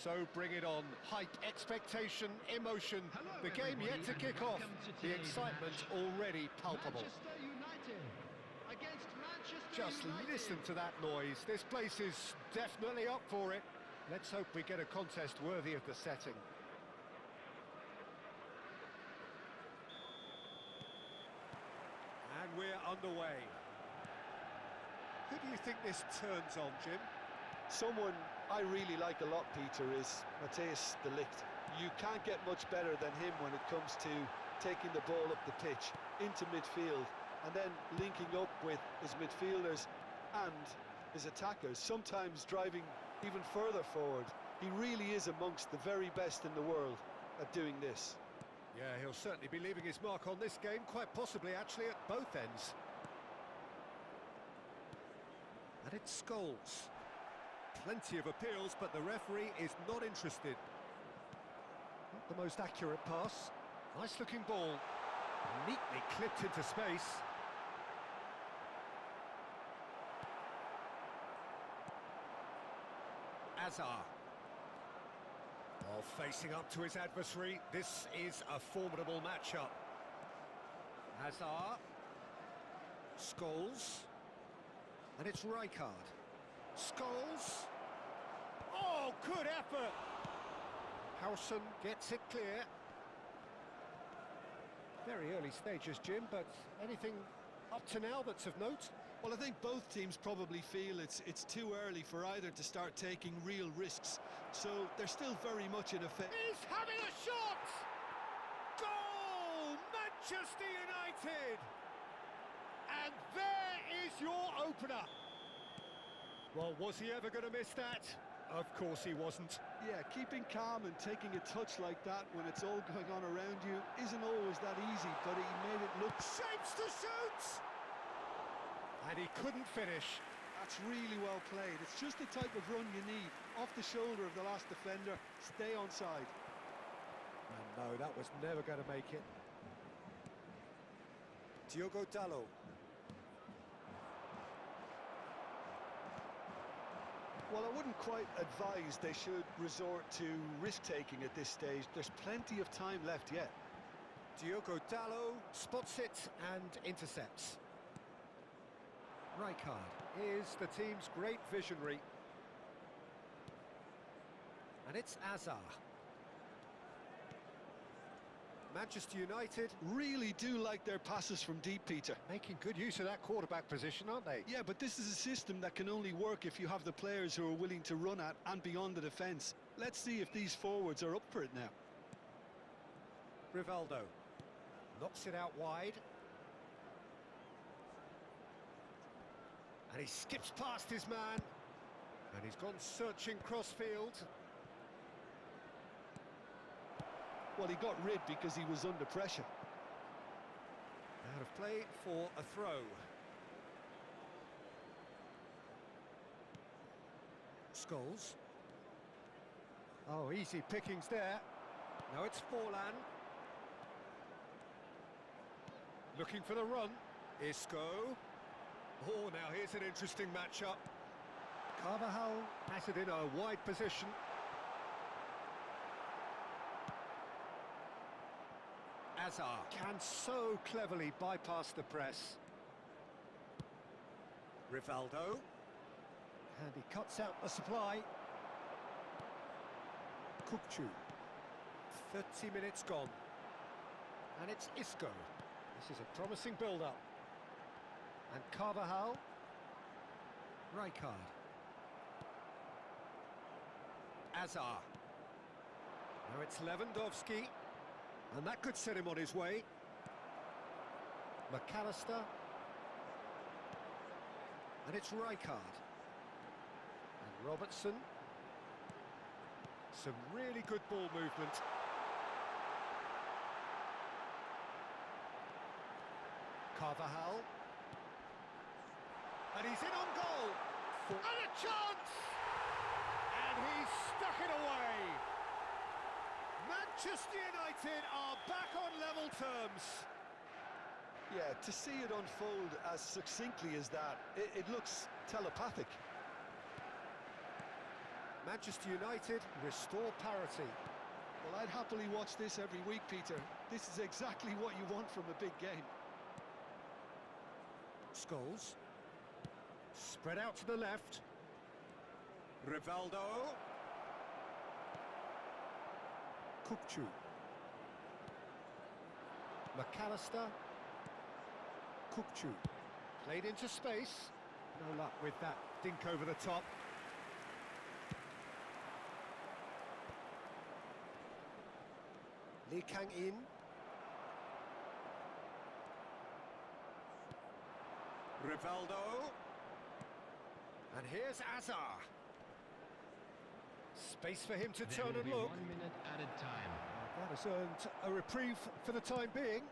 So bring it on. Hype, expectation, emotion. Hello, The game yet to everybody, kick and off. welcome to The today's excitement match. already palpable. Manchester United against Manchester Just United. listen to that noise. This place is definitely up for it. Let's hope we get a contest worthy of the setting. And we're underway. Who do you think this turns on, Jim? Someone I really like a lot, Peter, is Matthias de Ligt. You can't get much better than him when it comes to taking the ball up the pitch into midfield and then linking up with his midfielders and his attackers, sometimes driving even further forward. He really is amongst the very best in the world at doing this. Yeah, he'll certainly be leaving his mark on this game, quite possibly actually at both ends. And it's Scholes. Plenty of appeals, but the referee is not interested. Not the most accurate pass. Nice looking ball. Neatly clipped into space. Azar. While facing up to his adversary, this is a formidable matchup. Azar. Scholes. And it's Rijkaard. Scholes. Oh, good effort! Howson gets it clear. Very early stages, Jim, but anything up to now that's of note? Well, I think both teams probably feel it's too early for either to start taking real risks. So they're still very much in a phase. He's having a shot! Goal! Manchester United! And there is your opener. Well, was he ever going to miss that? Of course he wasn't. Yeah, keeping calm and taking a touch like that when it's all going on around you isn't always that easy, but he made it look... Shapes to shoot! And he couldn't finish. That's really well played. It's just the type of run you need. Off the shoulder of the last defender, stay onside. And no, that was never going to make it. Diogo Dalot. Well, I wouldn't quite advise they should resort to risk-taking at this stage. There's plenty of time left yet. Diogo Dalot spots it and intercepts. Rijkaard is the team's great visionary. And it's Azar. Manchester United Really do like their passes from deep, Peter. making good use of that quarterback position, aren't they? Yeah, but this is a system that can only work if you have the players who are willing to run at and beyond the defence. Let's see if these forwards are up for it now. Rivaldo knocks it out wide. And he skips past his man. And he's gone searching crossfield. Well, he got rid because he was under pressure. Out of play for a throw. Scholes. Oh, easy pickings there. Now it's Forlan. Looking for the run. Isco. Oh, now here's an interesting matchup. Carvajal has it in a wide position. Azar can so cleverly bypass the press. Rivaldo. And he cuts out the supply. Kukçu. 30 minutes gone. And it's Isco. This is a promising build-up. And Carvajal. Rijkaard. Azar. Now it's Lewandowski. And that could set him on his way. McAllister. And it's Rijkaard. And Robertson. Some really good ball movement. Carvajal. And he's in on goal. And a chance! And he's stuck it away. Manchester United are back on level terms. Yeah, to see it unfold as succinctly as that, it looks telepathic. Manchester United restore parity. Well, I'd happily watch this every week, Peter. This is exactly what you want from a big game. Scholes. Spread out to the left. Rivaldo. Kukçu. McAllister. Kukçu. Played into space. No luck with that dink over the top. Lee Kang-in. Rivaldo. And here's Azar. Space for him to There turn will and be look. 1 minute added time. That has earned a reprieve for the time being.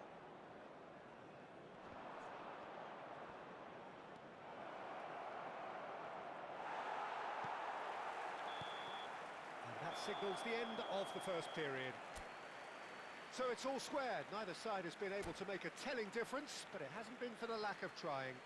And that signals the end of the first period. So it's all squared. Neither side has been able to make a telling difference, but it hasn't been for the lack of trying.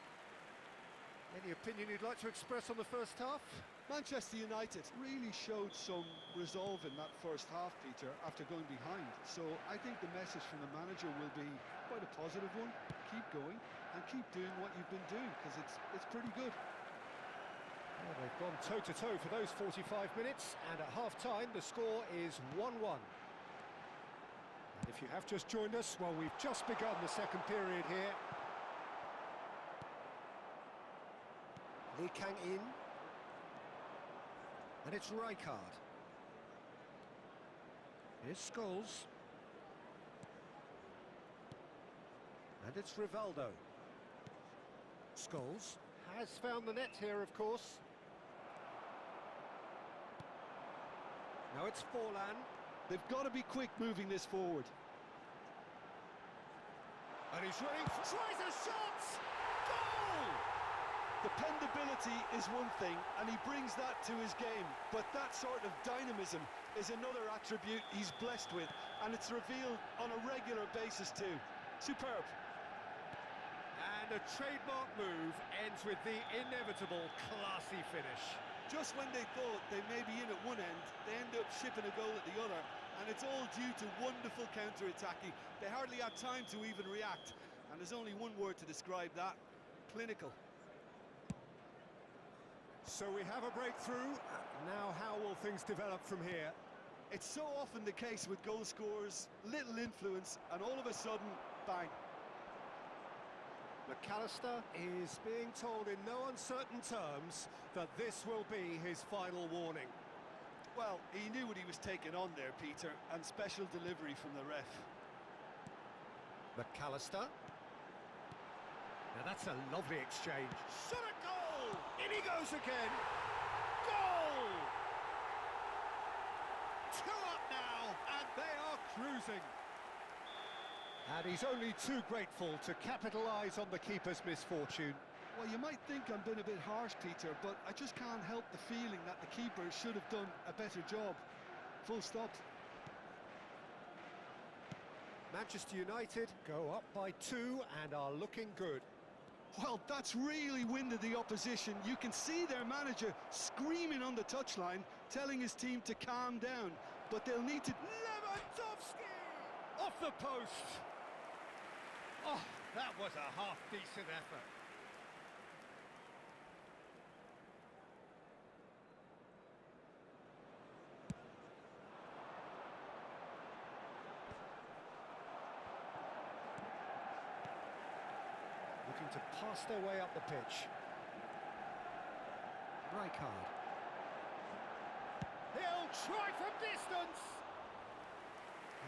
Any opinion you'd like to express on the first half? Manchester United really showed some resolve in that first half, Peter, after going behind. So I think the message from the manager will be quite a positive one. Keep going and keep doing what you've been doing, because it's pretty good. Well, they've gone toe-to-toe for those 45 minutes, and at half-time the score is 1-1. And if you have just joined us, well, we've just begun the second period here. Lee Kang-in. And it's Rijkaard. Here's Scholes. And it's Rivaldo. Scholes has found the net here, of course. Now it's Forlan. They've got to be quick moving this forward. And he's running, tries a shot! Goal! Dependability is one thing, and he brings that to his game, but that sort of dynamism is another attribute he's blessed with, and it's revealed on a regular basis too. Superb. And a trademark move ends with the inevitable classy finish. Just when they thought they may be in at one end, they end up shipping a goal at the other, and it's all due to wonderful counter-attacking. They hardly had time to even react, and there's only one word to describe that: clinical. So we have a breakthrough. Now how will things develop from here? It's so often the case with goal scorers, little influence, and all of a sudden, bang. McAllister is being told in no uncertain terms that this will be his final warning. Well, he knew what he was taking on there, Peter, and special delivery from the ref. McAllister. Now that's a lovely exchange. Shot a goal! In he goes again! Goal! 2 up now, and they are cruising. And he's only too grateful to capitalise on the keeper's misfortune. Well, you might think I'm being a bit harsh, Peter, but I just can't help the feeling that the keeper should have done a better job. Full stop. Manchester United go up by 2 and are looking good. Well, that's really winded the opposition. You can see their manager screaming on the touchline, telling his team to calm down, but they'll need to... Lewandowski! Off the post! Oh, that was a half-decent effort. Looking to pass their way up the pitch. Rijkaard. He'll try from distance!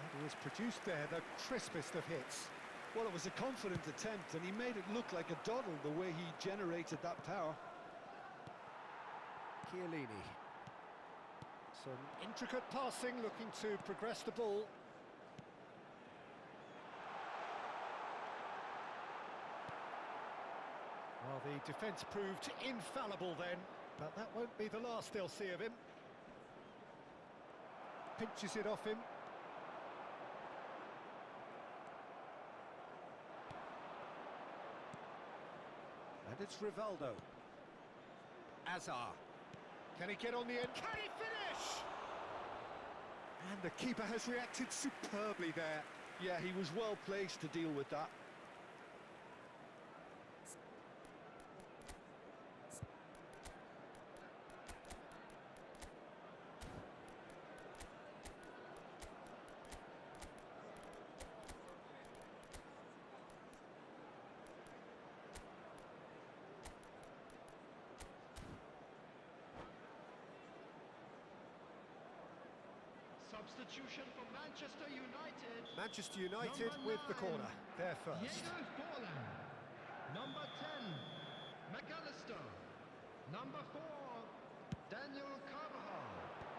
And he has produced there the crispest of hits. Well, it was a confident attempt, and he made it look like a doddle the way he generated that power. Chiellini. Some intricate passing, looking to progress the ball. Well, the defence proved infallible then, but that won't be the last they'll see of him. Pinches it off him. And it's Rivaldo. Azar. Can he get on the end? Can he finish? And the keeper has reacted superbly there. Yeah, he was well placed to deal with that. Substitution for Manchester United. Manchester United Number with the 9, corner. They're first. Diego Forlan. Number 10, McAllister. Number 4, Daniel Carvajal.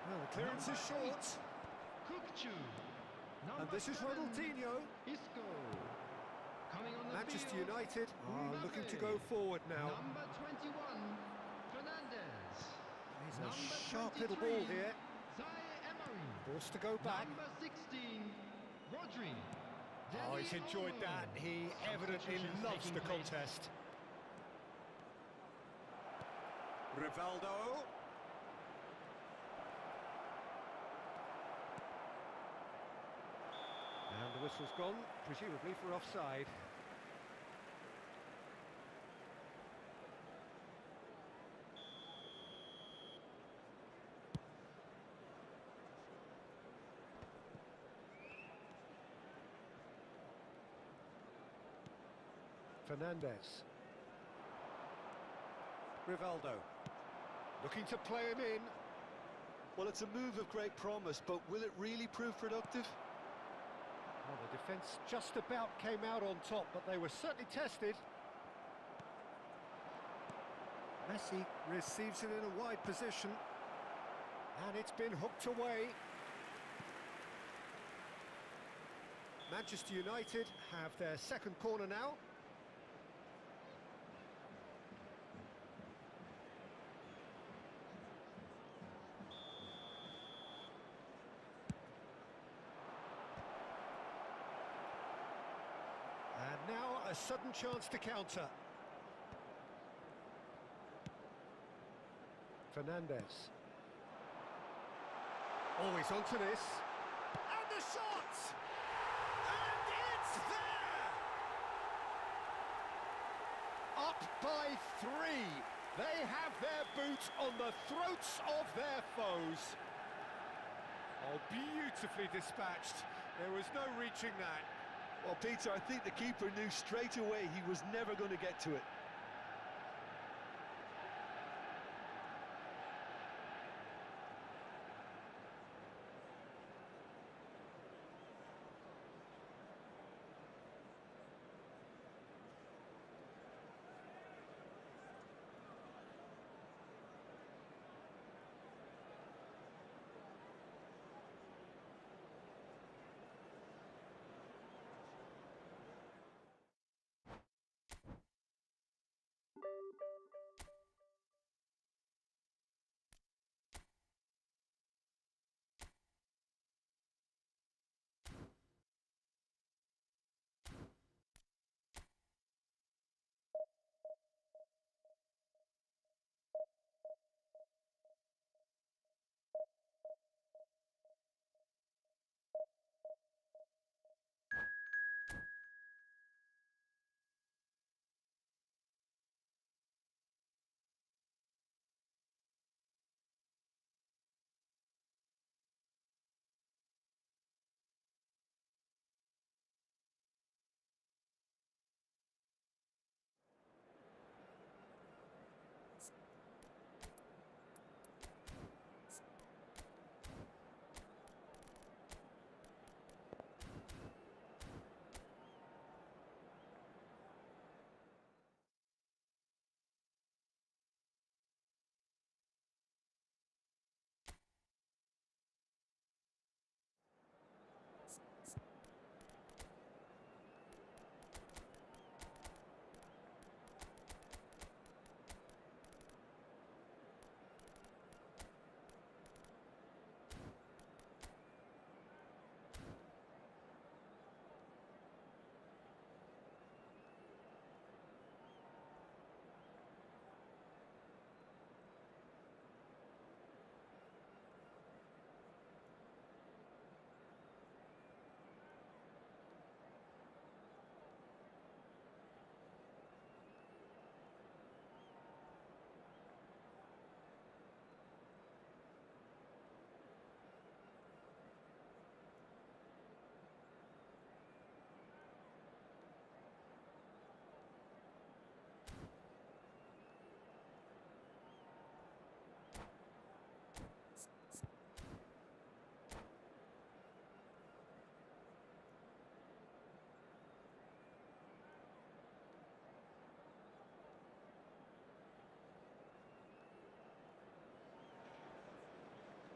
Well, the clearance is short. Kukcu. Number And this is 7, Ronaldinho. Isco. Coming on the Manchester field, United are Mbappe. looking to go forward now. Number 21, Fernandez. He's a Number sharp little 23, ball here. Zaire Emery. Forced to go back. Number 16, Rodri. Oh, he's Dani enjoyed Olmo. that. He evidently Substitutions loves taking the place. contest. Rivaldo. And the whistle's gone, presumably for offside. Fernandez. Rivaldo. Looking to play him in. Well, it's a move of great promise, but will it really prove productive? Well, the defence just about came out on top, but they were certainly tested. Messi receives it in a wide position. And it's been hooked away. Manchester United have their second corner now. And now a sudden chance to counter. Fernandez. Always onto this. And the shot! And it's there! Up by 3. They have their boot on the throats of their foes. Oh, beautifully dispatched. There was no reaching that. Well, Peter, I think the keeper knew straight away he was never going to get to it.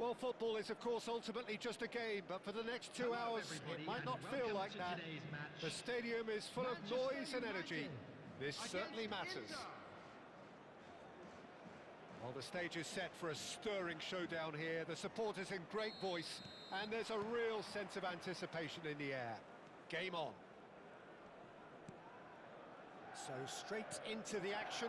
Well, football is, of course, ultimately just a game, but for the next 2 Hello, hours, everybody, it might and not feel welcome like to that. today's match. The stadium is full of Manchester noise and energy. United This certainly against matters. Inter. Well, the stage is set for a stirring showdown here. The supporters in great voice, and there's a real sense of anticipation in the air. Game on. So straight into the action.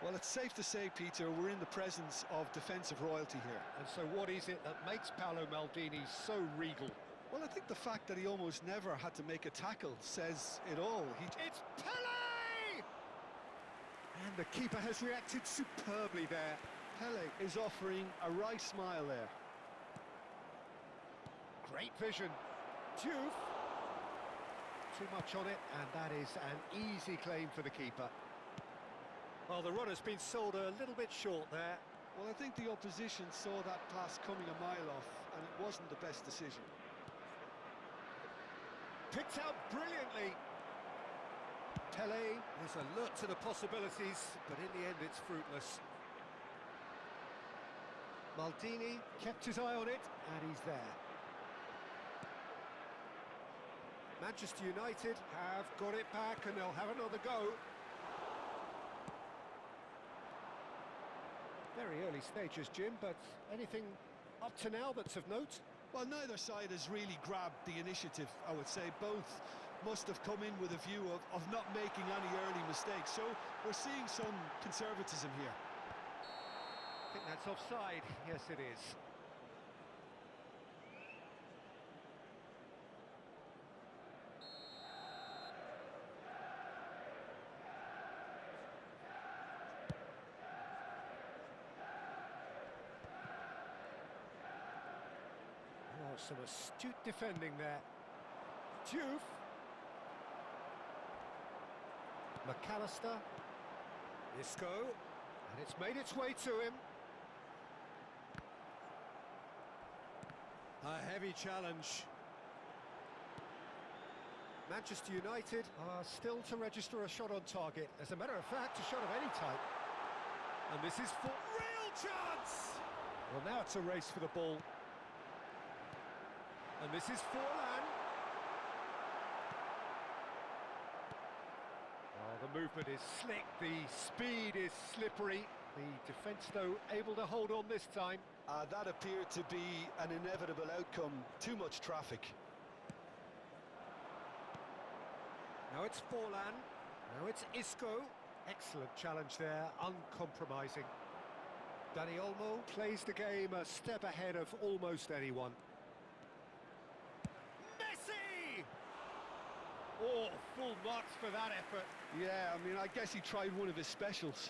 Well, it's safe to say, Peter, we're in the presence of defensive royalty here. And so what is it that makes Paolo Maldini so regal? Well, I think the fact that he almost never had to make a tackle says it all. It's Pele! And the keeper has reacted superbly there. Pele is offering a right smile there. Great vision. Diouf. Too much on it, and that is an easy claim for the keeper. Well, the runner's been sold a little bit short there. Well, I think the opposition saw that pass coming a mile off, and it wasn't the best decision. Picked out brilliantly. Pele is alert to the possibilities, but in the end it's fruitless. Maldini kept his eye on it, and he's there. Manchester United have got it back, and they'll have another go. Very early stages, Jim, but anything up to now that's of note? Well, neither side has really grabbed the initiative, I would say. Both must have come in with a view of not making any early mistakes. So we're seeing some conservatism here. I think that's offside. Yes, it is. Some astute defending there. Diouf. McAllister. Isco. And it's made its way to him. A heavy challenge. Manchester United are still to register a shot on target. As a matter of fact, a shot of any type. And this is for real chance! Well, now it's a race for the ball. And this is Forlan. Oh, the movement is slick, the speed is slippery. The defence, though, able to hold on this time. That appeared to be an inevitable outcome. Too much traffic. Now it's Forlan. Now it's Isco. Excellent challenge there, uncompromising. Dani Olmo plays the game a step ahead of almost anyone. Messi! Oh, full marks for that effort. Yeah, I mean, I guess he tried one of his specials.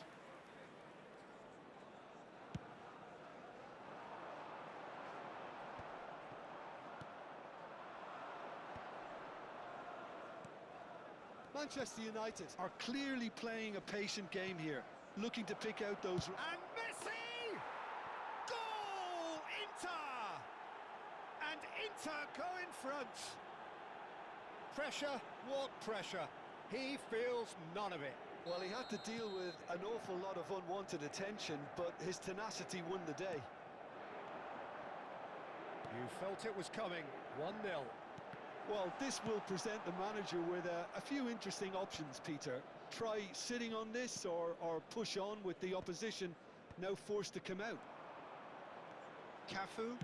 Manchester United are clearly playing a patient game here, looking to pick out those... And Messi! Goal! Inter! And Inter go in front. Pressure? What pressure? He feels none of it. Well, he had to deal with an awful lot of unwanted attention, but his tenacity won the day. You felt it was coming. 1-0. Well, this will present the manager with a few interesting options, Peter. Try sitting on this or push on with the opposition now forced to come out. Cafu.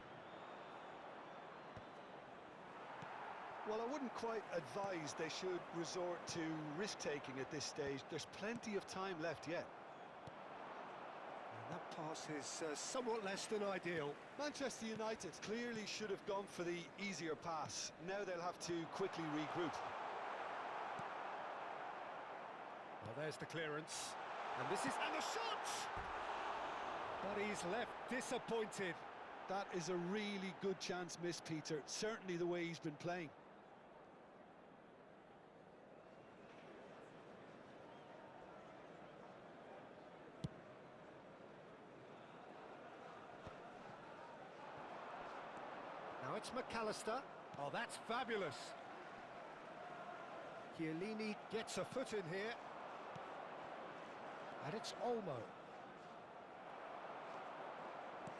Well, I wouldn't quite advise they should resort to risk-taking at this stage. There's plenty of time left yet. And that pass is somewhat less than ideal. Manchester United clearly should have gone for the easier pass. Now they'll have to quickly regroup. Well, there's the clearance. And this is... And the shot! But he's left disappointed. That is a really good chance missed, Peter. Certainly the way he's been playing. Now it's McAllister. Oh, that's fabulous. Chiellini gets a foot in here. And it's Olmo.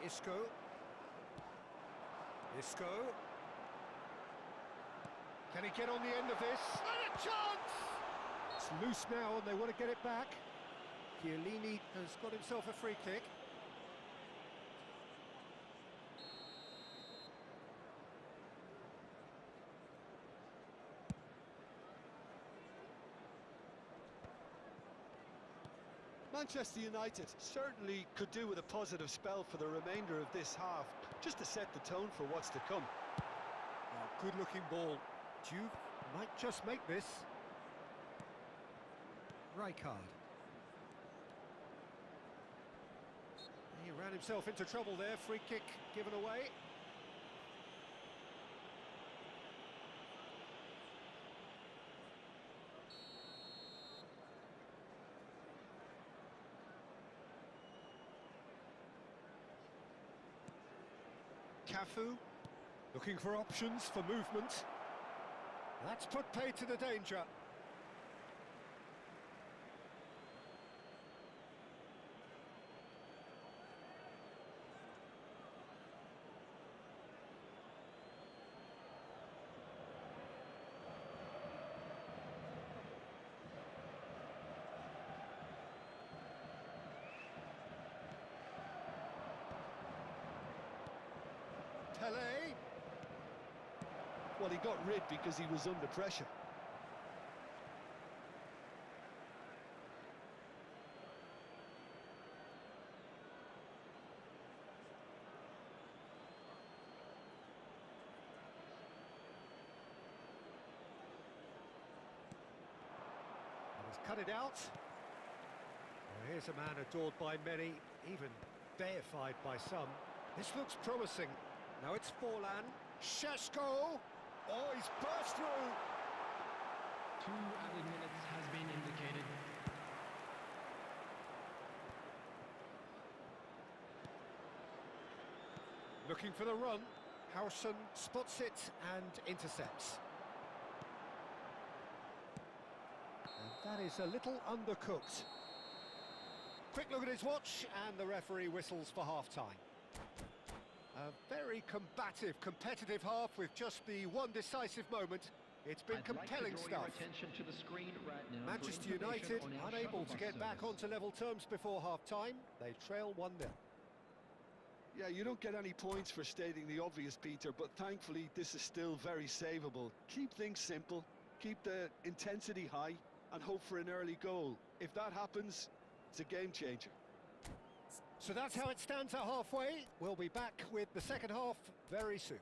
Isco. Isco. Can he get on the end of this? And a chance! It's loose now and they want to get it back. Chiellini has got himself a free kick. Manchester United certainly could do with a positive spell for the remainder of this half, just to set the tone for what's to come. Oh, good-looking ball. Diouf might just make this. Rijkaard. He ran himself into trouble there. Free kick given away. Cafu, looking for options for movement. That's put paid to the danger. Pelé. Well, he got rid because he was under pressure. He's cut it out. Well, here's a man adored by many, even deified by some. This looks promising. Now it's Forlan. Sheshko. Oh, he's burst through. 2 added minutes has been indicated. Looking for the run. Howson spots it and intercepts. And that is a little undercooked. Quick look at his watch, and the referee whistles for half-time. A very combative, competitive half with just the one decisive moment. It's been compelling stuff. Attention to the screen right now. Manchester United unable to get back onto level terms before half-time. They trail 1-0. Yeah, you don't get any points for stating the obvious, Peter, but thankfully this is still very savable. Keep things simple, keep the intensity high, and hope for an early goal. If that happens, it's a game changer. So that's how it stands at halfway. We'll be back with the second half very soon.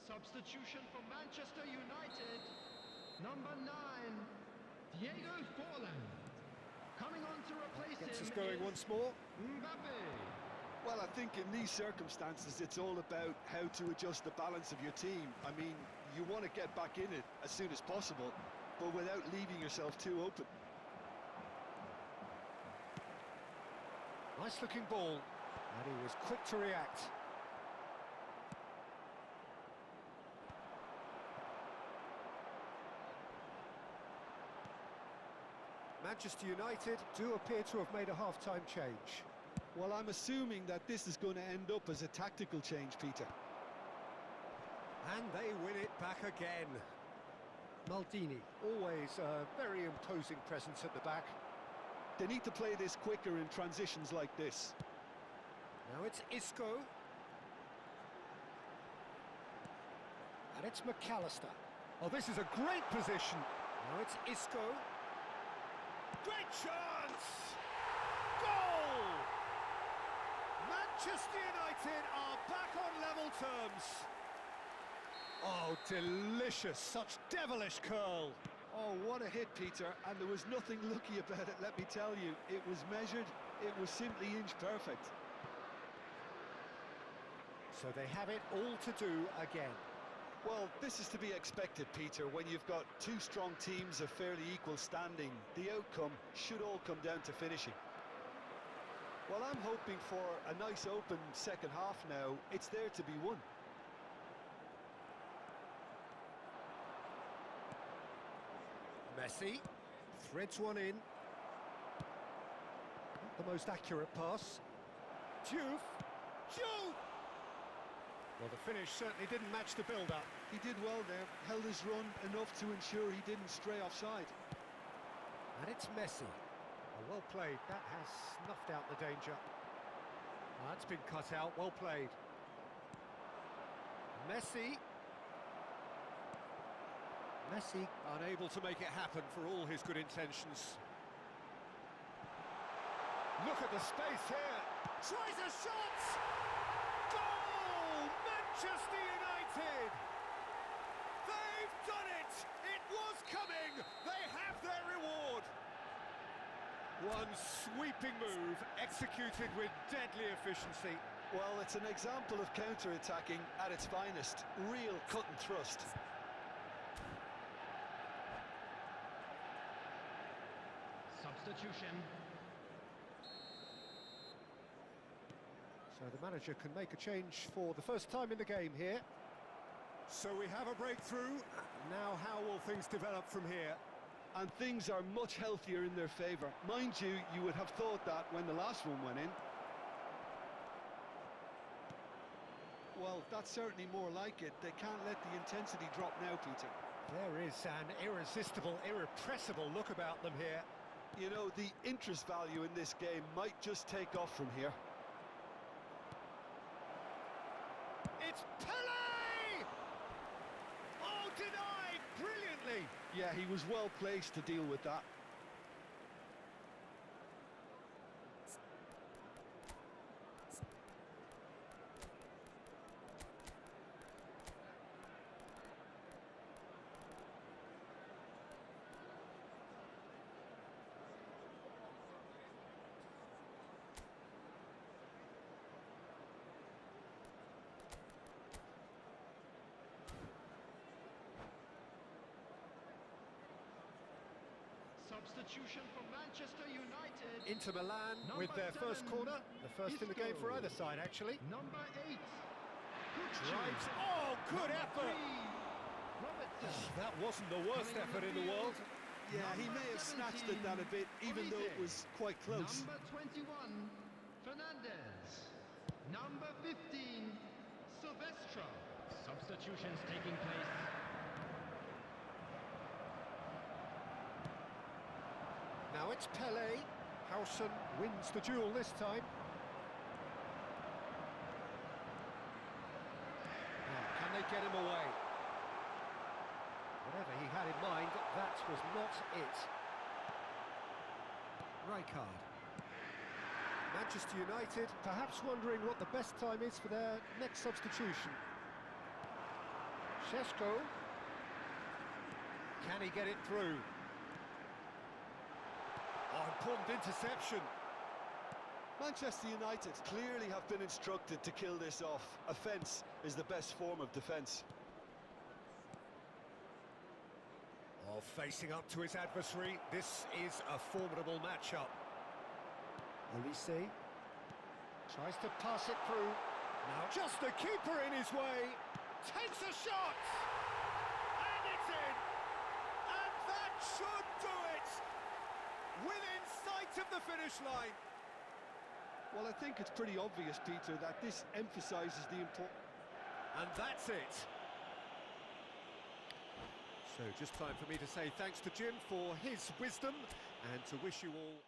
Substitution for Manchester United. Number 9, Diego Forlan. Coming on to replace Gets him us going is once more. Mbappe. Well, I think in these circumstances, it's all about how to adjust the balance of your team. I mean, you want to get back in it as soon as possible, but without leaving yourself too open. Nice looking ball, and he was quick to react. Manchester United do appear to have made a half-time change. Well, I'm assuming that this is going to end up as a tactical change, Peter. And they win it back again. Maldini, always a very imposing presence at the back. They need to play this quicker in transitions like this. Now it's Isco. And it's McAllister. Oh, this is a great position. Now it's Isco. Great chance! Goal! Manchester United are back on level terms. Oh, delicious, such devilish curl. Oh, what a hit, Peter, and there was nothing lucky about it, let me tell you. It was measured, it was simply inch perfect. So they have it all to do again. Well, this is to be expected, Peter, when you've got two strong teams of fairly equal standing. The outcome should all come down to finishing. Well, I'm hoping for a nice open second half now. It's there to be won. Messi threads one in. Not the most accurate pass. Diouf. Well, the finish certainly didn't match the build-up. He did well there, held his run enough to ensure he didn't stray offside. And it's Messi. Oh, well played. That has snuffed out the danger. Oh, that's been cut out. Well played. Messi. Messi unable to make it happen for all his good intentions. Look at the space here. Tries a shot! Goal! Manchester United! They've done it! It was coming! They have their reward! One sweeping move, executed with deadly efficiency. Well, it's an example of counter-attacking at its finest. Real cut and thrust. Substitution. So the manager can make a change for the first time in the game here. So we have a breakthrough. Now how will things develop from here? And things are much healthier in their favour. Mind you, you would have thought that when the last one went in. Well, that's certainly more like it. They can't let the intensity drop now, Peter. There is an irresistible, irrepressible look about them here. You know, the interest value in this game might just take off from here. It's Pele! Oh, denied brilliantly. Yeah, he was well placed to deal with that. Substitution for Manchester United. Inter Milan Number with their first 7, corner, the first in the game for Isco. either side, actually. Number 8, Drives. Oh, good Number effort! 3, Robertson. That wasn't the worst Coming on effort the in the field, world. Yeah, he number may have snatched at 17, that a bit, even though it Olize. was quite close. Number 21, Fernandez. Number 15, Silvestre. Substitutions taking place. Now it's Pele. Howson wins the duel this time. Now, can they get him away? Whatever he had in mind, that was not it. Rijkaard. Manchester United perhaps wondering what the best time is for their next substitution. Šeško. Can he get it through? Oh, important interception. Manchester United clearly have been instructed to kill this off. Offence is the best form of defence. Oh, facing up to his adversary, this is a formidable matchup. Olise tries to pass it through. Now just the keeper in his way. Takes a shot! And it's in! And that should do it! Within sight of the finish line. Well, I think it's pretty obvious, Peter, that this emphasises the importance. And that's it. So just time for me to say thanks to Jim for his wisdom and to wish you all